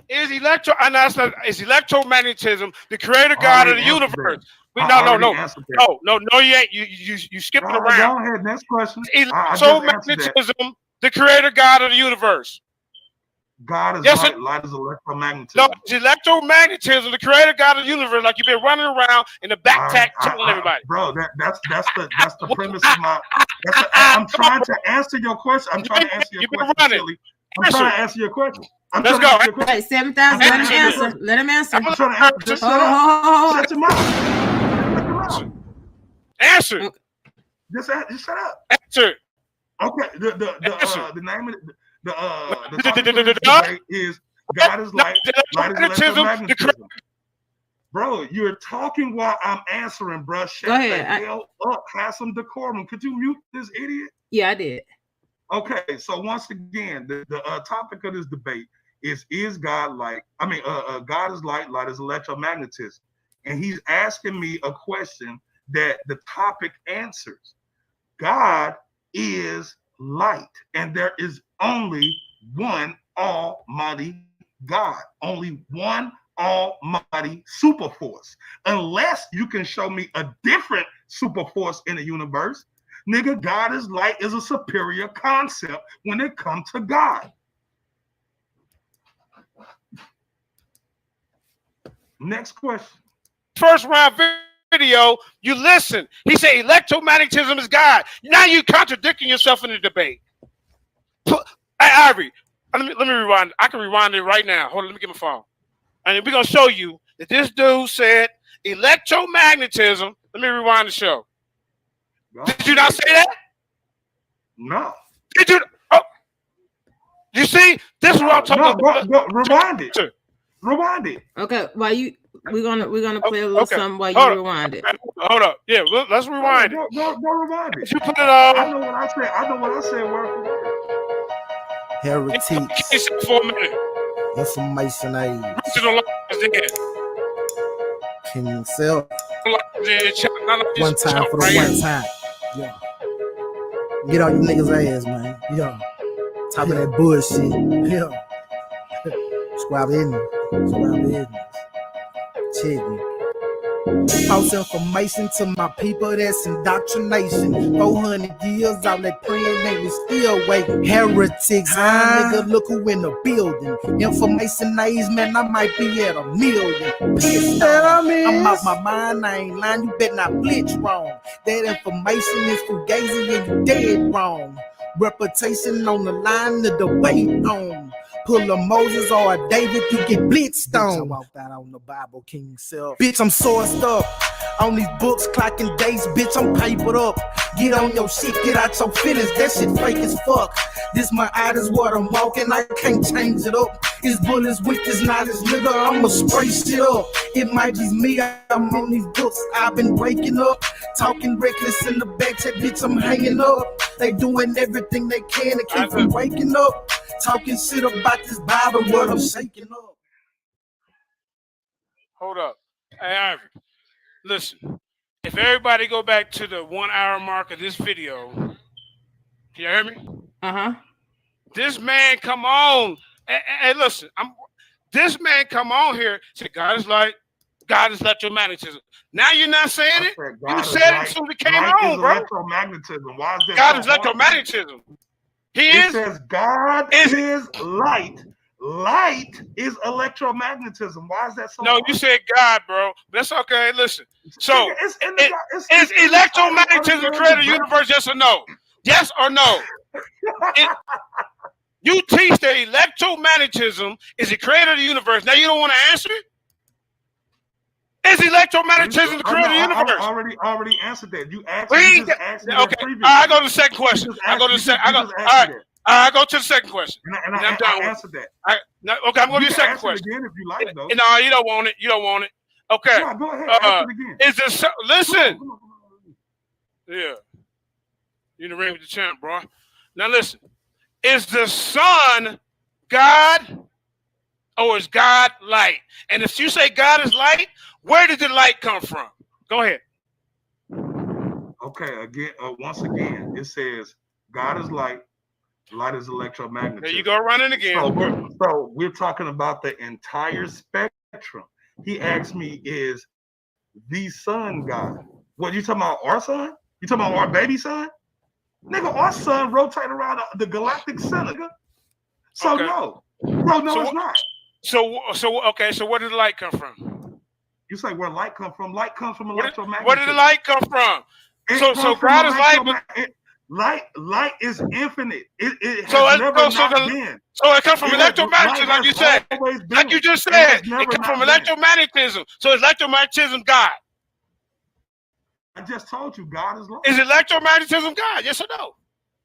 Is electromagnetism the creator God of the universe? No, you ain't. You skipping around. Go ahead, next question. Electromagnetism, the creator God of the universe. God is light. Light is electromagnetism. No, it's electromagnetism, the creator God of the universe. Like you've been running around in the backpack telling everybody. Bro, that's the premise of my. I'm trying to answer your question. I'm trying to answer your question, Chili. I'm trying to answer your question. Let's go. Hey, 7,000. Let him answer. Let him answer. I'm trying to answer. Just shut up. Shut your mouth. Answer. Okay. Just shut up. Answer. Okay. The name of the topic of this debate is God is light. Light is electromagnetism. Bro, you're talking while I'm answering, bro. Shut the hell up. Have some decorum. Could you mute this idiot? Yeah, I did. Okay, so once again, the topic of this debate is God light? I mean, God is light. Light is electromagnetism, and he's asking me a question that the topic answers. God is light, and there is only one Almighty God, only one Almighty super force. Unless you can show me a different super force in the universe, nigga, God is light is a superior concept when it comes to God. Next question. First round video, you listen. He said electromagnetism is God. Now you contradicting yourself in the debate. Hey, Ivory, let me rewind. I can rewind it right now. Hold on, let me get my phone. And we're going to show you that this dude said electromagnetism. Let me rewind the show. Did you not say that? No. Did you? Oh, you see, this is what I'm talking about. Rewind it. Rewind it. Okay, we're gonna play a little something while you rewind it. Hold up. Yeah, let's rewind it. Go rewind it. You put it on. I know what I said. Word for word. Heretics. For a minute. Information age. King himself. One time for the one time. Yeah. Get on you niggas' ass, man. Yeah. Top of that bullshit. Yeah. Squab in. Check me. False information to my people, that's indoctrination. 400 years, all that praying, they was still waiting. Heretics, nigga, look who in the building. Information age, man, I might be at 1 million. Pissed off. I'm out my mind, I ain't lying, you better not blitz wrong. That information is fugazi and you dead wrong. Reputation on the line, the debate on. Pull a Moses or a David, you get blitzed on. I walked out on the Bible King self. Bitch, I'm sourced up on these books, clocking days. Bitch, I'm papered up. Get on your shit, get out your feelings. That shit fake as fuck. This my is what I'm walking. I can't change it up. It's bullets with this not this nigga. I'ma spray shit up. It might be me. I'm on these books. I've been waking up, talking reckless in the back. That bitch, I'm hanging up. They doing everything they can to keep from waking up. Talking shit about this Bible, what I'm shaking up. Hold up. Hey, Ivory. Listen. If everybody go back to the 1 hour mark of this video, can you hear me? Uh-huh. This man come on. Hey, listen. This man come on here, say God is light, God is electromagnetism. Now you're not saying it? You said it as soon as it came on, bro. Electromagnetism. Why is that God is electromagnetism. It says God is light. light is electromagnetism. Why is that so? No, hard? you said God, bro. That's okay. Listen. So is in electromagnetism created the universe? Yes or no? Yes or no? You teach that electromagnetism is the creator of the universe. Now you don't want to answer it? Is electromagnetism the creator of the universe? I already answered that. You asked me. Okay. I go to the second question. I go to the second. All right. I go to the second question. And I answered that. Okay, I'm going to the second question. Again, if you like, though. No, you don't want it. You don't want it. Okay. No, go ahead. Ask it again. Is this listen? Come on. Yeah. You in the ring with the champ, bro. Now listen. Is the sun God or is God light? And if you say God is light, where did the light come from? Go ahead. Okay, again, once again, it says God is light, light is electromagnetism. There you go running again. So we're talking about the entire spectrum. He asked me, is the sun God? What, you talking about our sun? You talking about our baby sun? Nigga, our sun rotate around the galactic center. Nigga. So okay. No, it's not. So okay. So where did the light come from? You say where light come from? Light comes from electromagnetism. Where did the light come from? So God is light. Light is infinite. It has been. So it comes from electromagnetism, like you said. Like you just said, it comes from electromagnetism. So is electromagnetism God? I just told you, God is light. Is electromagnetism God? Yes or no?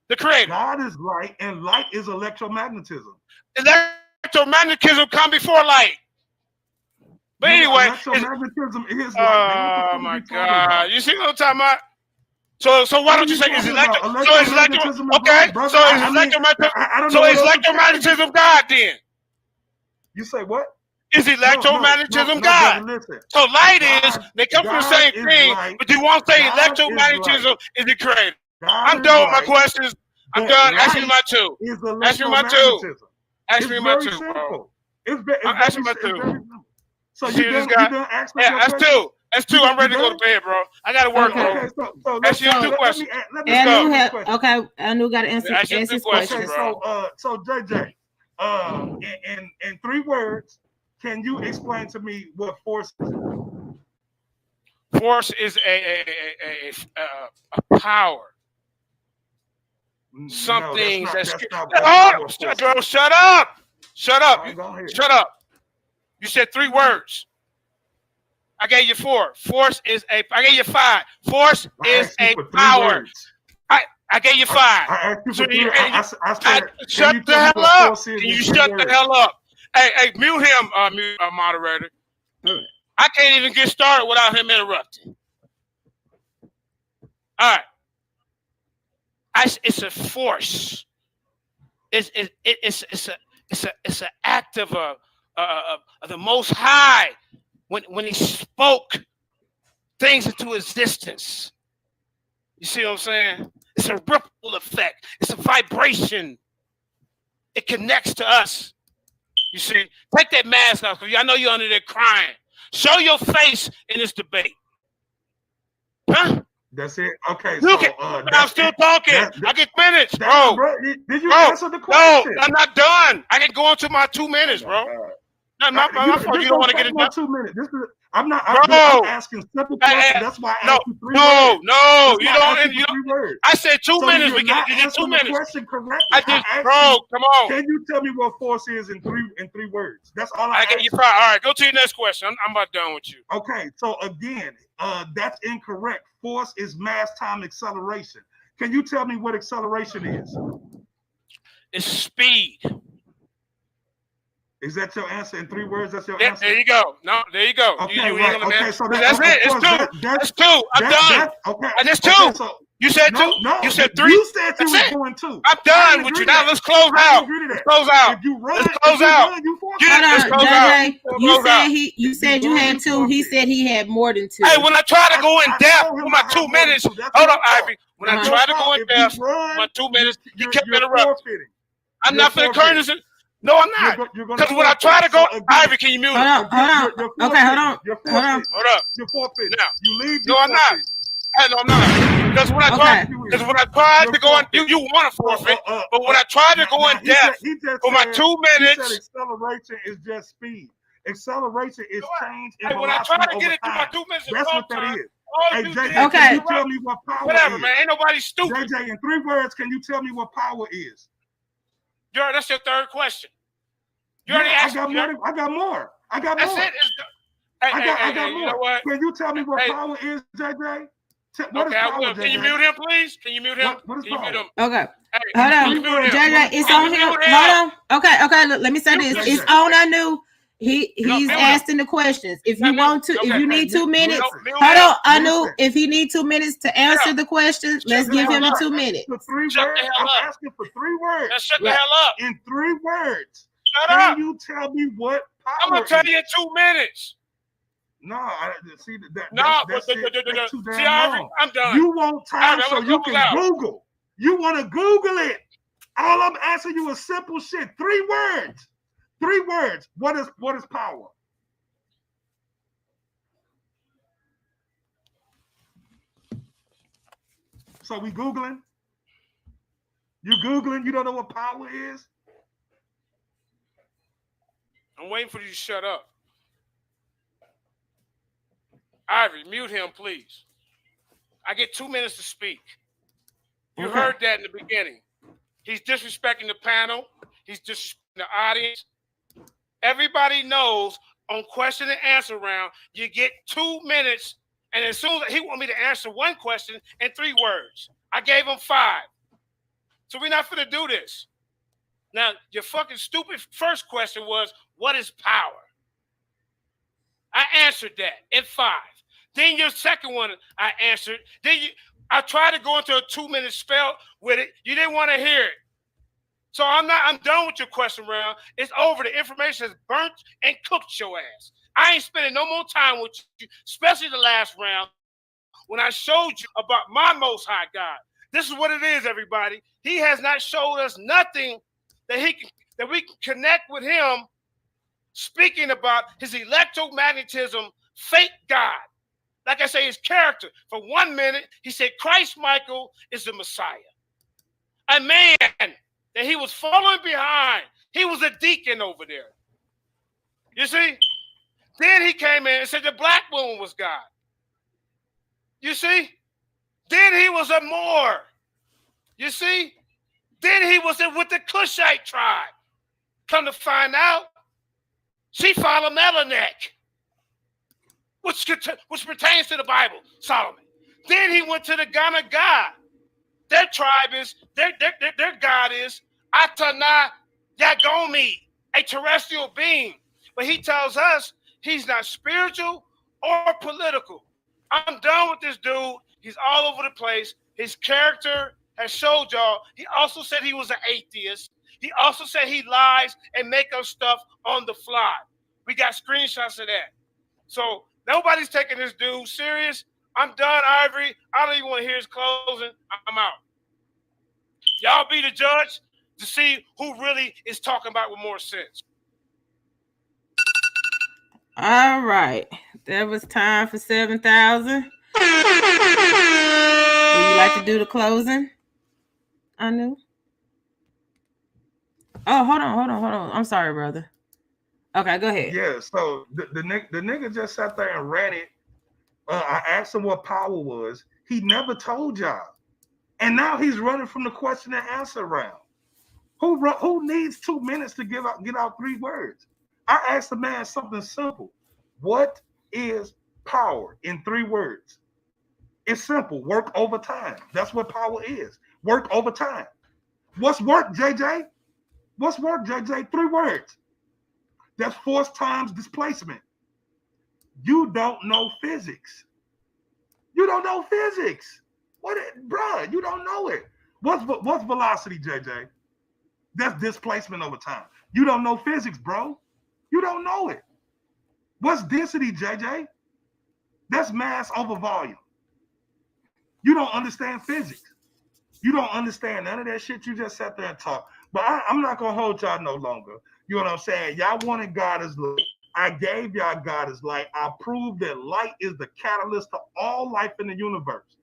The creator. God is light, and light is electromagnetism. Electromagnetism come before light. But anyway, electromagnetism is light. Oh my God! You see what I'm talking about? So why don't you say is electromagnetism? Okay. So is electromagnetism God then? You say what? Is electromagnetism God? So light is, they come from the same thing, but you won't say electromagnetism is the creator. I'm done with my questions. I'm done. Ask me my two. Ask me my two. Ask me my two, bro. Ask me my two. So you done ask me that's two. That's two. I'm ready to go to bed, bro. I got to work, bro. Ask you two questions. Okay, Anu got to answer his question. So JJ, in 3 words, can you explain to me what force is? Force is a power. Something that's shut up. Shut up. You said 3 words. I gave you 4. Force is I gave you 5. Force is a power. I gave you 5. I said, shut the hell up. Can you shut the hell up? Hey, mute him, moderator. I can't even get started without him interrupting. All right. It's a force. It's an act of the Most High when He spoke things into existence. You see what I'm saying? It's a ripple effect. It's a vibration. It connects to us. You see, take that mask off because I know you're under there crying. Show your face in this debate. Huh? That's it. Okay. I'm still talking. I get minutes, bro. Did you answer the question? No, I'm not done. I can go on to my 2 minutes, bro. No, my fault. You don't want to get it done. 2 minutes. I'm asking simple questions. That's why I asked you 3 words. No, you don't. I said 2 minutes. We can get 2 minutes. Question correctly. Bro, come on. Can you tell me what force is in three words? That's all I get you 5. All right, go to your next question. I'm about done with you. Okay, so again, that's incorrect. Force is mass time acceleration. Can you tell me what acceleration is? It's speed. Is that your answer in 3 words? That's your answer? There you go. No, there you go. Okay, so that's it. It's 2. I'm done. That's 2. Okay, so, you said 2. No, you said 3. You said you were going 2. I'm done with you. Now let's close out. Let's close out. Let's close out. You said you had 2. He said he had more than 2. Hey, when I try to go in depth with my 2 minutes, hold up, Ivy. When I try to go in depth with my 2 minutes, you kept interrupting. I'm not for the curtains. No, I'm not. Because when I try to go, Ivy, can you mute it? Hold on. Okay, hold on. You're forfeiting. Hold up. You're forfeiting. Now, you leave. No, I'm not. No, I'm not. Because when I tried to go on, you want to forfeit. But when I tried to go in depth for my 2 minutes, acceleration is just speed. Acceleration is change in velocity. When I try to get it through my 2 minutes, that's what that is. Hey, JJ, can you tell me what power whatever, is? man. Ain't nobody stupid. JJ, in 3 words, can you tell me what power is? That's your third question. You already asked. I got more. That's it. I got more. You know what? Can you tell me what power is, JJ? What is power, JJ? Can you mute him, please? Can you mute him? What is power? Okay. Hold on. JJ, it's on him. Hold on. Okay. Look, let me say this. It's on Anu. He's asking the questions. If you want to, if you need 2 minutes, hold on, Anu. If he needs 2 minutes to answer the questions, let's give him the 2 minutes. For 3 words, I'm asking for 3 words. Now shut the hell up. In 3 words, can you tell me what power? I'm gonna tell you in 2 minutes. No, that's too damn see, long. I'm done. You want time so you can Google. You want to Google it. All I'm asking you is simple shit. 3 words. 3 words. What is power? So we Googling? You Googling? You don't know what power is? I'm waiting for you to shut up. Ivory, mute him, please. I get 2 minutes to speak. You heard that in the beginning. He's disrespecting the panel. He's disrespecting the audience. Everybody knows on question and answer round, you get 2 minutes, and as soon as he want me to answer 1 question in 3 words, I gave him 5. So we're not finna do this. Now, your fucking stupid first question was, what is power? I answered that in 5. Then your second one, I answered. Then I tried to go into a 2-minute spell with it. You didn't want to hear it. So I'm done with your question round. It's over. The information is burnt and cooked your ass. I ain't spending no more time with you, especially the last round when I showed you about my Most High God. This is what it is, everybody. He has not showed us nothing that we can connect with him, speaking about his electromagnetism, fake God. Like I say, his character. For 1 minute, he said Christ Michael is the Messiah. A man that he was following behind. He was a deacon over there. You see? Then he came in and said the black woman was God. You see? Then he was a Moor. You see? Then he was with the Cushite tribe. Come to find out, she followed Melech, which pertains to the Bible, Solomon. Then he went to the Ghana God. Their tribe is, their God is Atana Yagomi, a terrestrial being. But he tells us he's not spiritual or political. I'm done with this dude. He's all over the place. His character has showed y'all. He also said he was an atheist. He also said he lies and make up stuff on the fly. We got screenshots of that. So nobody's taking this dude serious. I'm done, Ivory. I don't even want to hear his closing. I'm out. Y'all be the judge to see who really is talking about with more sense. All right. That was time for 7,000. Would you like to do the closing? Anu? Oh, hold on. I'm sorry, brother. Okay, go ahead. Yeah, so the nigga just sat there and ran it. I asked him what power was. He never told y'all. And now he's running from the question and answer round. Who needs 2 minutes to get out 3 words? I asked the man something simple. What is power in 3 words? It's simple. Work over time. That's what power is. Work over time. What's work, JJ? What's work, JJ? 3 words. That's force times displacement. You don't know physics. You don't know physics. Bruh, you don't know it. What's velocity, JJ? That's displacement over time. You don't know physics, bro. You don't know it. What's density, JJ? That's mass over volume. You don't understand physics. You don't understand none of that shit. You just sat there and talk. But I'm not going to hold y'all no longer. You know what I'm saying? Y'all wanted God as light. I gave y'all God as light. I proved that light is the catalyst to all life in the universe.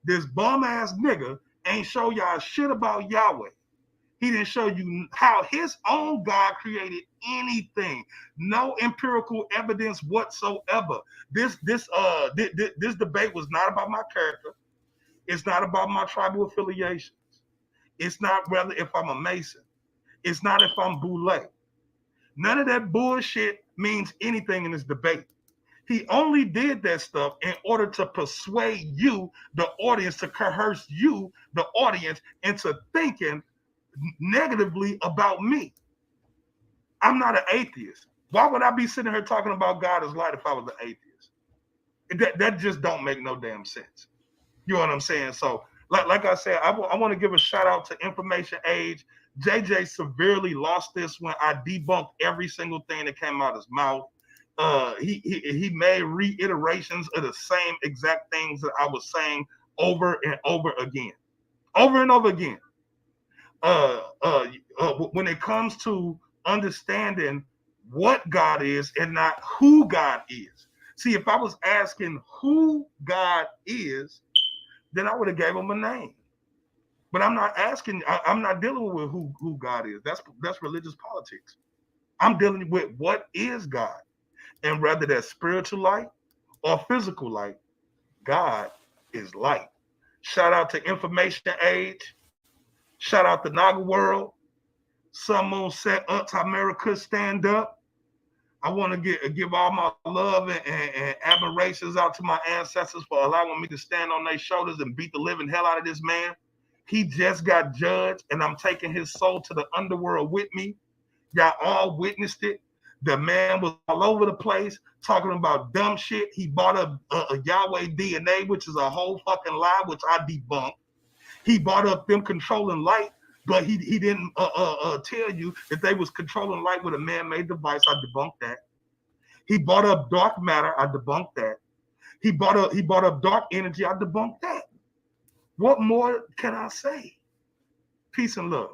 This bum ass nigga ain't show y'all shit about Yahweh. He didn't show you how his own God created anything. No empirical evidence whatsoever. This debate was not about my character. It's not about my tribal affiliations. It's not whether if I'm a Mason. It's not if I'm Boule. None of that bullshit means anything in this debate. He only did that stuff in order to persuade you, the audience, to coerce you, the audience, into thinking negatively about me. I'm not an atheist. Why would I be sitting here talking about God as light if I was an atheist? That just don't make no damn sense. You know what I'm saying? So, like I said, I want to give a shout out to Information Age. JJ severely lost this when I debunked every single thing that came out of his mouth. He made reiterations of the same exact things that I was saying over and over again. Over and over again. When it comes to understanding what God is and not who God is. See, if I was asking who God is, then I would have gave him a name. But I'm not asking, I'm not dealing with who God is. That's religious politics. I'm dealing with what is God. And whether that's spiritual light or physical light, God is light. Shout out to Information Age. Shout out to Naga World. Sun Moon Set Up to America Stand Up. I want to give all my love and admirations out to my ancestors for allowing me to stand on their shoulders and beat the living hell out of this man. He just got judged, and I'm taking his soul to the underworld with me. Y'all all witnessed it. The man was all over the place talking about dumb shit. He bought a Yahweh DNA, which is a whole fucking lie, which I debunked. He brought up them controlling light, but he didn't tell you that they was controlling light with a man-made device. I debunked that. He brought up dark matter. I debunked that. He brought up dark energy. I debunked that. What more can I say? Peace and love.